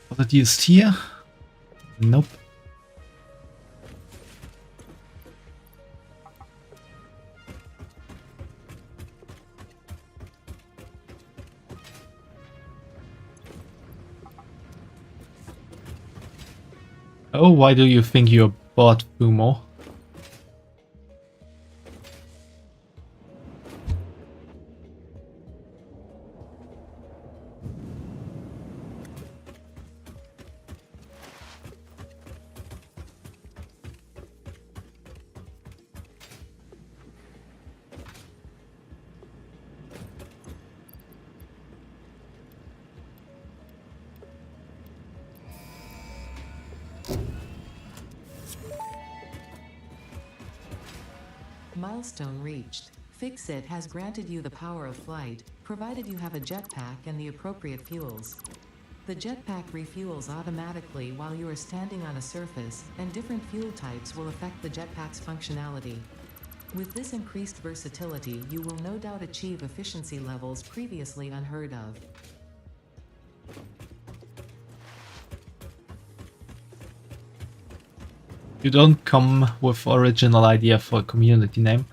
Was it used here? Nope. Oh, why do you think you're bot, Boomo? Milestone reached. Fixit has granted you the power of flight, provided you have a jetpack and the appropriate fuels. The jetpack refuels automatically while you are standing on a surface, and different fuel types will affect the jetpack's functionality. With this increased versatility, you will no doubt achieve efficiency levels previously unheard of. You don't come with original idea for a community name.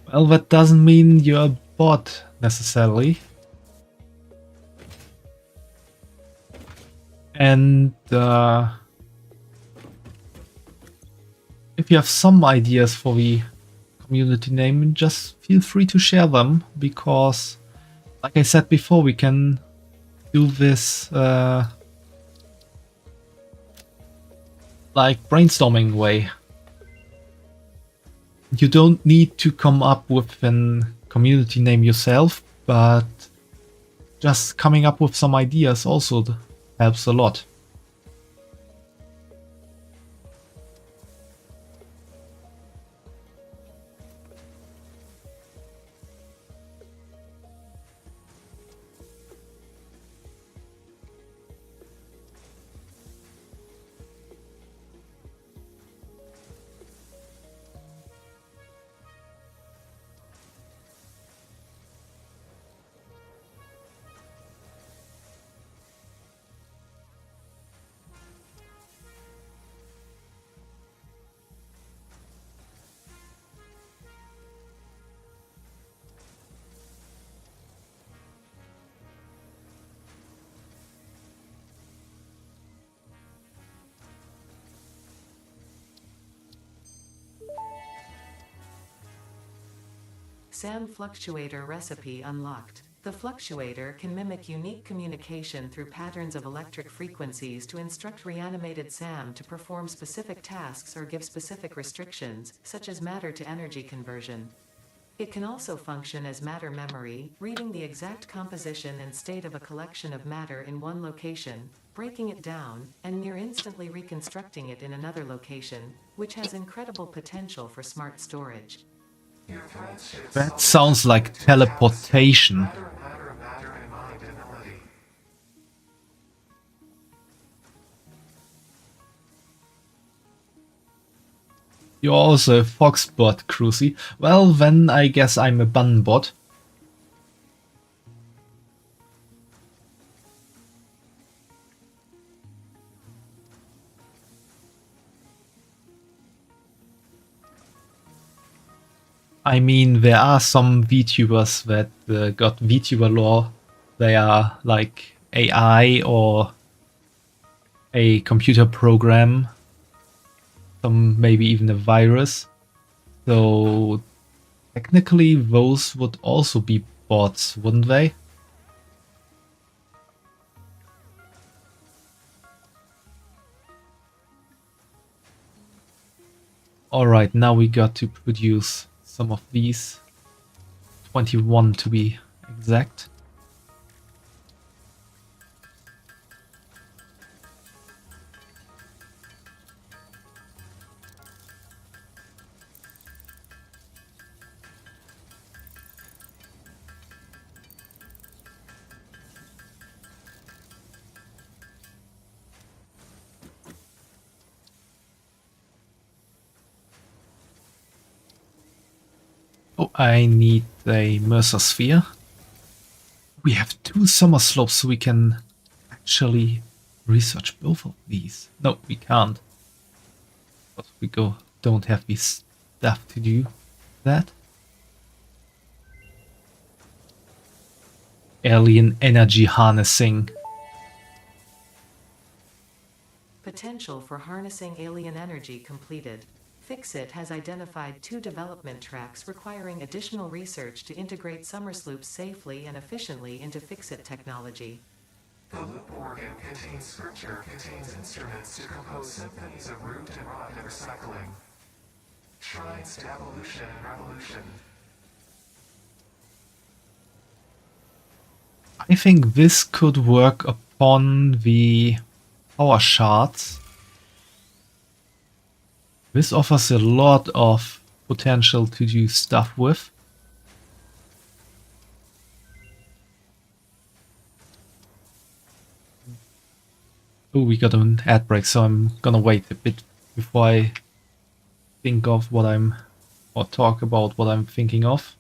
Well, that doesn't mean you're a bot necessarily. And if you have some ideas for the community name, just feel free to share them, because like I said before, we can do this like brainstorming way. You don't need to come up with a community name yourself, but just coming up with some ideas also helps a lot. SAM Fluctuator recipe unlocked. The fluctuator can mimic unique communication through patterns of electric frequencies to instruct reanimated SAM to perform specific tasks or give specific restrictions, such as matter to energy conversion. It can also function as matter memory, reading the exact composition and state of a collection of matter in one location, breaking it down, and near instantly reconstructing it in another location, which has incredible potential for smart storage. That sounds like teleportation. Matter, and mind and melody. You're also a Foxbot, Crucy. Well, then I guess I'm a Bunbot. I mean, there are some VTubers that got VTuber lore. They are like AI or a computer program. Some maybe even a virus. So technically those would also be bots, wouldn't they? Alright, now we got to produce some of these. 21 to be exact. Oh, I need a Mercer Sphere. We have 2 summer slopes, so we can actually research both of these. No, we can't. But we don't have the stuff to do that. Alien energy harnessing. Potential for harnessing alien energy completed. Fixit has identified 2 development tracks requiring additional research to integrate summer sloops safely and efficiently into Fixit technology. The loop organ contains scripture, contains instruments to compose symphonies of root and rot and recycling. Shrines to evolution and revolution. I think this could work upon the power shards. This offers a lot of potential to do stuff with. Oh, we got an ad break, so I'm gonna wait a bit before I think of what I'm, or talk about what I'm thinking of.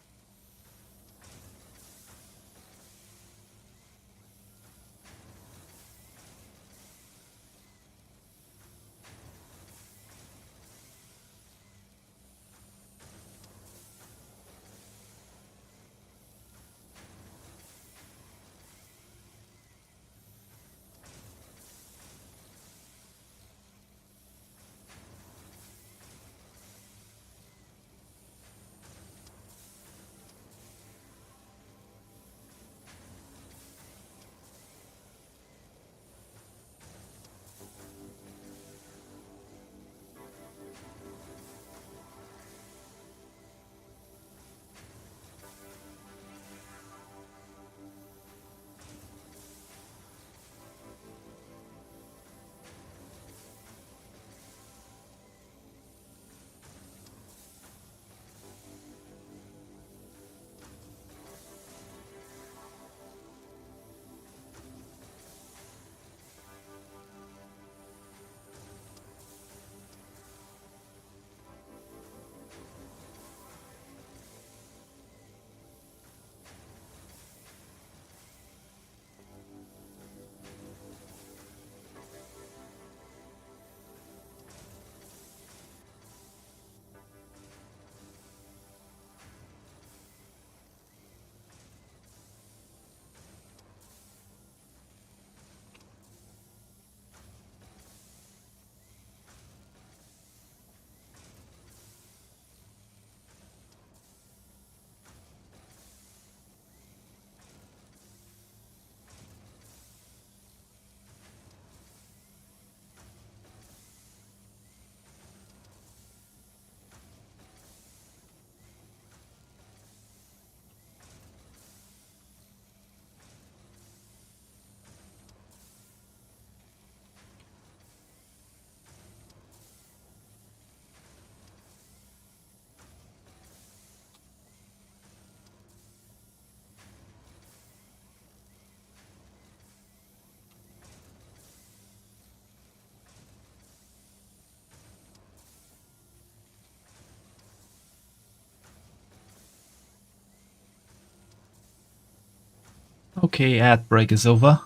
Okay, ad break is over.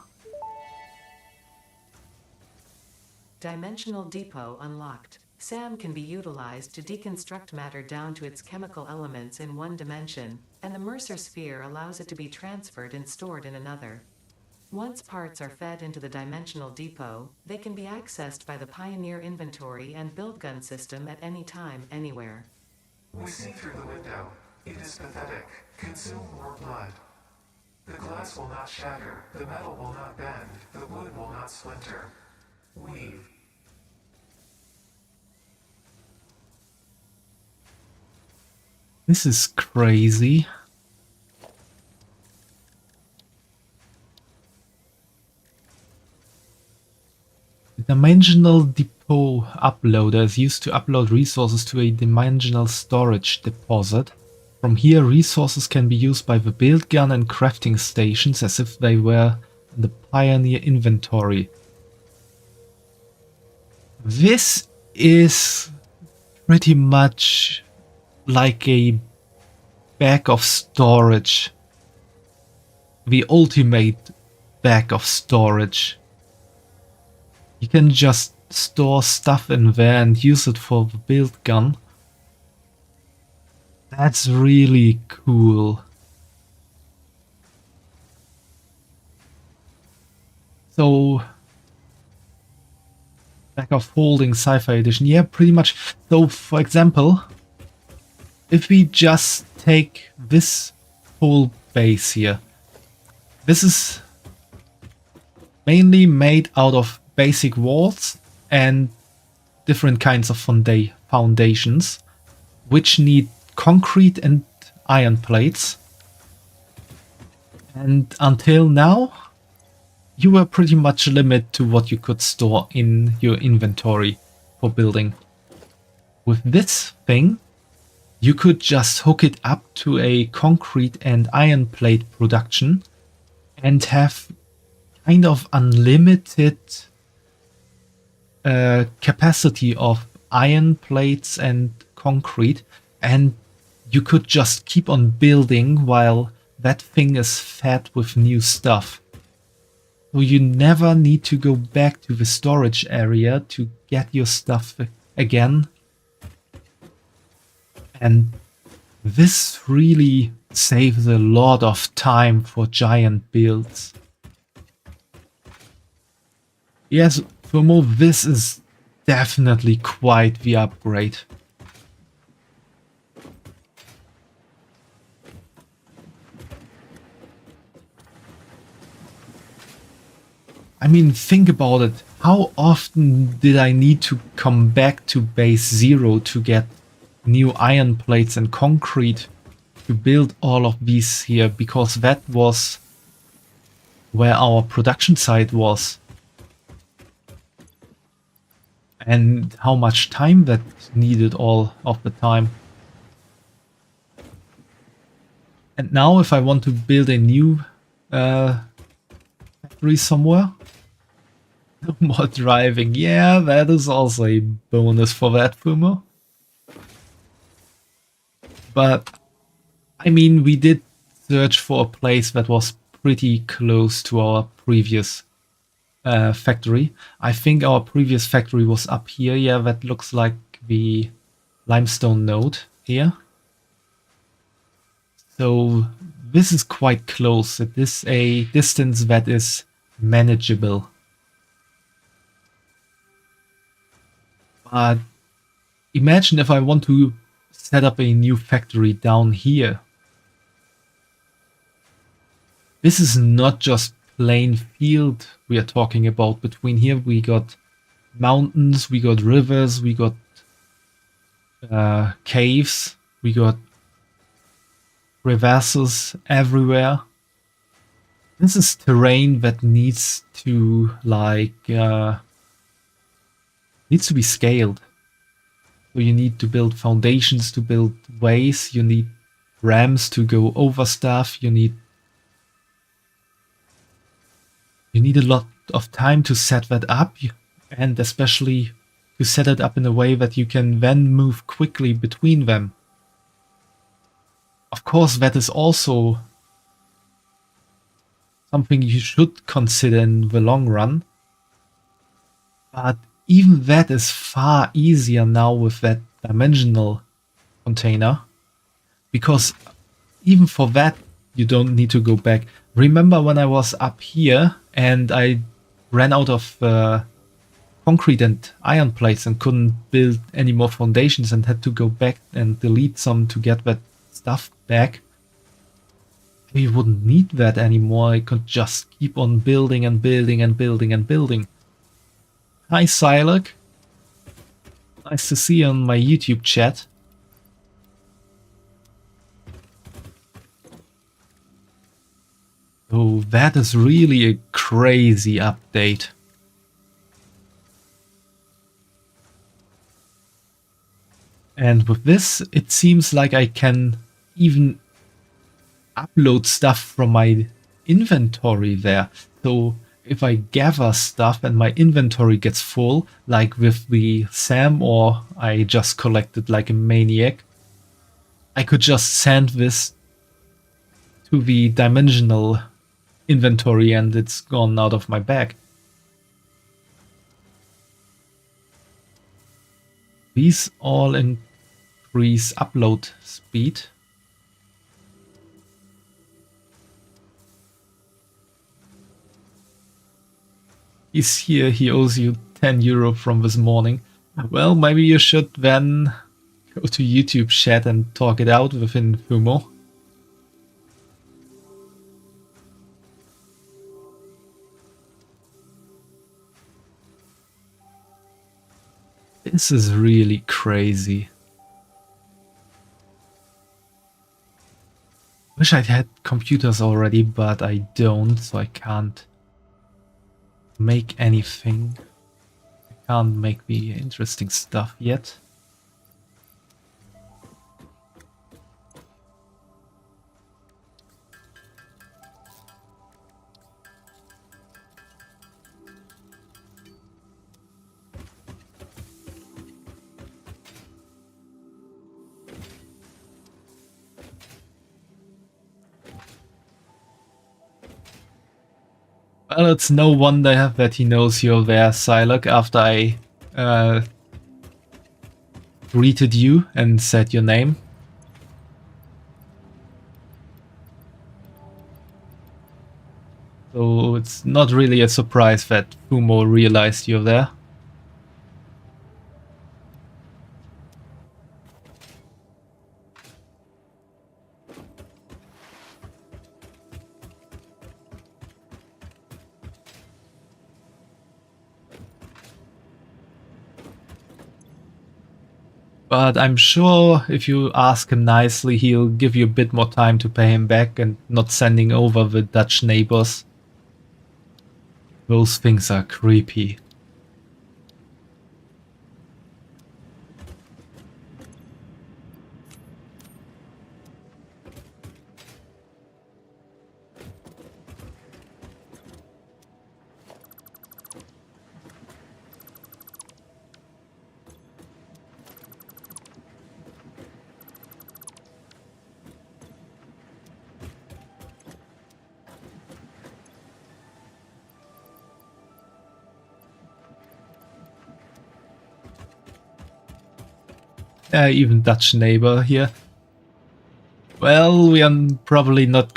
Dimensional Depot unlocked. SAM can be utilized to deconstruct matter down to its chemical elements in one dimension, and the Mercer sphere allows it to be transferred and stored in another. Once parts are fed into the Dimensional Depot, they can be accessed by the Pioneer inventory and build gun system at any time, anywhere. We see through the window. It is pathetic. Consume more blood. The glass will not shatter, the metal will not bend, the wood will not splinter. Weave. This is crazy. The Dimensional Depot uploader is used to upload resources to a dimensional storage deposit. From here, resources can be used by the build gun and crafting stations as if they were in the Pioneer inventory. This is pretty much like a bag of storage. The ultimate bag of storage. You can just store stuff in there and use it for the build gun. That's really cool. So, bag of holding sci-fi edition. Yeah, pretty much. So, for example, if we just take this whole base here, this is mainly made out of basic walls and different kinds of foundations, which need concrete and iron plates. And until now, you were pretty much limited to what you could store in your inventory for building. With this thing, you could just hook it up to a concrete and iron plate production and have kind of unlimited capacity of iron plates and concrete, and you could just keep on building while that thing is fed with new stuff. So you never need to go back to the storage area to get your stuff again. And this really saves a lot of time for giant builds. Yes, Fumo, this is definitely quite the upgrade. I mean, think about it. How often did I need to come back to base 0 to get new iron plates and concrete to build all of these here? Because that was where our production site was. And how much time that needed all of the time. And now if I want to build a new factory somewhere, no more driving. Yeah, that is also a bonus for that, Fumo. But, I mean, we did search for a place that was pretty close to our previous factory. I think our previous factory was up here. Yeah, that looks like the limestone node here. So this is quite close. It is a distance that is manageable. But imagine if I want to set up a new factory down here. This is not just plain field we are talking about. Between here we got mountains, we got rivers, we got caves, we got crevasses everywhere. This is terrain that needs to needs to be scaled. So you need to build foundations to build ways, you need ramps to go over stuff, you need a lot of time to set that up, and especially to set it up in a way that you can then move quickly between them. Of course, that is also something you should consider in the long run. But even that is far easier now with that dimensional container. Because even for that, you don't need to go back. Remember when I was up here and I ran out of concrete and iron plates and couldn't build any more foundations and had to go back and delete some to get that stuff back? We wouldn't need that anymore. I could just keep on building and building and building and building. Hi Silac. Nice to see you on my YouTube chat. Oh, that is really a crazy update. And with this, it seems like I can even upload stuff from my inventory there. So if I gather stuff and my inventory gets full, like with the SAM, or I just collected like a maniac, I could just send this to the dimensional inventory and it's gone out of my bag. These all increase upload speed. He's here, he owes you 10 euro from this morning. Well, maybe you should then go to YouTube chat and talk it out within Fumo. This is really crazy. Wish I'd had computers already, but I don't, so I can't make anything. I can't make the interesting stuff yet. Well, it's no wonder that he knows you're there, Psylocke, after I greeted you and said your name. So it's not really a surprise that Fumo realized you're there. But I'm sure if you ask him nicely, he'll give you a bit more time to pay him back and not sending over the Dutch neighbors. Those things are creepy. Even Dutch neighbor here. Well, we are probably not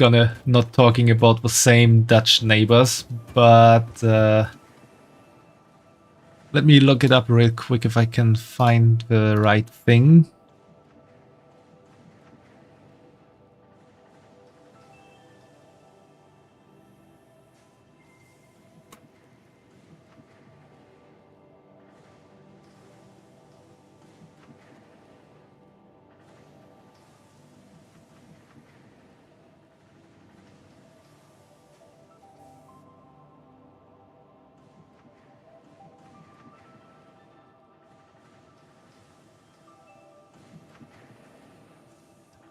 talking about the same Dutch neighbors, but let me look it up real quick if I can find the right thing.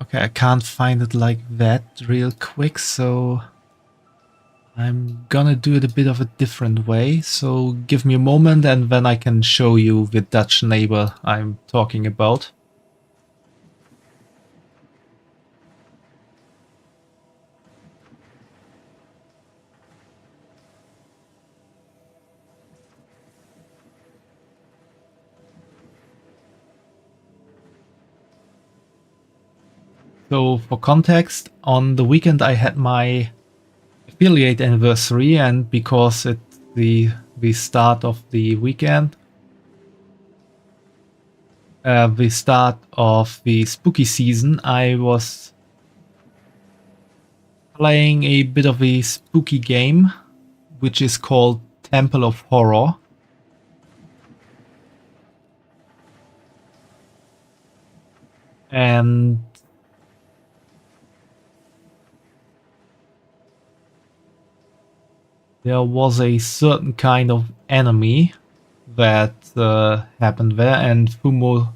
Okay, I can't find it like that real quick, so I'm gonna do it a bit of a different way. So give me a moment and then I can show you the Dutch neighbor I'm talking about. So for context, on the weekend I had my affiliate anniversary, and because it's the start of the weekend, the start of the spooky season, I was playing a bit of a spooky game, which is called Temple of Horror. And there was a certain kind of enemy that happened there, and Fumo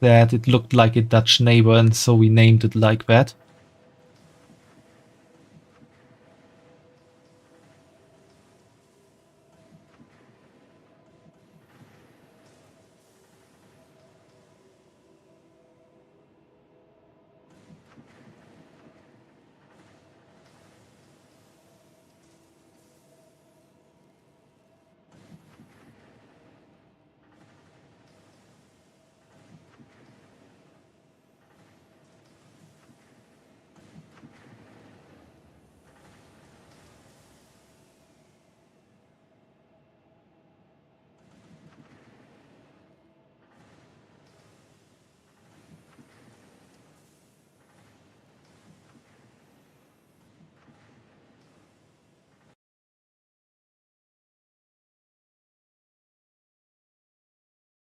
said it looked like a Dutch neighbor, and so we named it like that.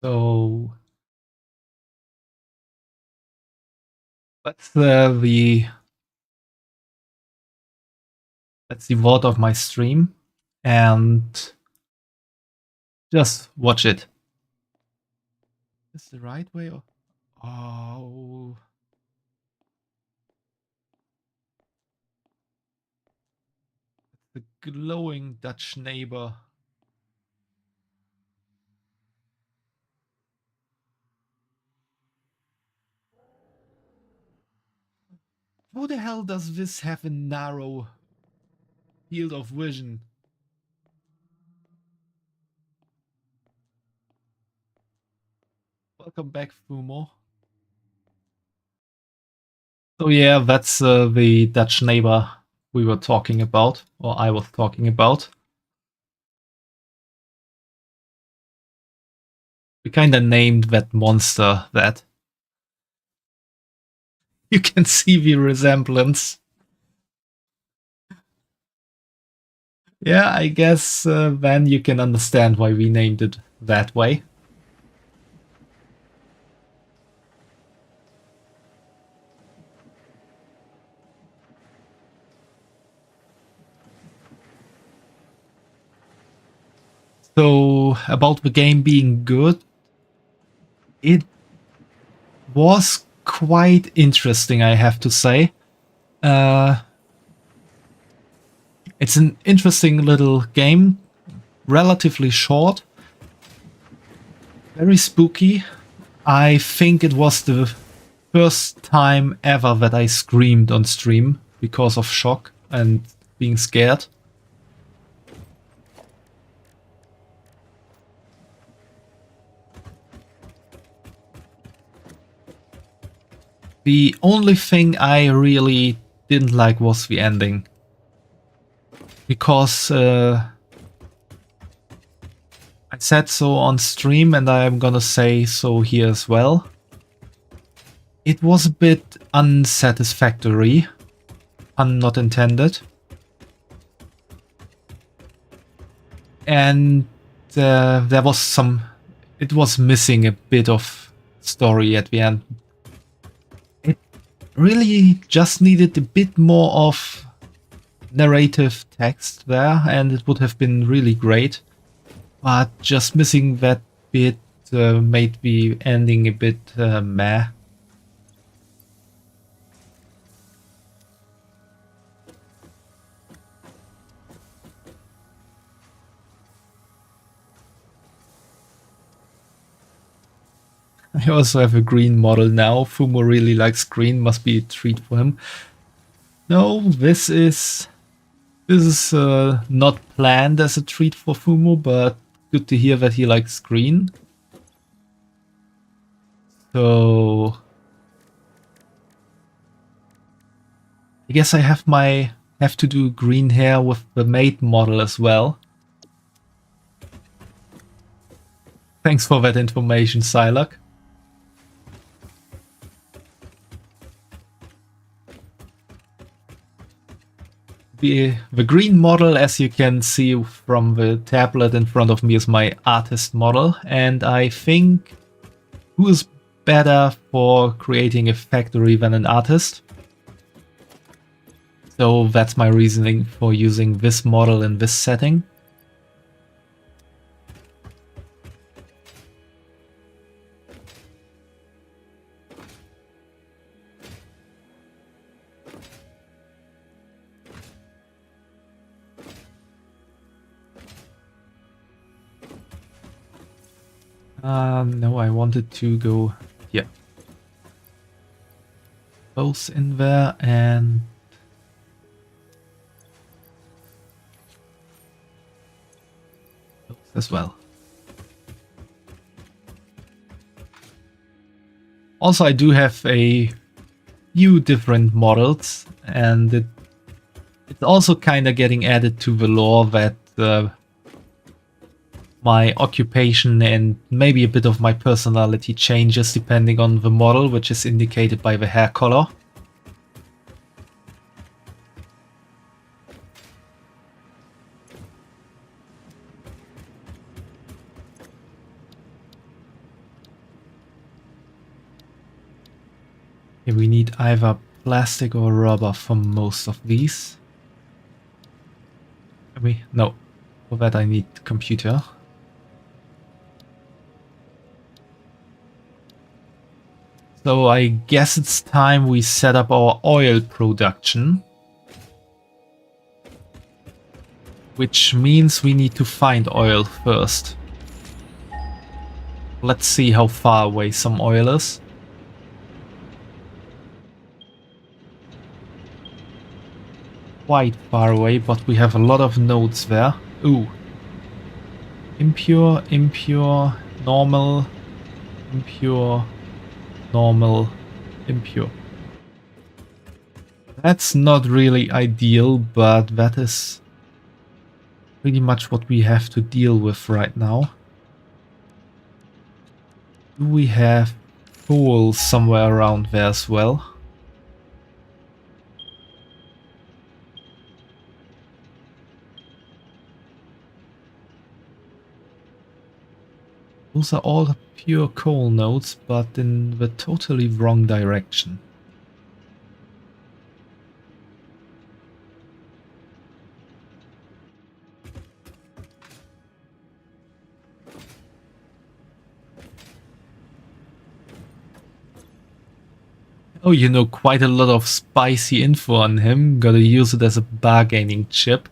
So that's that's the VOD of my stream, and just watch it. Is the right way? Or... Oh, the glowing Dutch neighbor. How the hell does this have a narrow field of vision? Welcome back, Fumo. So yeah, that's the Dutch neighbor we were talking about, or I was talking about. We kinda named that monster that. You can see the resemblance. Yeah, I guess then you can understand why we named it that way. So, about the game being good, it was quite interesting, I have to say. It's an interesting little game, relatively short, very spooky. I think it was the first time ever that I screamed on stream because of shock and being scared. The only thing I really didn't like was the ending. Because I said so on stream and I'm gonna say so here as well. It was a bit unsatisfactory, pun not intended. And there was some... it was missing a bit of story at the end. It really just needed a bit more of narrative text there and it would have been really great. But just missing that bit made the ending a bit meh. I also have a green model now. Fumo really likes green, must be a treat for him. No, this is not planned as a treat for Fumo, but good to hear that he likes green. So I guess I have to do green hair with the maid model as well. Thanks for that information, Psylocke. The green model, as you can see from the tablet in front of me, is my artist model, and I think who is better for creating a factory than an artist? So that's my reasoning for using this model in this setting. No, I wanted to go here. Both in there and both as well. Also, I do have a few different models, and it's also kind of getting added to the lore that my occupation and maybe a bit of my personality changes depending on the model, which is indicated by the hair color. Okay, we need either plastic or rubber for most of these. No, for that I need computer. So I guess it's time we set up our oil production. Which means we need to find oil first. Let's see how far away some oil is. Quite far away, but we have a lot of nodes there. Ooh. Impure, impure, normal. impure, normal, impure. That's not really ideal, but that is pretty much what we have to deal with right now. Do we have coal somewhere around there as well? Those are all pure coal nodes, but in the totally wrong direction. Oh, you know quite a lot of spicy info on him. Gotta use it as a bargaining chip.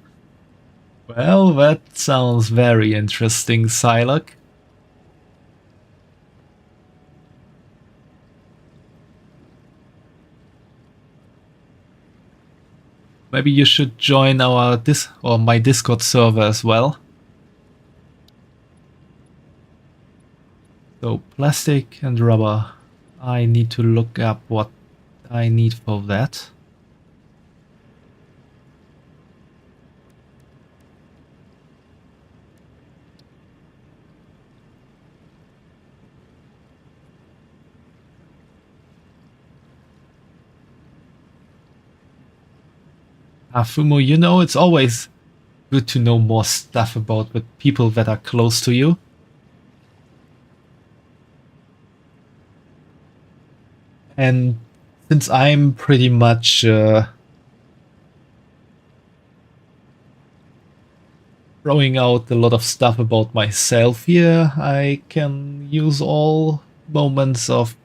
Well, that sounds very interesting, Psylocke. Maybe you should join our my Discord server as well. So plastic and rubber. I need to look up what I need for that. Fumo, you know, it's always good to know more stuff about the people that are close to you. And since I'm pretty much throwing out a lot of stuff about myself here, I can use all moments of,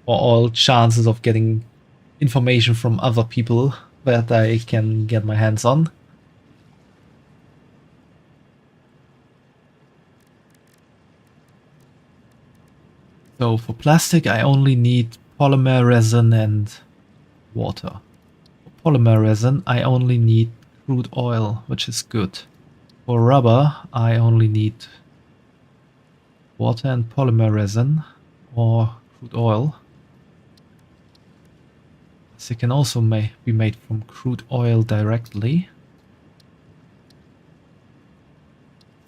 or all chances of getting information from other people that I can get my hands on. So for plastic, I only need polymer resin and water. For polymer resin, I only need crude oil, which is good. For rubber, I only need water and polymer resin or crude oil. This can also be made from crude oil directly.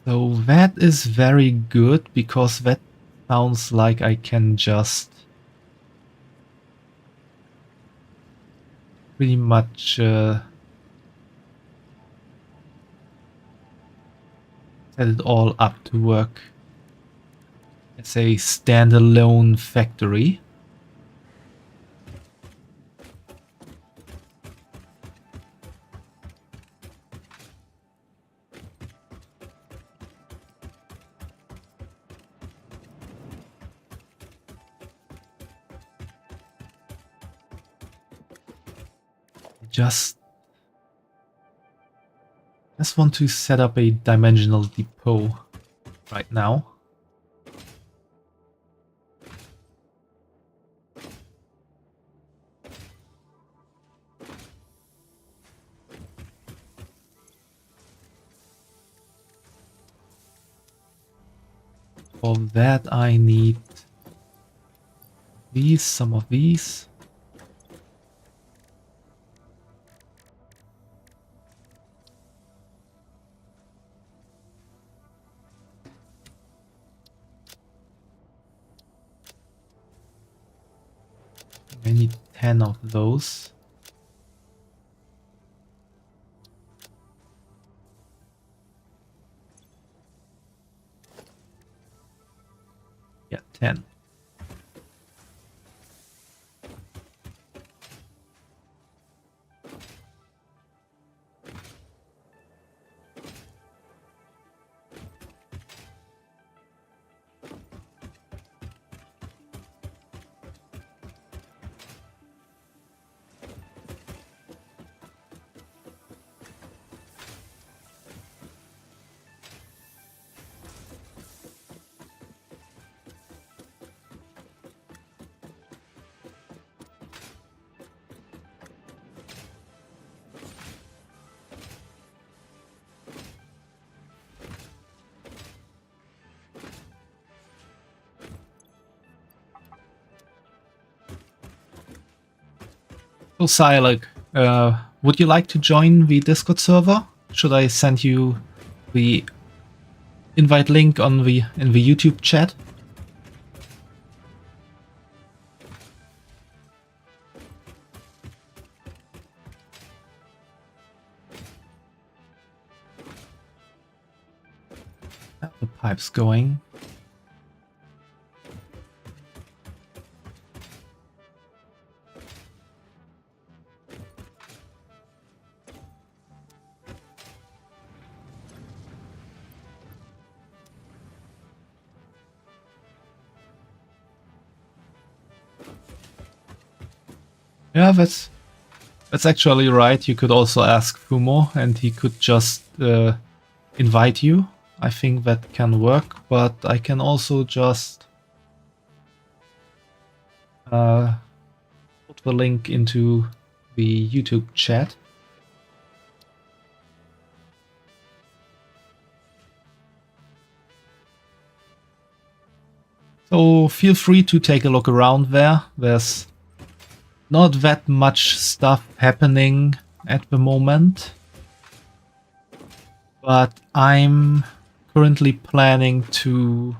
So that is very good because that sounds like I can just pretty much set it all up to work as a standalone factory. Just want to set up a dimensional depot right now. For that I need some of these. I need 10 of those. Yeah, 10. So Silag, would you like to join the Discord server? Should I send you the invite link in the YouTube chat? The pipe's going. Yeah, that's actually right. You could also ask Fumo and he could just invite you. I think that can work, but I can also just put the link into the YouTube chat. So feel free to take a look around there. There's not that much stuff happening at the moment, but I'm currently planning to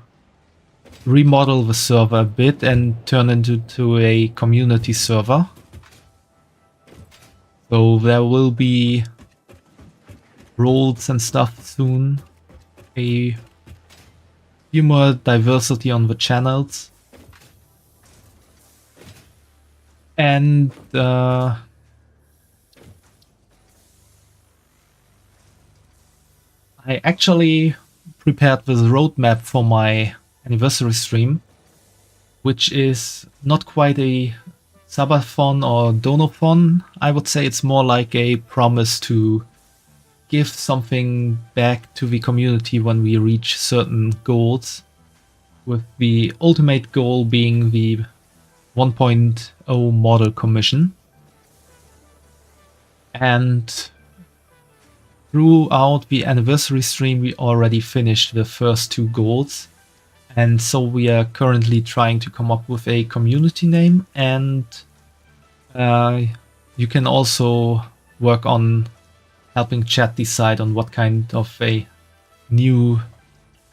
remodel the server a bit and turn it into a community server. So there will be roles and stuff soon, a few more diversity on the channels, and I actually prepared this roadmap for my anniversary stream, which is not quite a subathon or donathon. I would say it's more like a promise to give something back to the community when we reach certain goals, with the ultimate goal being the 1.0 model commission. And throughout the anniversary stream we already finished the first two goals, and so we are currently trying to come up with a community name, and you can also work on helping chat decide on what kind of a new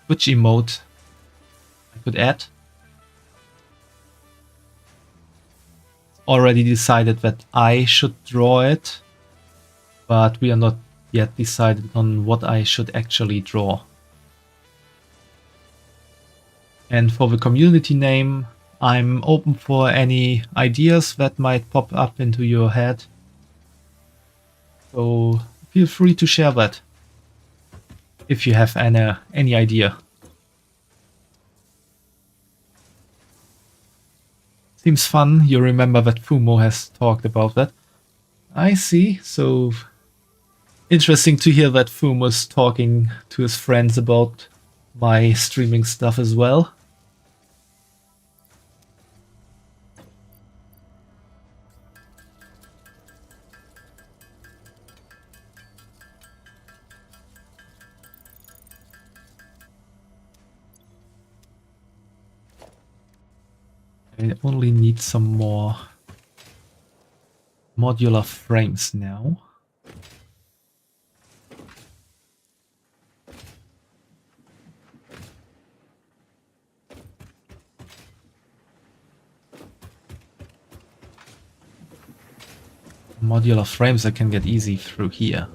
Twitch emote I could add. Already decided that I should draw it, but we are not yet decided on what I should actually draw. And for the community name, I'm open for any ideas that might pop up into your head. So feel free to share that if you have any idea. Seems fun. You remember that Fumo has talked about that. I see. So interesting to hear that Fumo's talking to his friends about my streaming stuff as well. I only need some more modular frames now. Modular frames I can get easy through here.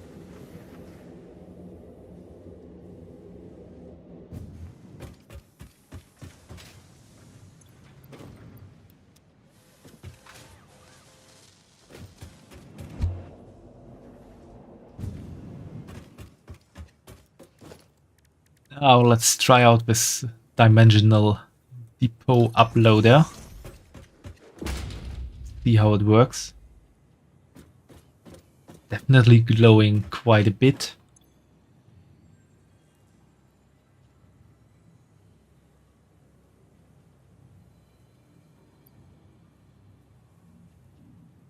Now let's try out this dimensional depot uploader. See how it works. Definitely glowing quite a bit.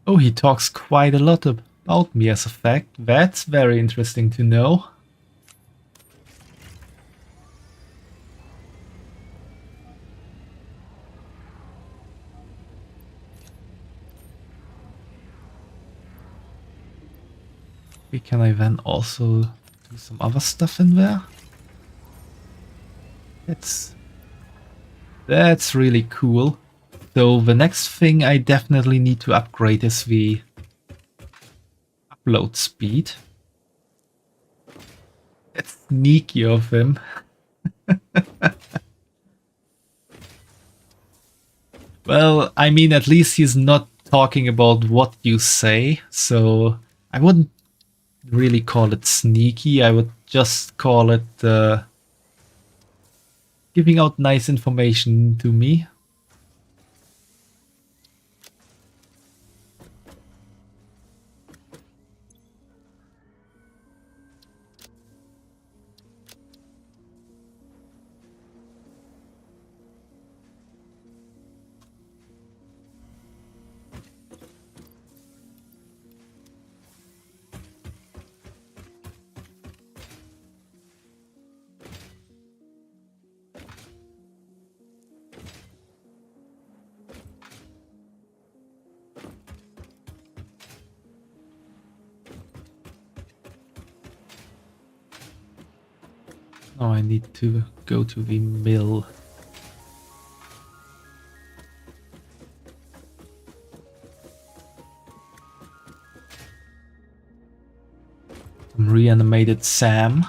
Oh, he talks quite a lot about me as a fact. That's very interesting to know. Okay, can I then also do some other stuff in there? That's really cool. So the next thing I definitely need to upgrade is the upload speed. That's sneaky of him. Well, I mean, at least he's not talking about what you say, so I wouldn't really call it sneaky. I would just call it giving out nice information to me. Now I need to go to the mill. Some reanimated Sam.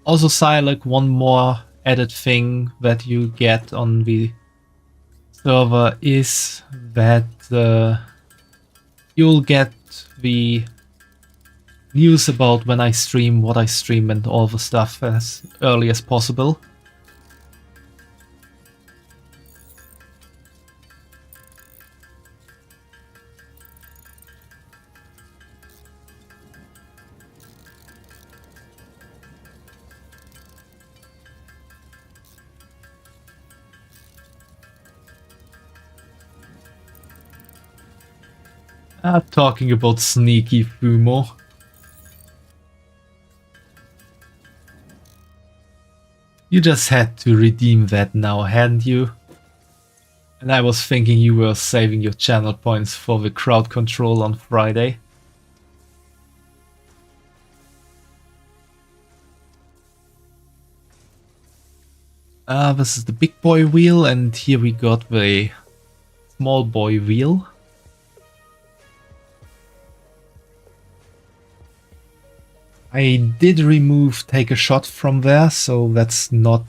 Also, Silac, one more added thing that you get on the server is that you'll get the news about when I stream, what I stream, and all the stuff as early as possible. Talking about sneaky Fumo. You just had to redeem that now, hadn't you? And I was thinking you were saving your channel points for the crowd control on Friday. This is the big boy wheel, and here we got the small boy wheel. I did remove take a shot from there, so that's not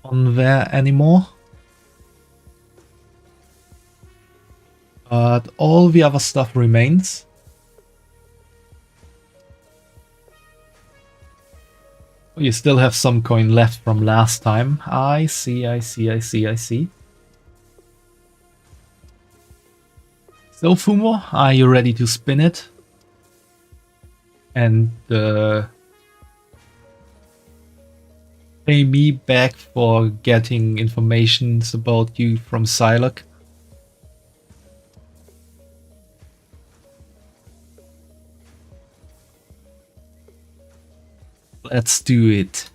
on there anymore. But all the other stuff remains. You still have some coin left from last time. I see. So Fumo, are you ready to spin it? And pay me back for getting information about you from Silac? Let's do it.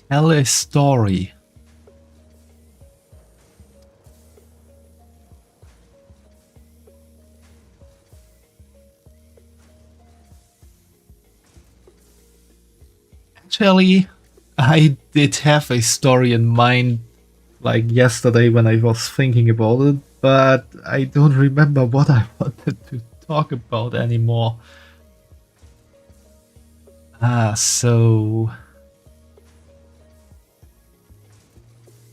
Tell a story. Actually, I did have a story in mind like yesterday when I was thinking about it, but I don't remember what I wanted to talk about anymore. So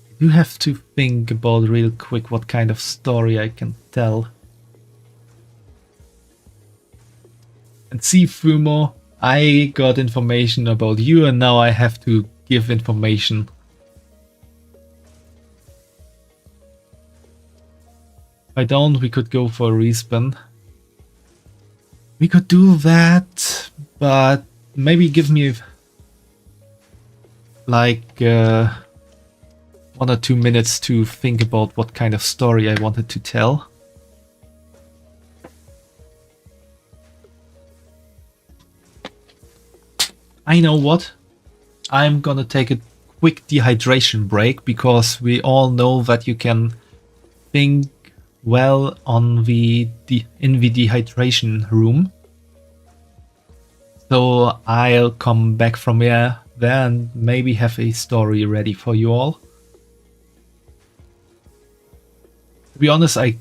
I do have to think about real quick what kind of story I can tell. And see, Fumo, I got information about you and now I have to give information. I don't, we could go for a respawn. We could do that, but maybe give me like 1 or 2 minutes to think about what kind of story I wanted to tell. I know what. I'm gonna take a quick dehydration break because we all know that you can think well on in the dehydration room. So I'll come back from there and maybe have a story ready for you all. To be honest, I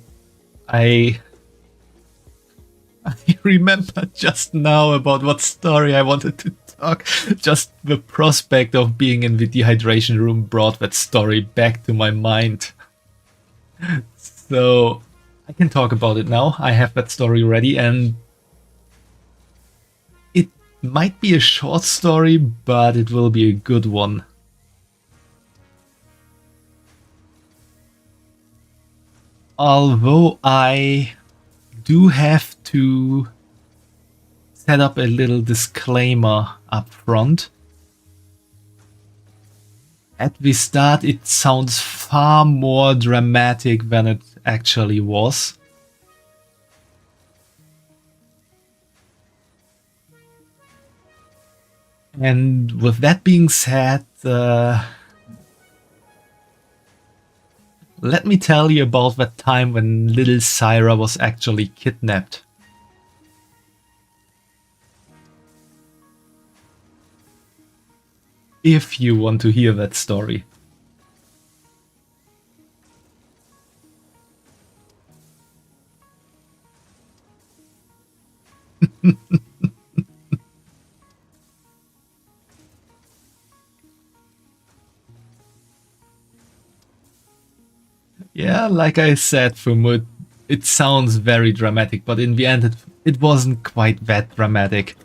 remember just now about what story I wanted to talk. Just the prospect of being in the dehydration room brought that story back to my mind. So I can talk about it now. I have that story ready, and it might be a short story, but it will be a good one. Although I do have to set up a little disclaimer up front. At the start, it sounds far more dramatic than it actually was. And with that being said, let me tell you about that time when little Syra was actually kidnapped. If you want to hear that story. Yeah, like I said, Fumut, it sounds very dramatic, but in the end it wasn't quite that dramatic.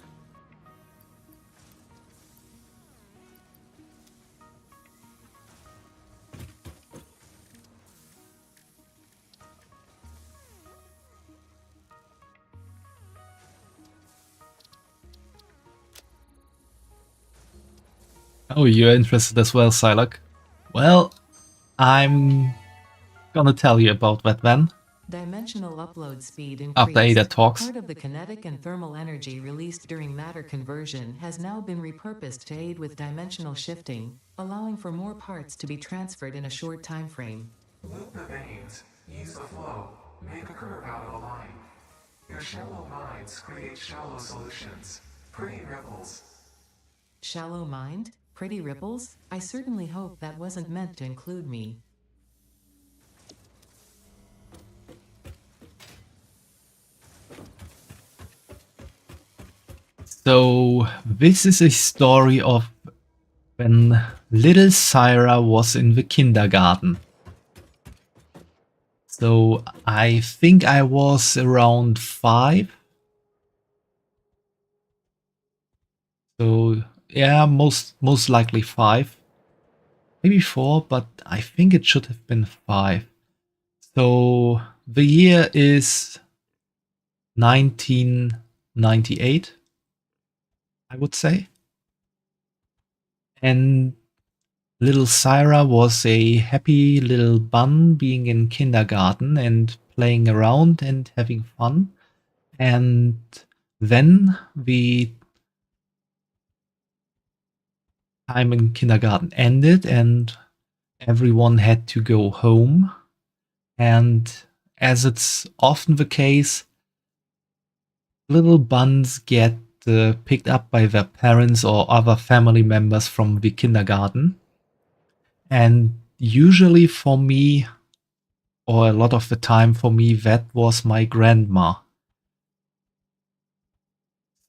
Oh, you're interested as well, Psylocke? Well, I'm gonna tell you about that then. Dimensional upload speed increased. After Ada talks. Part of the kinetic and thermal energy released during matter conversion has now been repurposed to aid with dimensional shifting, allowing for more parts to be transferred in a short time frame. Loop the veins, ease the flow, make a curve out of a line. Your shallow minds create shallow solutions. Pretty ripples. Shallow mind? Pretty ripples? I certainly hope that wasn't meant to include me. So this is a story of when little Syra was in the kindergarten. So I think I was around 5. So yeah, most likely 5. Maybe 4, but I think it should have been 5. So the year is 1998, I would say. And little Syra was a happy little bun being in kindergarten and playing around and having fun. And then the time in kindergarten ended and everyone had to go home. And as it's often the case, little buns get picked up by their parents or other family members from the kindergarten. And usually for me, or a lot of the time for me, that was my grandma.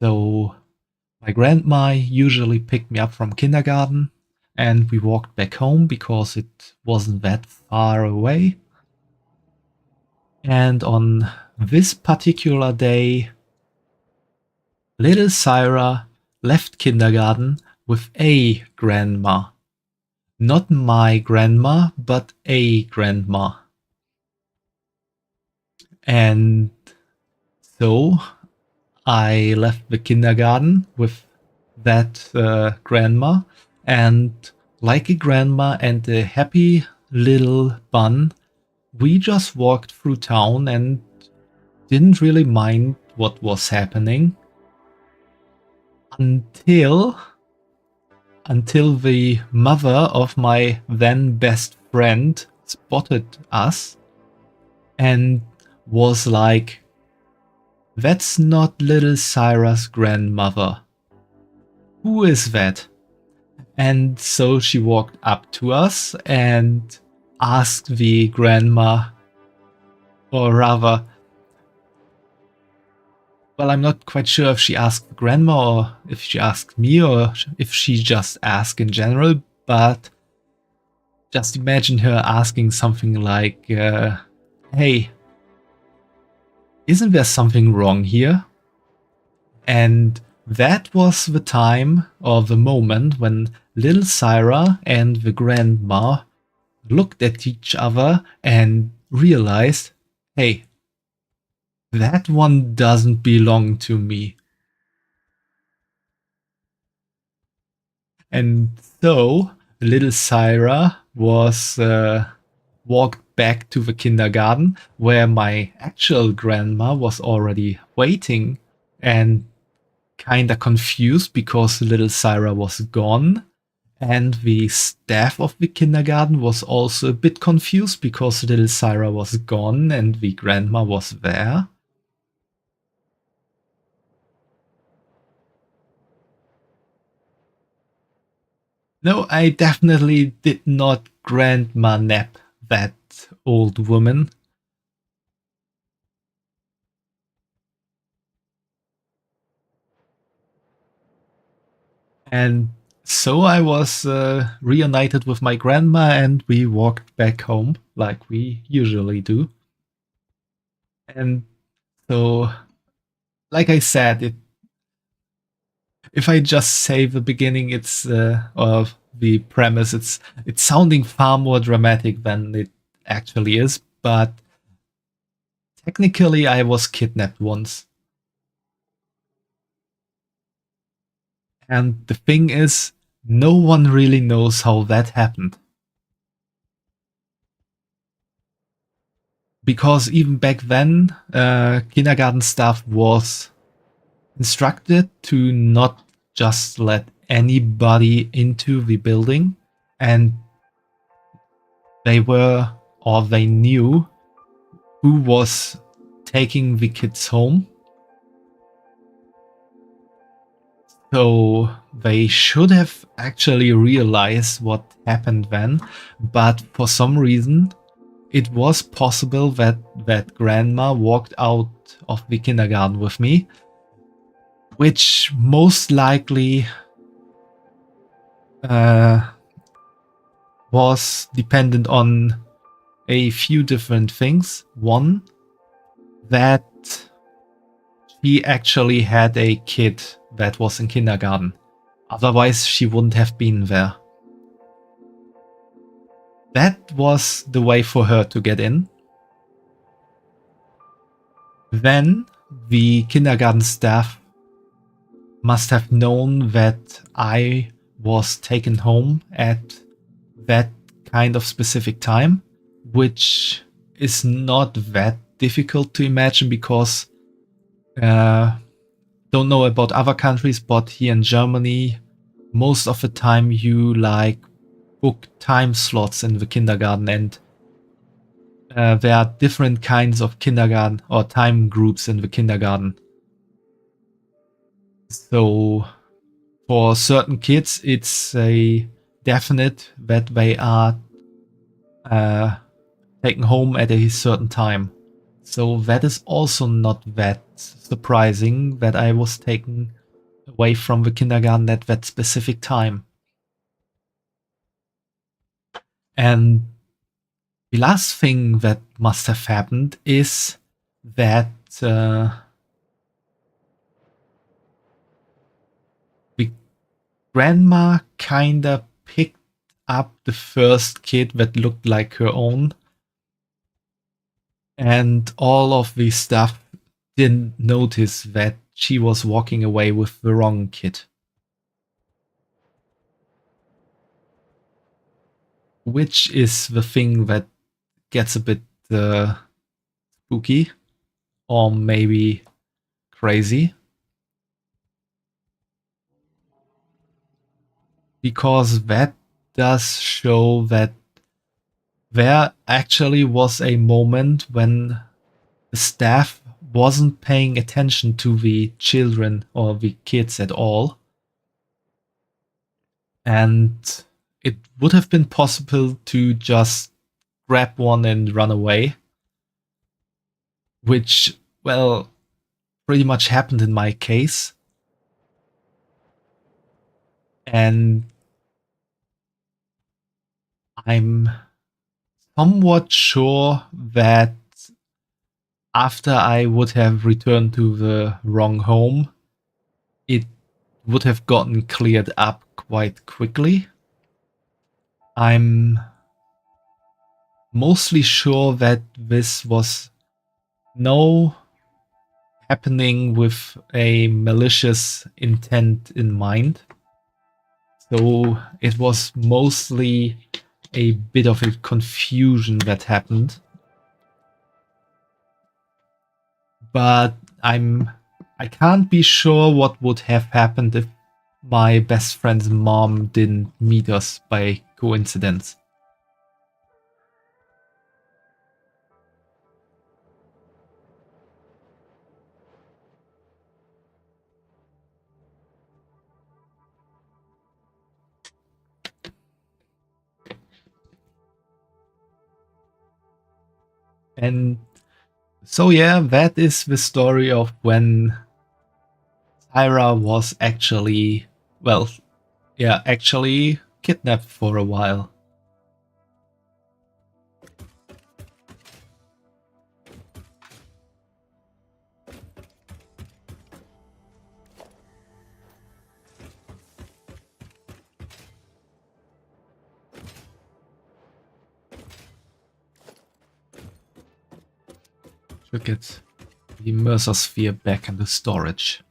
So my grandma usually picked me up from kindergarten and we walked back home because it wasn't that far away. And on this particular day, little Syra left kindergarten with a grandma. Not my grandma, but a grandma. And so I left the kindergarten with that grandma, and like a grandma and a happy little bun, we just walked through town and didn't really mind what was happening until the mother of my then best friend spotted us and was like, "That's not little Syra's grandmother. Who is that?" And so she walked up to us and asked the grandma, or rather, well, I'm not quite sure if she asked the grandma or if she asked me or if she just asked in general, but just imagine her asking something like, "Hey, isn't there something wrong here?" And that was the time or the moment when little Syra and the grandma looked at each other and realized, hey, that one doesn't belong to me. And so little Syra was walked back to the kindergarten where my actual grandma was already waiting and kinda confused because little Syra was gone. And the staff of the kindergarten was also a bit confused because little Syra was gone and the grandma was there. No, I definitely did not grandma nap that old woman. And so I was reunited with my grandma and we walked back home like we usually do. And so, like I said, if I just say the beginning, it's or the premise, it's sounding far more dramatic than it actually is. But technically, I was kidnapped once, and the thing is, no one really knows how that happened. Because even back then, kindergarten staff was instructed to not just let anybody into the building, and they were, or they knew, who was taking the kids home. So they should have actually realized what happened then, but for some reason, it was possible that grandma walked out of the kindergarten with me, which most likely was dependent on a few different things. One, that she actually had a kid that was in kindergarten. Otherwise, she wouldn't have been there. That was the way for her to get in. Then the kindergarten staff must have known that I was taken home at that kind of specific time, which is not that difficult to imagine because don't know about other countries, but here in Germany, most of the time you like book time slots in the kindergarten, and there are different kinds of kindergarten or time groups in the kindergarten. So for certain kids, it's a definite that they are taken home at a certain time. So that is also not that surprising that I was taken away from the kindergarten at that specific time. And the last thing that must have happened is that the grandma kinda picked up the first kid that looked like her own And all of the staff didn't notice that she was walking away with the wrong kid. Which is the thing that gets a bit spooky, or maybe crazy. Because that does show that there actually was a moment when the staff wasn't paying attention to the children or the kids at all. And it would have been possible to just grab one and run away. Which, well, pretty much happened in my case. And I'm somewhat sure that after I would have returned to the wrong home, it would have gotten cleared up quite quickly. I'm mostly sure that this was no happening with a malicious intent in mind. So it was mostly a bit of a confusion that happened. But I can't be sure what would have happened if my best friend's mom didn't meet us by coincidence. And so yeah, that is the story of when Tyra was actually, well, yeah, actually kidnapped for a while. Should get the Mercer Sphere back into storage.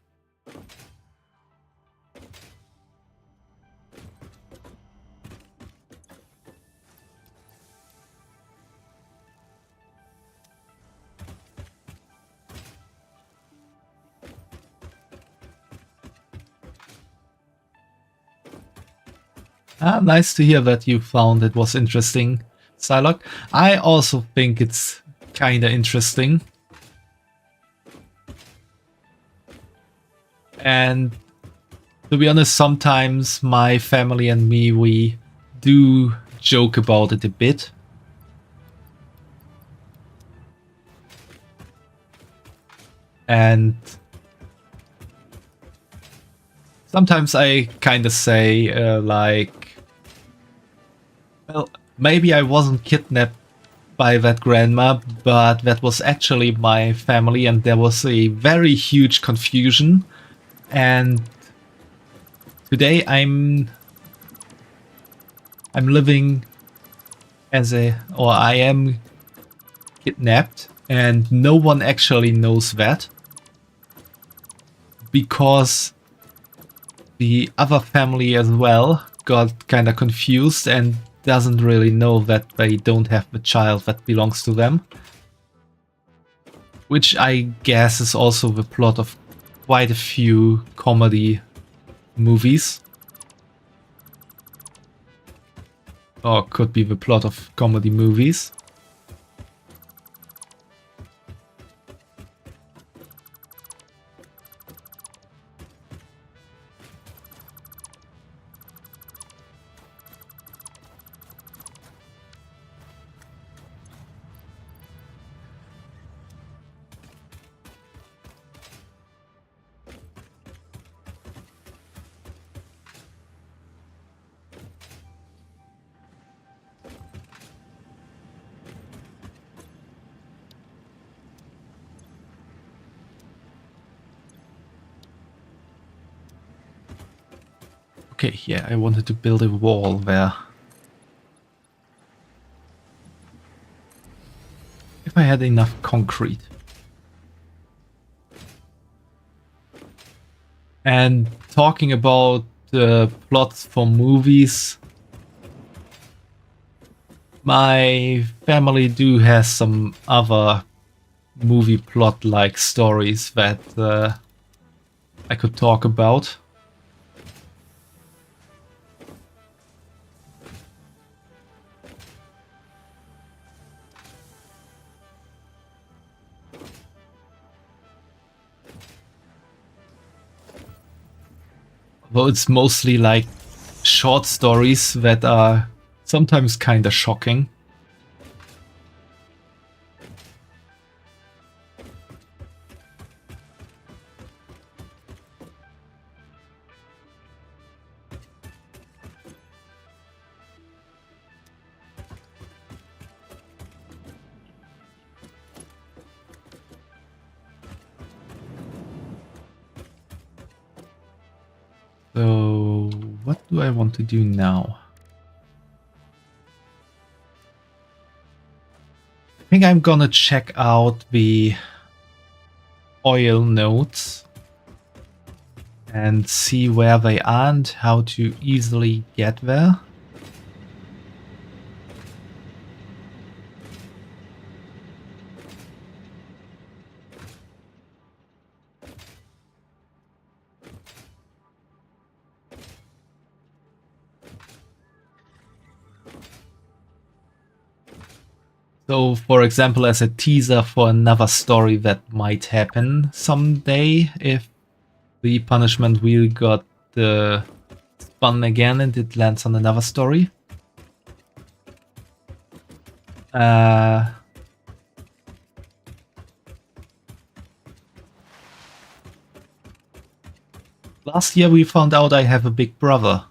Nice to hear that you found it was interesting, Psylocke. I also think it's kinda interesting. And to be honest, sometimes my family and me, we do joke about it a bit. And sometimes I kind of say, like, well, maybe I wasn't kidnapped by that grandma, but that was actually my family, and there was a very huge confusion. And today I'm living as I am kidnapped, and no one actually knows that, because the other family as well got kind of confused and doesn't really know that they don't have the child that belongs to them. Which I guess is also the plot of quite a few comedy movies. Or could be the plot of comedy movies. Okay, yeah, I wanted to build a wall there. If I had enough concrete. And talking about plots for movies, my family do has some other movie plot-like stories that I could talk about. Though it's mostly like short stories that are sometimes kind of shocking. So, what do I want to do now? I think I'm gonna check out the oil nodes and see where they are and how to easily get there. So, for example, as a teaser for another story that might happen someday, if the punishment wheel got spun again and it lands on another story. Last year we found out I have a big brother.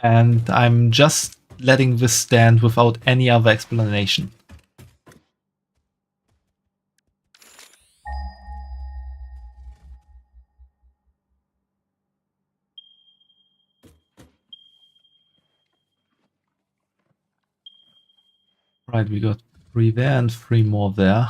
And I'm just letting this stand without any other explanation. Right, we got 3 there and 3 more there.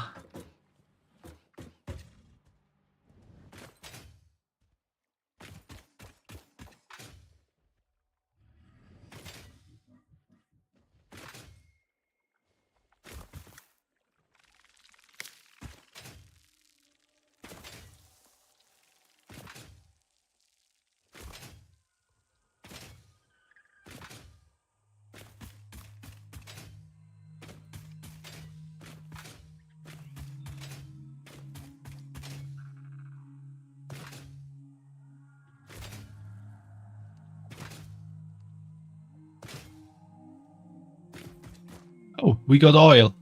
Oh, we got oil.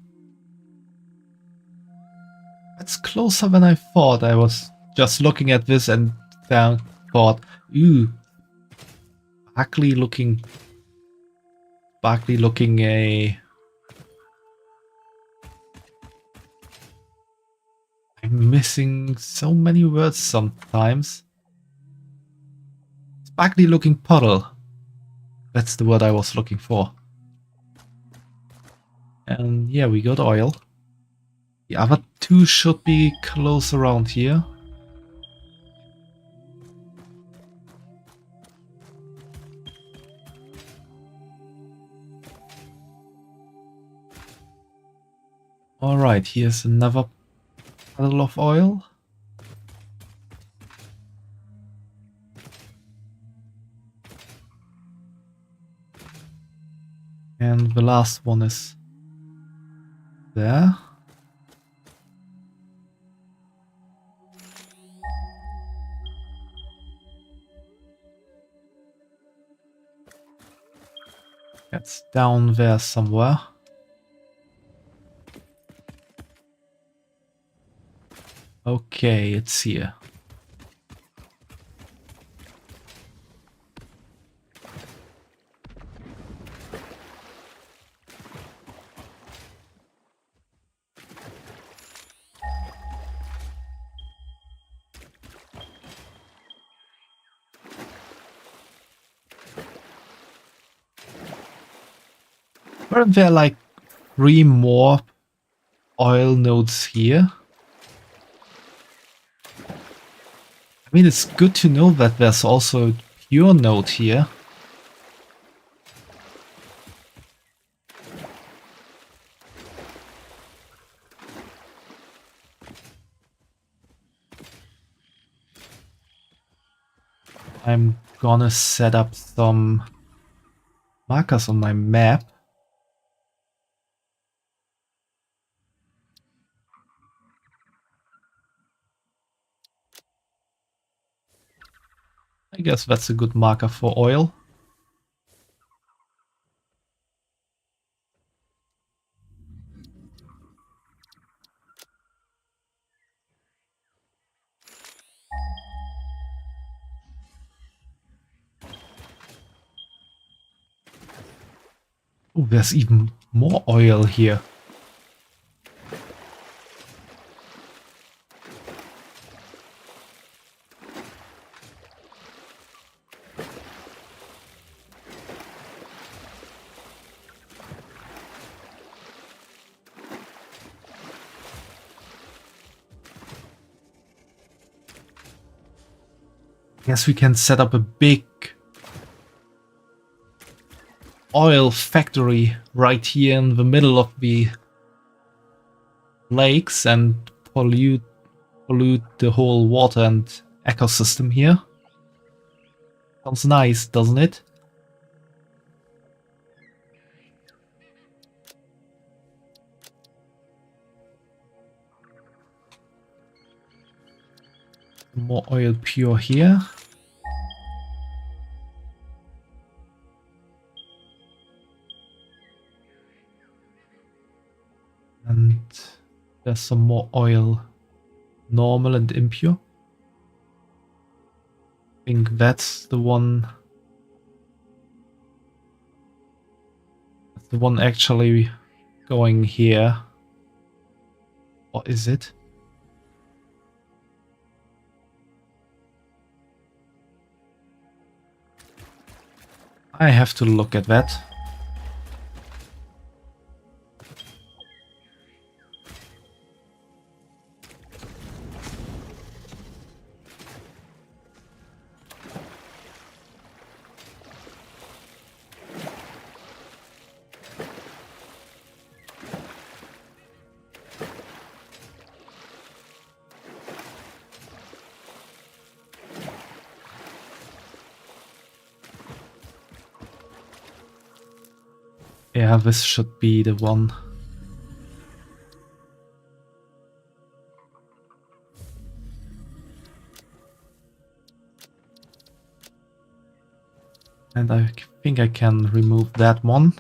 That's closer than I thought. I was just looking at this and thought, ooh, sparkly looking a... I'm missing so many words sometimes. Sparkly looking puddle. That's the word I was looking for. And yeah, we got oil. The other 2 should be close around here. Alright, here's another puddle of oil. And the last one is there. It's down there somewhere. Okay, it's here. Weren't there like 3 more oil nodes here? I mean, it's good to know that there's also a pure node here. I'm gonna set up some markers on my map. I guess that's a good marker for oil. Oh, there's even more oil here. Guess we can set up a big oil factory right here in the middle of the lakes and pollute the whole water and ecosystem here. Sounds nice, doesn't it? More oil pure here. And there's some more oil, normal and impure. I think that's the one. That's the one actually going here. Or is it? I have to look at that. Yeah, this should be the one. And I think I can remove that one.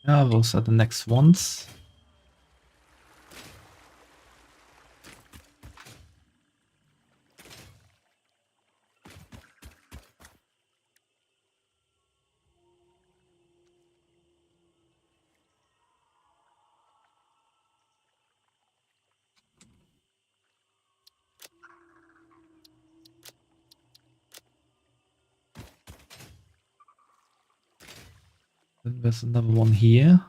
Yeah, those are the next ones. Then there's another one here.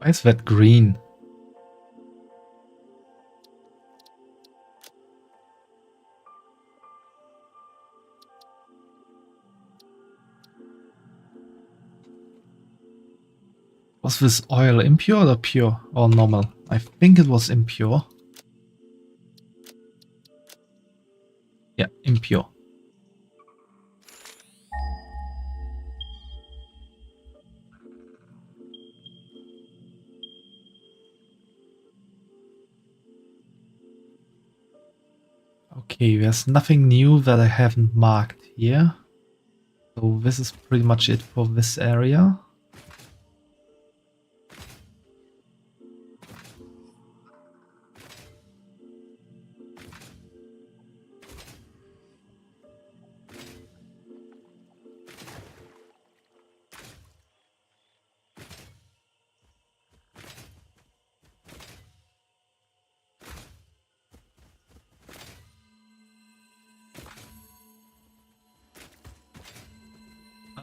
Why is that green? Was this oil impure or pure or normal? I think it was impure. Yeah, impure. Okay, there's nothing new that I haven't marked here. So this is pretty much it for this area.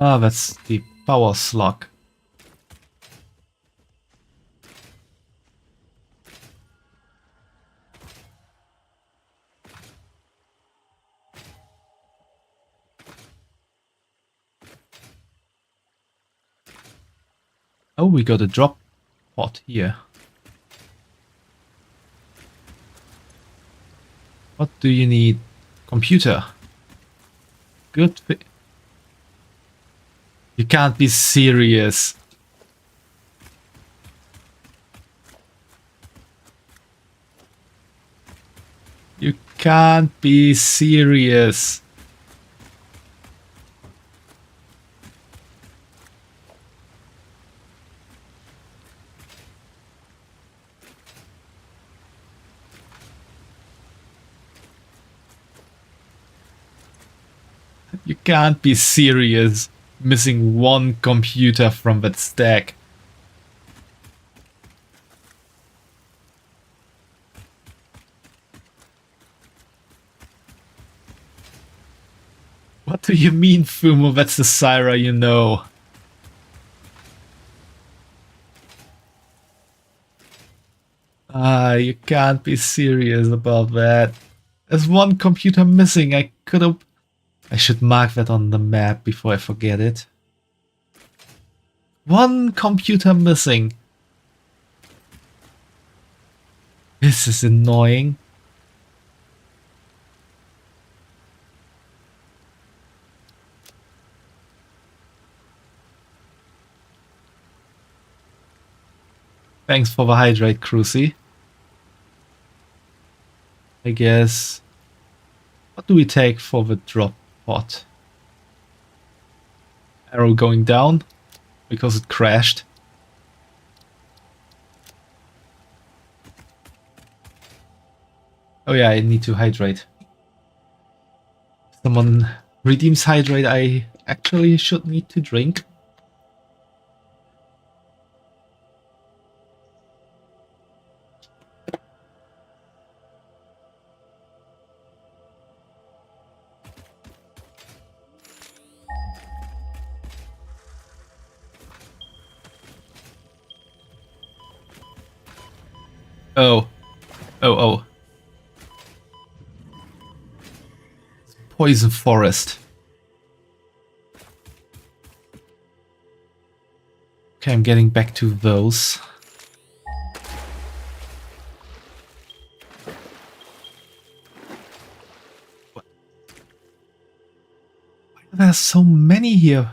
Ah, that's the power slug. Oh, we got a drop pod here. What do you need? Computer. Good. You can't be serious. You can't be serious. You can't be serious. Missing one computer from that stack. What do you mean, Fumo? That's the Syra you know. Ah, you can't be serious about that. There's one computer missing. I should mark that on the map before I forget it. One computer missing. This is annoying. Thanks for the hydrate, Crucy. I guess. What do we take for the drop pod? Arrow going down because it crashed. Oh yeah, I need to hydrate. Someone redeems hydrate, I actually should need to drink. Oh. Oh. Poison forest. Okay, I'm getting back to those. Why are there so many here?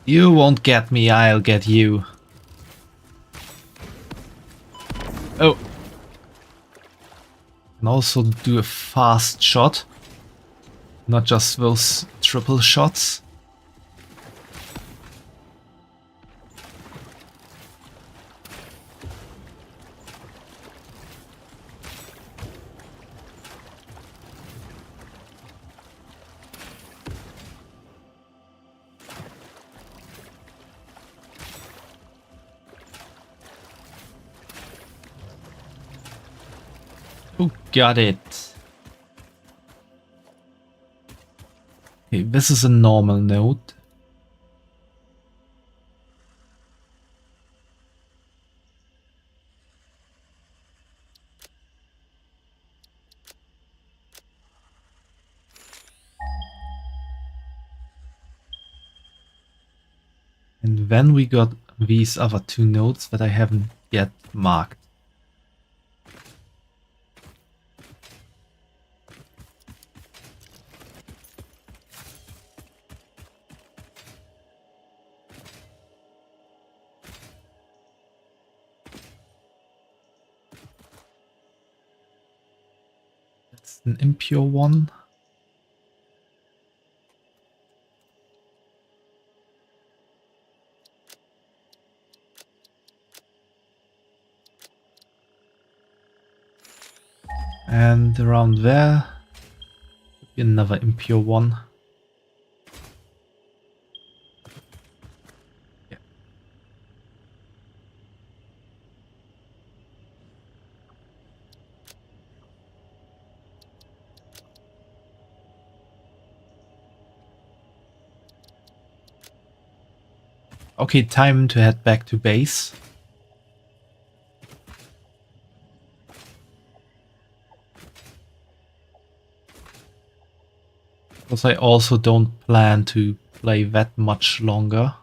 You won't get me, I'll get you. Oh. Can also do a fast shot. Not just those triple shots. got it. Okay, this is a normal node. And then we got these other two nodes that I haven't yet marked. That's an impure one. And around there, could be another impure one. Yeah. Okay, time to head back to base. Because I also don't plan to play that much longer.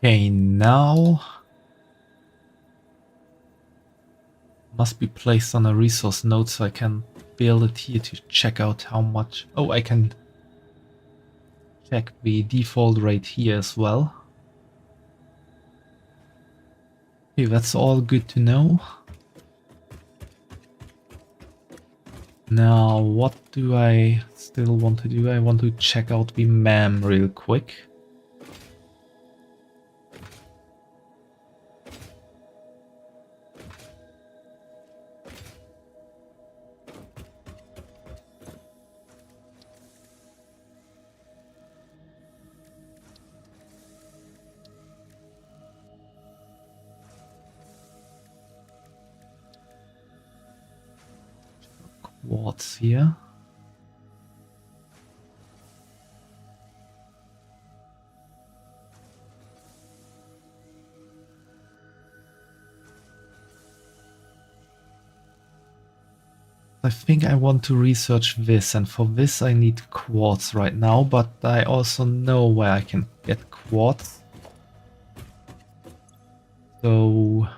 Okay, now must be placed on a resource node so I can build it here to check out how much. Oh, I can check the default rate here as well. Okay, that's all good to know. Now, what do I still want to do? I want to check out the MAM real quick. Quartz here. I think I want to research this, and for this I need quartz right now, but I also know where I can get quartz. So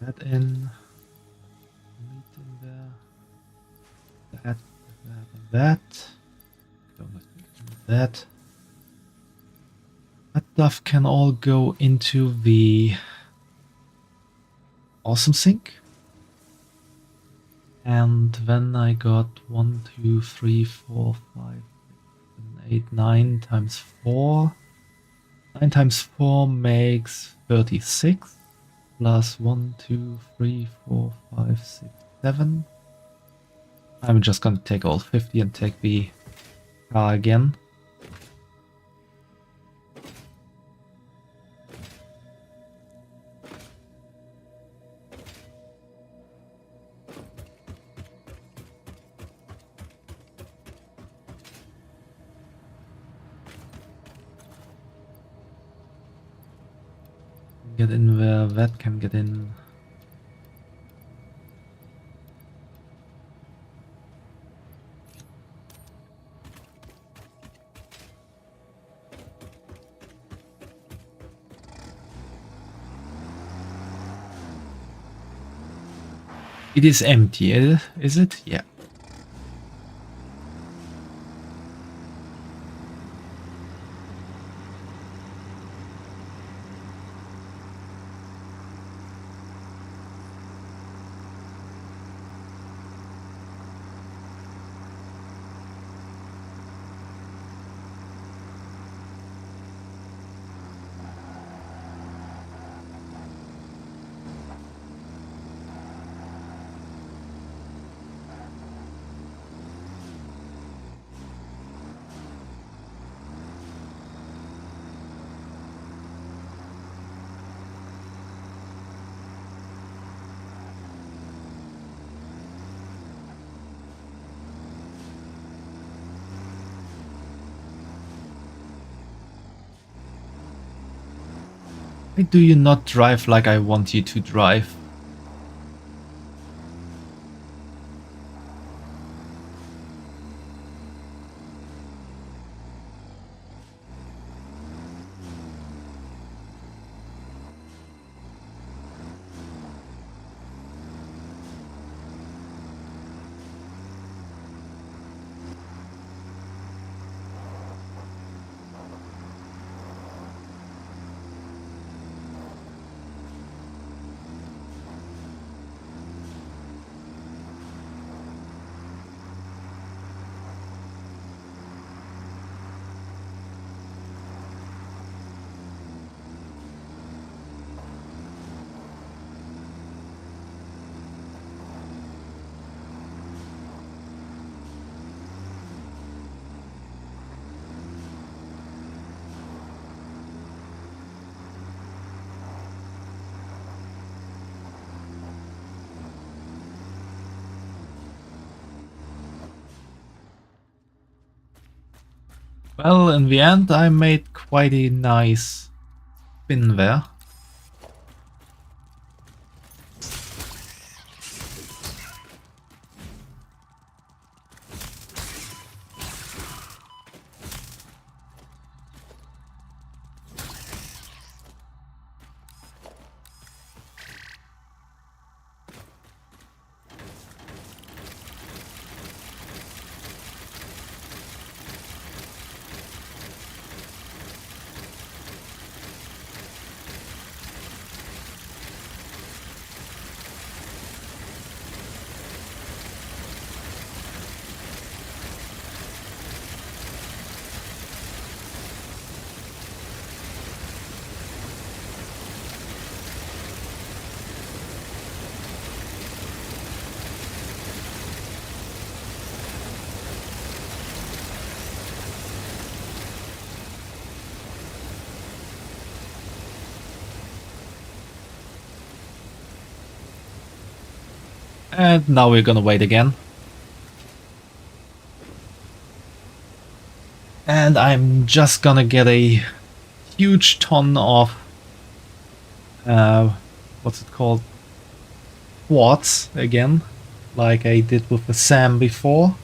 that in, meat in there. That. That. That stuff can all go into the awesome sink. And then I got 1, 2, 3, 4, 5, 6, 7, 8, 9 times 4. 9 times 4 makes 36. Plus 1, 2, 3, 4, 5, 6, 7. I'm just gonna take all 50 and take the car again. Get in where that can get in. It is empty, is it? Yeah. Why do you not drive like I want you to drive? Well, in the end, I made quite a nice spin there. And now we're gonna wait again. And I'm just gonna get a huge ton of what's it called? Quartz again, like I did with the SAM before.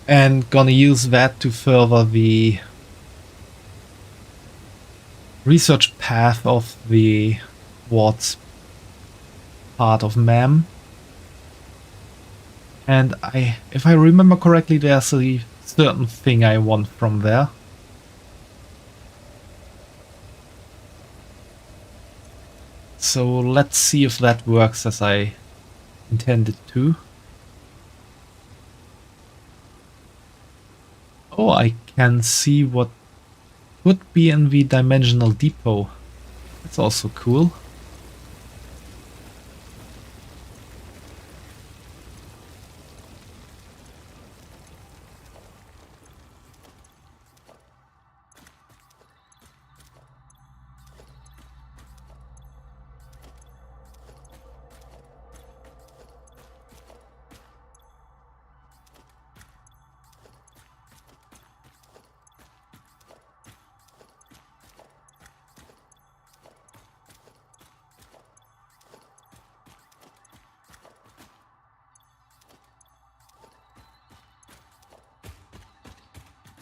And gonna use that to further the research path of the quartz part of MAM. And if I remember correctly, there's a certain thing I want from there. So let's see if that works as I intended to. Oh, I can see what would be in the dimensional depot. That's also cool.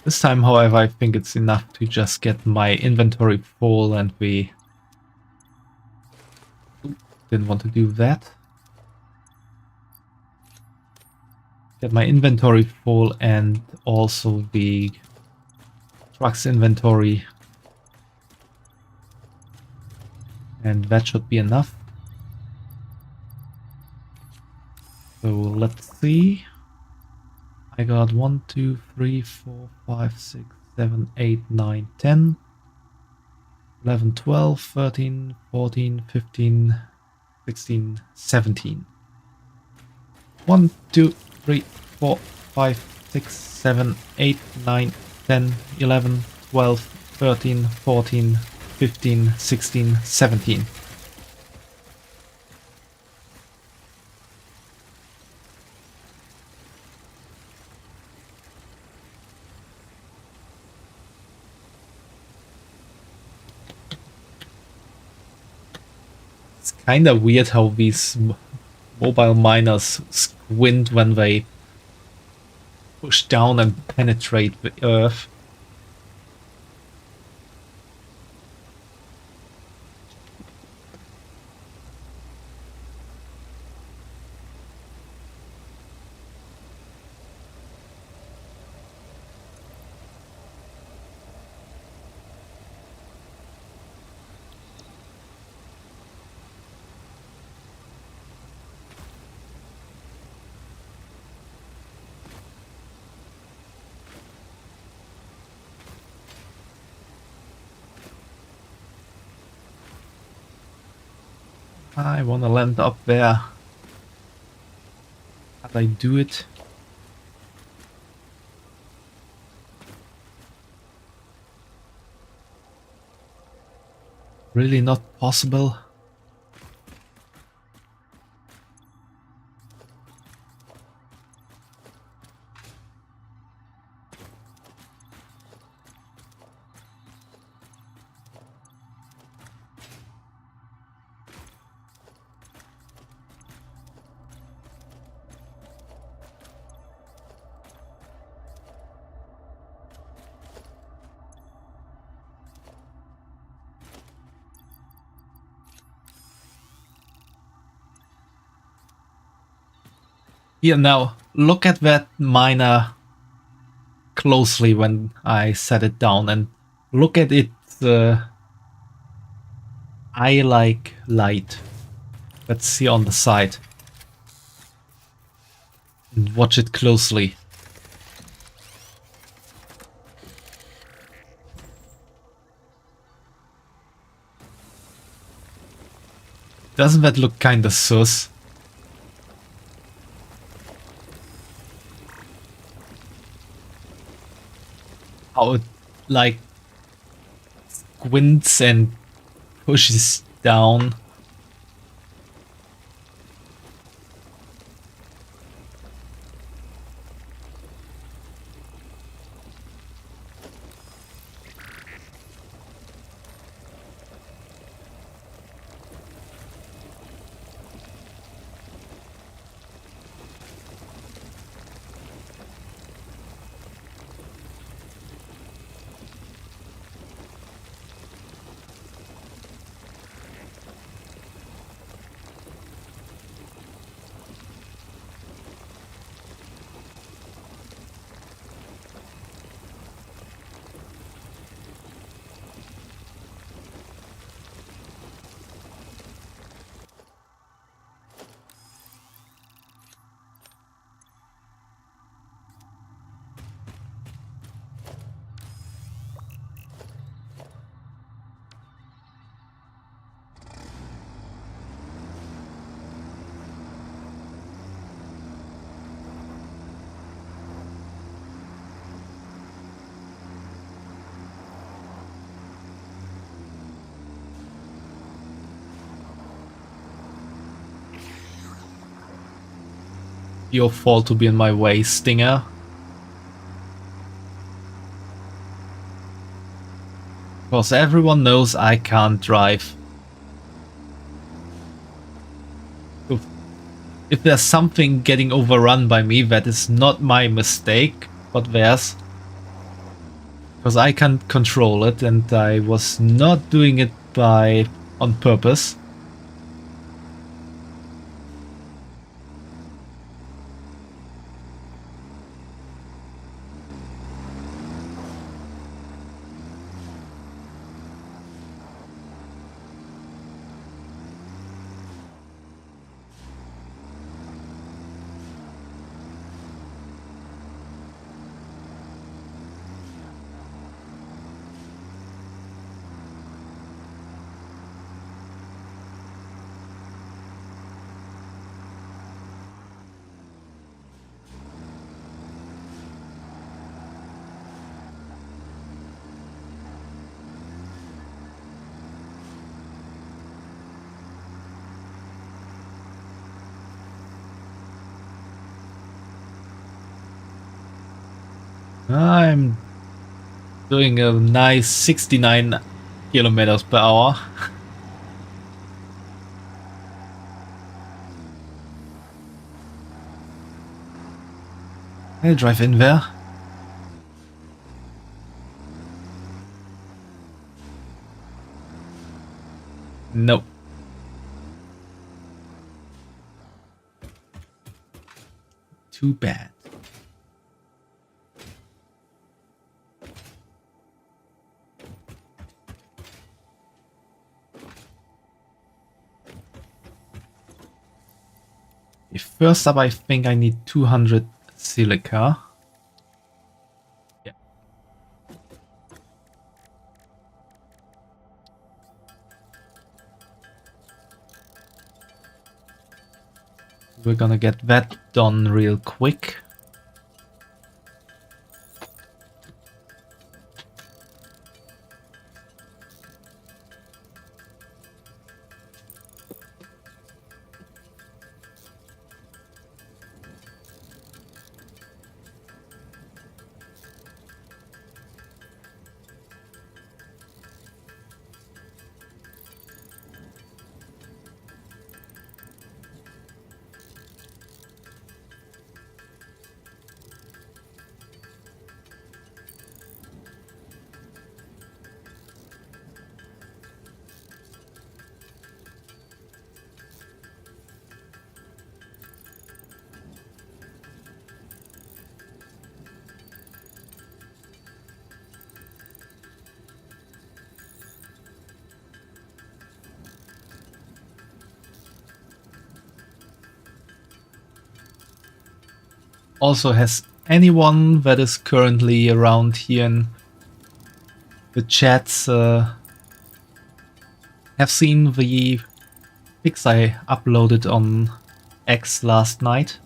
This time, however, I think it's enough to just get my inventory full, and we didn't want to do that. Get my inventory full and also the truck's inventory. And that should be enough. So let's see. I got 1, 2, 3, 4, 5, 6, 7, 8, 9, 10, 11, 12, 13, 14, 15, 16, 17. 1, 2, 3, 4, 5, 6, 7, 8, 9, 10, 11, 12, 13, 14, 15, 16, 17. It's kind of weird how these mobile miners squint when they push down and penetrate the earth. I wanna land up there. How do I do it? Really not possible? Here now, look at that miner closely when I set it down, and look at its eye-like light. Let's see on the side. And watch it closely. Doesn't that look kinda sus? How it like squints and pushes down. your fault to be in my way, Stinger. Because everyone knows I can't drive. So if there's something getting overrun by me, that is not my mistake, but theirs. Because I can't control it, and I was not doing it on purpose. I'm doing a nice 69 kilometers per hour. I'll drive in there. Nope. Too bad. First up, I think I need 200 silica. Yeah. We're gonna get that done real quick. Also, has anyone that is currently around here in the chats have seen the pics I uploaded on X last night?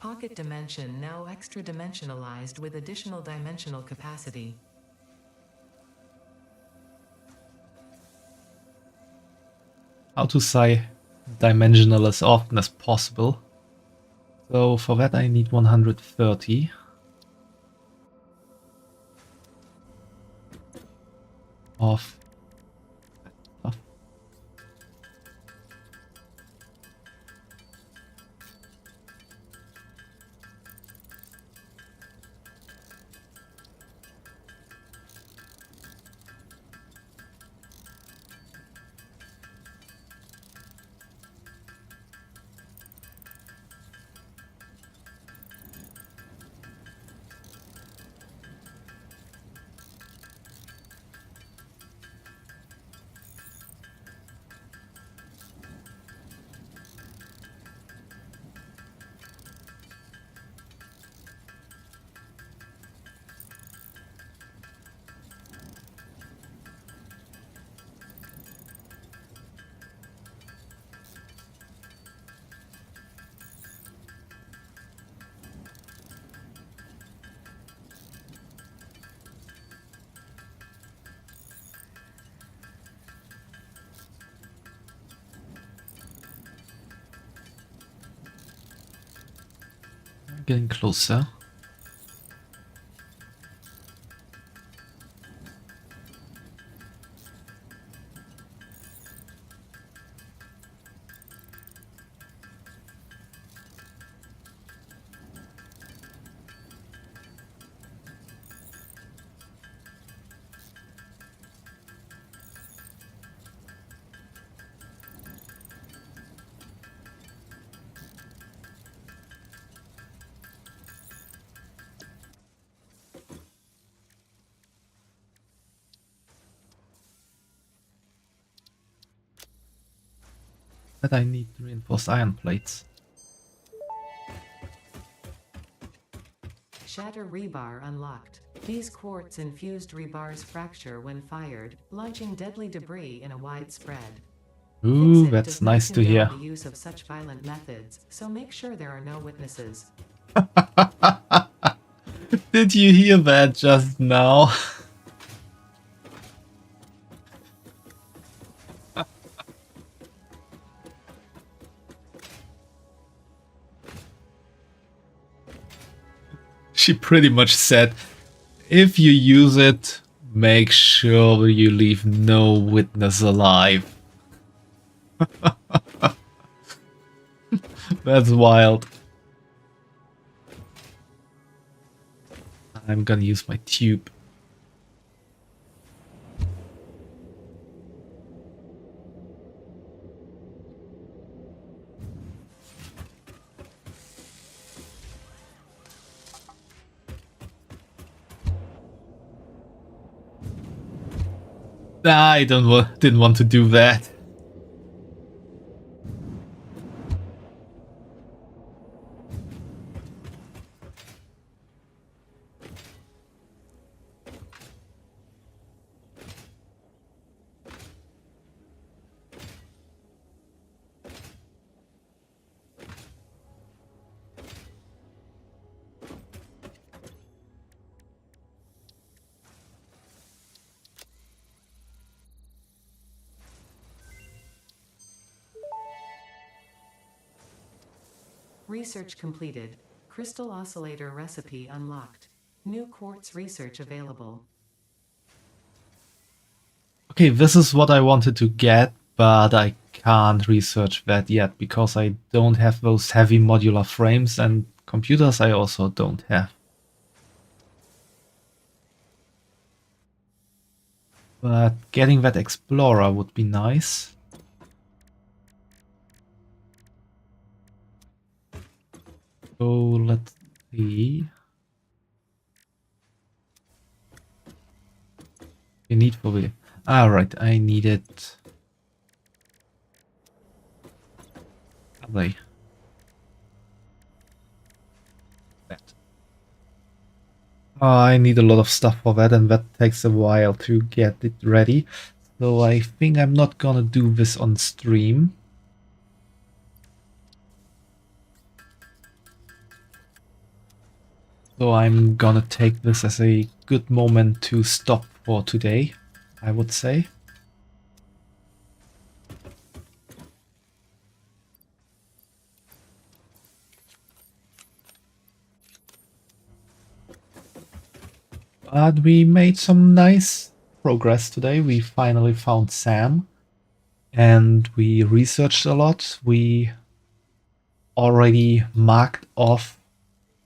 Pocket dimension now extra dimensionalized with additional dimensional capacity. How to say dimensional as often as possible. So for that I need 130. Of stuff. getting closer. But I need reinforced iron plates. Shatter rebar unlocked. These quartz-infused rebars fracture when fired, launching deadly debris in a wide spread. Ooh, Fix It that's does not nice to condone hear. the use of such violent methods, so make sure there are no witnesses. Did you hear that just now? She pretty much said, if you use it, make sure you leave no witness alive. That's wild. I'm gonna use my tube. I didn't want to do that. Research completed. Crystal oscillator recipe unlocked. New quartz research available. Okay, this is what I wanted to get, but I can't research that yet because I don't have those heavy modular frames, and computers I also don't have. But getting that explorer would be nice. So let's see. You need for the... Ah, right, I need it. That. Oh, I need a lot of stuff for that, and that takes a while to get it ready. So I think I'm not gonna do this on stream. So I'm gonna take this as a good moment to stop for today, I would say. But we made some nice progress today. We finally found Sam, and we researched a lot. We already marked off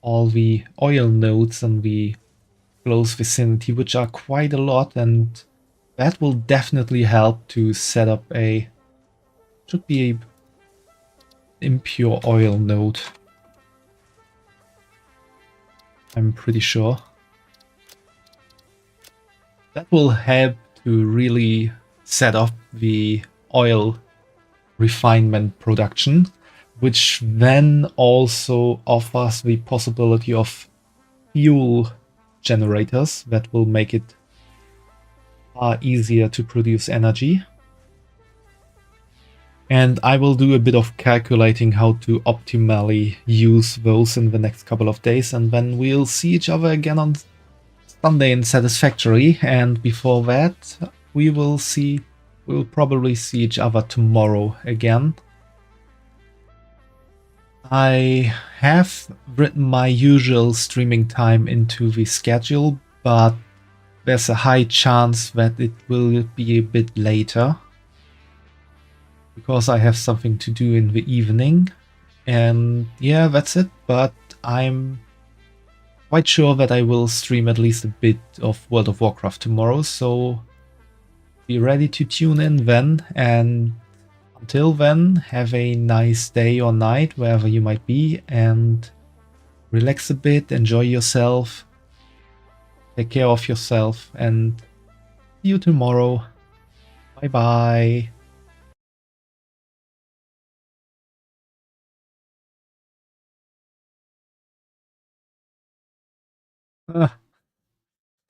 all the oil nodes in the close vicinity, which are quite a lot, and that will definitely help to set up a... should be a impure oil node. I'm pretty sure. That will help to really set up the oil refinement production, which then also offers the possibility of fuel generators that will make it far easier to produce energy. And I will do a bit of calculating how to optimally use those in the next couple of days, and then we'll see each other again on Sunday in Satisfactory, and before that we'll probably see each other tomorrow again. I have written my usual streaming time into the schedule, but there's a high chance that it will be a bit later because I have something to do in the evening. And yeah, that's it, but I'm quite sure that I will stream at least a bit of World of Warcraft tomorrow, so be ready to tune in then, and until then, have a nice day or night wherever you might be, and relax a bit, enjoy yourself, take care of yourself, and see you tomorrow. Bye bye.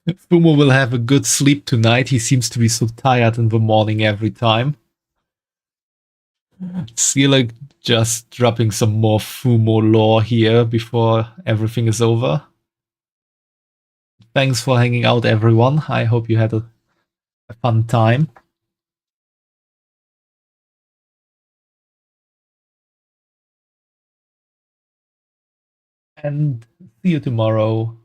Fumo will have a good sleep tonight. He seems to be so tired in the morning every time. See, like, just dropping some more Fumo lore here before everything is over. Thanks for hanging out, everyone. I hope you had a fun time. And see you tomorrow.